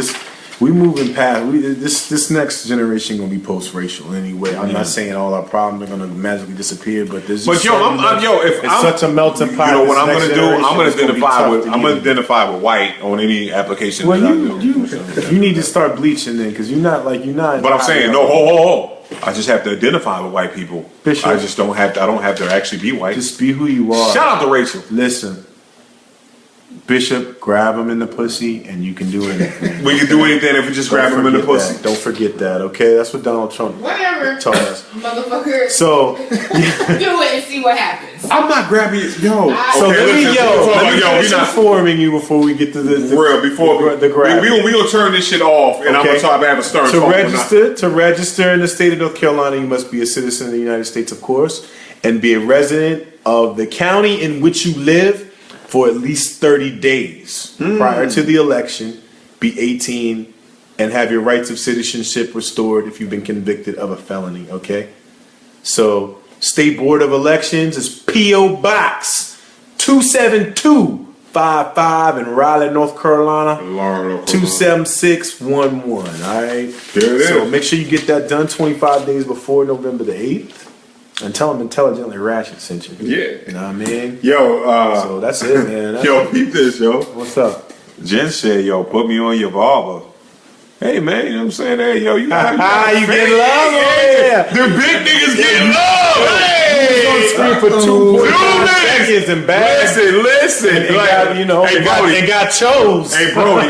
we moving past. This next generation gonna be post-racial anyway. I'm not saying all our problems are gonna magically disappear, but there's. But it's such a melting pot. You know what I'm gonna do? I'm gonna identify identify with white on any application. Well, that I do. you need to start bleaching then, because you're not. But I'm saying no. Ho. I just have to identify with white people. Bishop. I just don't have to. I don't have to actually be white. Just be who you are. Shout out to Rachel. Listen. Bishop, grab him in the pussy, and you can do anything. We can do anything if we just grab him in the pussy. That. Don't forget that, okay? That's what Donald Trump told us. Motherfucker. So do it and see what happens. I'm not grabbing it. Yo. So let me finish informing you before we get to the grab. We gonna turn this shit off, and I'm gonna try to have a stern talk. To register in the state of North Carolina, you must be a citizen of the United States, of course, and be a resident of the county in which you live for at least 30 days prior to the election, be 18, and have your rights of citizenship restored if you've been convicted of a felony, okay? So, State Board of Elections is P.O. Box 27255 in Raleigh, North Carolina, 27611, all right? There it is. So, make sure you get that done 25 days before November the 8th. And tell them intelligently Ratchet sent you. Yeah. You know what I mean? Yo, so that's it, man. Yo, peep this, yo. What's up? Jen said, yo, put me on your barber. Hey, man, you know what I'm saying? Hey, yo, you got you getting love? Yeah. The big niggas getting love. Hey. On screen for 2 seconds and bad. Listen. And got chose. Hey, Brody.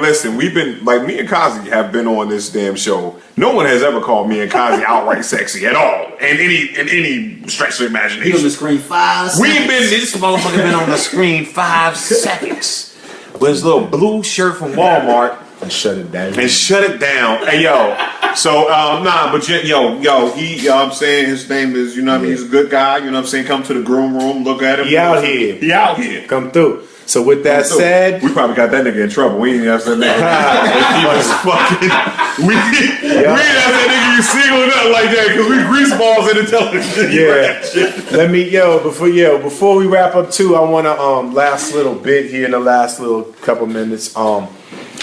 Listen, we've been, me and Kazi have been on this damn show. No one has ever called me and Kazi outright sexy at all. In any stretch of imagination. He on the screen 5 seconds. This motherfucker been on the screen 5 seconds. With his little blue shirt from Walmart. And shut it down. Hey, yo. So, he, I'm saying his name is, he's a good guy. You know what I'm saying? Come to the groom room, look at him. He out here. Come through. So with that said, we probably got that nigga in trouble. We ain't asked that nigga. We ain't asked that nigga you single nothing like that because we grease balls in the television. Before we wrap up too, I want to last little bit here in the last little couple minutes.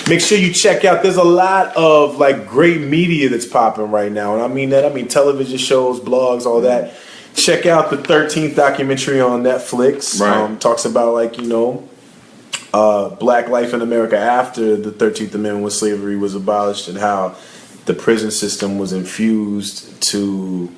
make sure you check out. There's a lot of like great media that's popping right now, and I mean that. I mean television shows, blogs, all that. Check out the 13th documentary on Netflix. Right. Talks about like black life in America after the 13th Amendment, when slavery was abolished, and how the prison system was infused to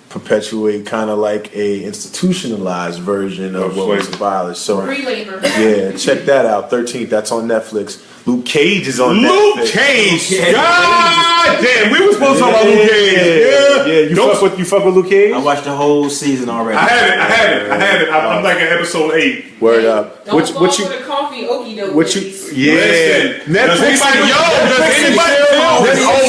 perpetuate kind of like a institutionalized version of what was abolished. So Pre-labor. yeah, check that out. 13th, that's on Netflix. Luke Cage is on Netflix. Luke Cage. God damn, we were supposed to talk about Luke Cage. Yeah. You fuck with Luke Cage? I watched the whole season already. I haven't. I'm like at episode 8. Word up. Don't fall for the coffee okie doke. Yeah. Netflix it's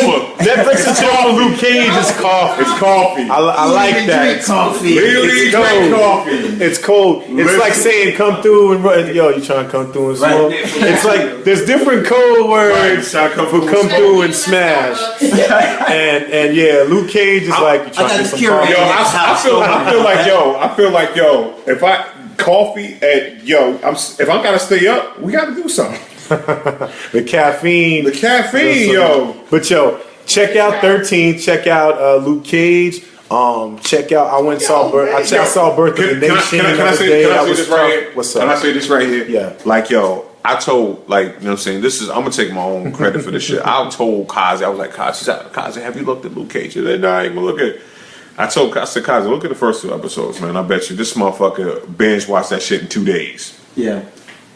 over. Netflix and chill for Luke Cage is coffee. It's coffee. I like that. Coffee. Really drink coffee. It's cold. It's like saying come through and run. Yo, you trying to come through and smoke? It's like there's different code words for come through and smash. and yeah, Luke Cage is like you trying to get some coffee. Yo, I feel like if I coffee at if I gotta stay up, we gotta do something. The caffeine, yo. But yo, check out 13. Check out Luke Cage. Check out. I went and saw I saw Birth of the Nation. Can I say this right here? What's up? Can I say this right here? Yeah. Like I told, like, you know what I'm saying, I'm gonna take my own credit for this shit. I told Kazi, I was like, Kazi, have you looked at Luke Cage? He said, no, I ain't gonna look at it. I said, Kazi, look at the first 2 episodes, man. I bet you this motherfucker binge watched that shit in 2 days. Yeah.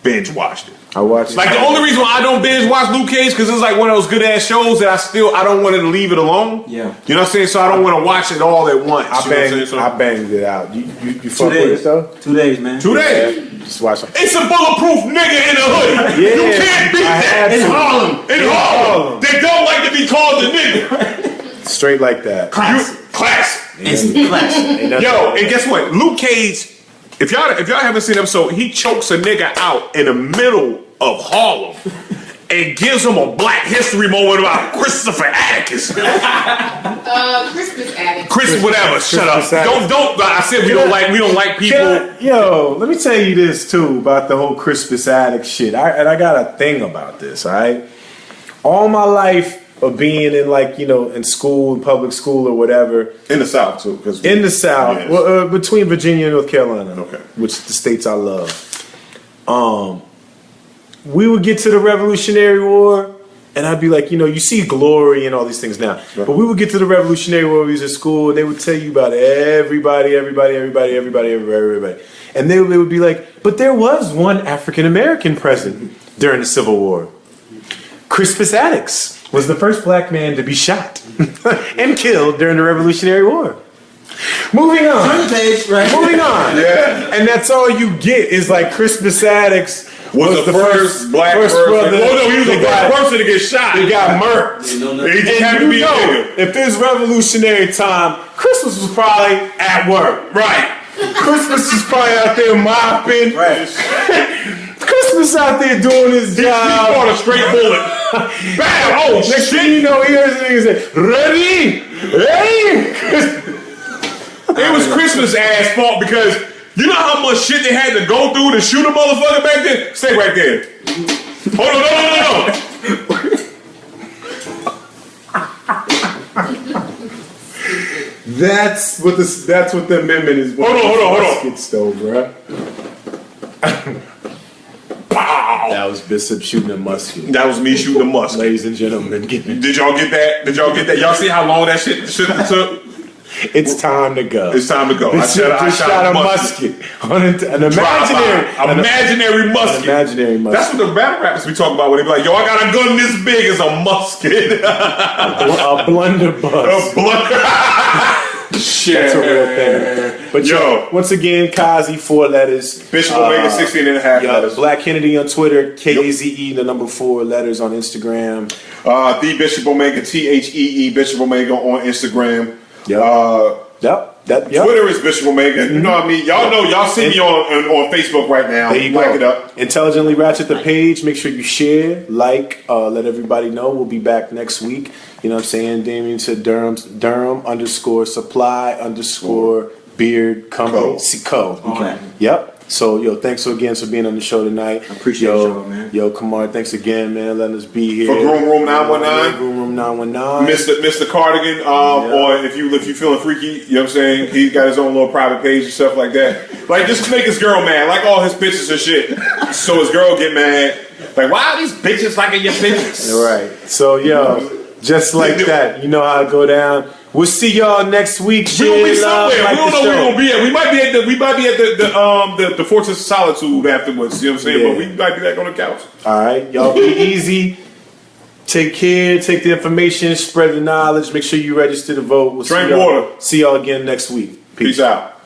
Binge watched it. I watched Like the only reason why I don't binge watch Luke Cage because it's like one of those good ass shows that I don't want to leave it alone. Yeah. You know what I'm saying? So I don't want to watch it all at once. I banged it out. You fuck with it though? 2 days, man. 2 days. Just watch it. It's a bulletproof nigga in a hoodie. Yeah, You can't beat that. In Harlem. In Harlem. They don't like to be called a nigga. Straight like that. Classic. Classic. It's classic. Yo, and guess what? Luke Cage, if y'all haven't seen the episode, he chokes a nigga out in the middle of Harlem and gives him a Black History moment about Christopher Atticus. Christmas addict. Chris, whatever. Shut up. Atticus. Don't. I said we don't like people. Yo, let me tell you this too about the whole Crispus Attucks shit. I got a thing about this. All right, all my life of being in in school, public school or whatever. In the South too, because In the South, Yes. well, between Virginia and North Carolina, Okay. which the states I love. We would get to the Revolutionary War, and I'd be like, you see glory and all these things now. Right. But we would get to the Revolutionary War, we was at school, and they would tell you about everybody. And they would be like, but there was one African-American president during the Civil War. Crispus Attucks was the first black man to be shot and killed during the Revolutionary War. Moving on. Turn the page, right? Moving on. Yeah. And that's all you get is like Crispus Attucks was the first black person. brother. Oh no, he was the first person to get shot. He got murked. He just happened to be a nigga. If it's revolutionary time, Christmas was probably at work. Right. Christmas was probably out there mopping. Right. Christmas out there doing his He job. caught a straight bullet. Bam! Oh Next thing shit! you know, he hears the nigga say, ready? It was Christmas ass fault because you know how much shit they had to go through to shoot a motherfucker back then? Stay right there. Hold on, no. That's what the amendment is. Hold on. Muskets, though, bruh. Pow! That was Bishop shooting a musket. That was me shooting a musket. Ladies and gentlemen, Did y'all get that? Y'all see how long that shit took? it's time to go. It's time to go. Bishop just shot a musket on an imaginary musket. Imaginary musket. That's what the battle rappers be talking about when they be like, "Yo, I got a gun this big as a musket." a blunderbuss. Shit. That's a real thing. But Yo. once again, Kazi, 4 letters. Bishop Omega 16 and a half letters. Black Kennedy on Twitter, KZE, the number 4 letters on Instagram. The Bishop Omega, THEE, Bishop Omega on Instagram. Yep. Twitter is Bishop Omega. You know what I mean? Y'all know, y'all see me on Facebook right now. There you like go. it up. Intelligently Ratchet the page. Make sure you share, let everybody know. We'll be back next week. You know what I'm saying? Damien to Durham _supply_beard company. Co. Okay. Yep. So, yo, thanks again for being on the show tonight. I appreciate y'all, man. Yo, Kamar, thanks again, man. Letting us be here. For Groom Room 919. Groom Room 919. Mr. Cardigan, or if you feeling freaky, you know what I'm saying? He got his own little private page and stuff like that. Like, just make his girl mad, like all his bitches and shit. So his girl get mad. Like, why are these bitches liking your bitches? Right. So, yo, just like that, you know how it go down. We'll see y'all next week. We're gonna be somewhere. We don't know where we're gonna be at. We might be at the Fortress of Solitude afterwards. You know what I'm saying? Yeah. But we might be back on the couch. All right, y'all be easy. Take care. Take the information. Spread the knowledge. Make sure you register to vote. We'll Drink water. See y'all again next week. Peace out.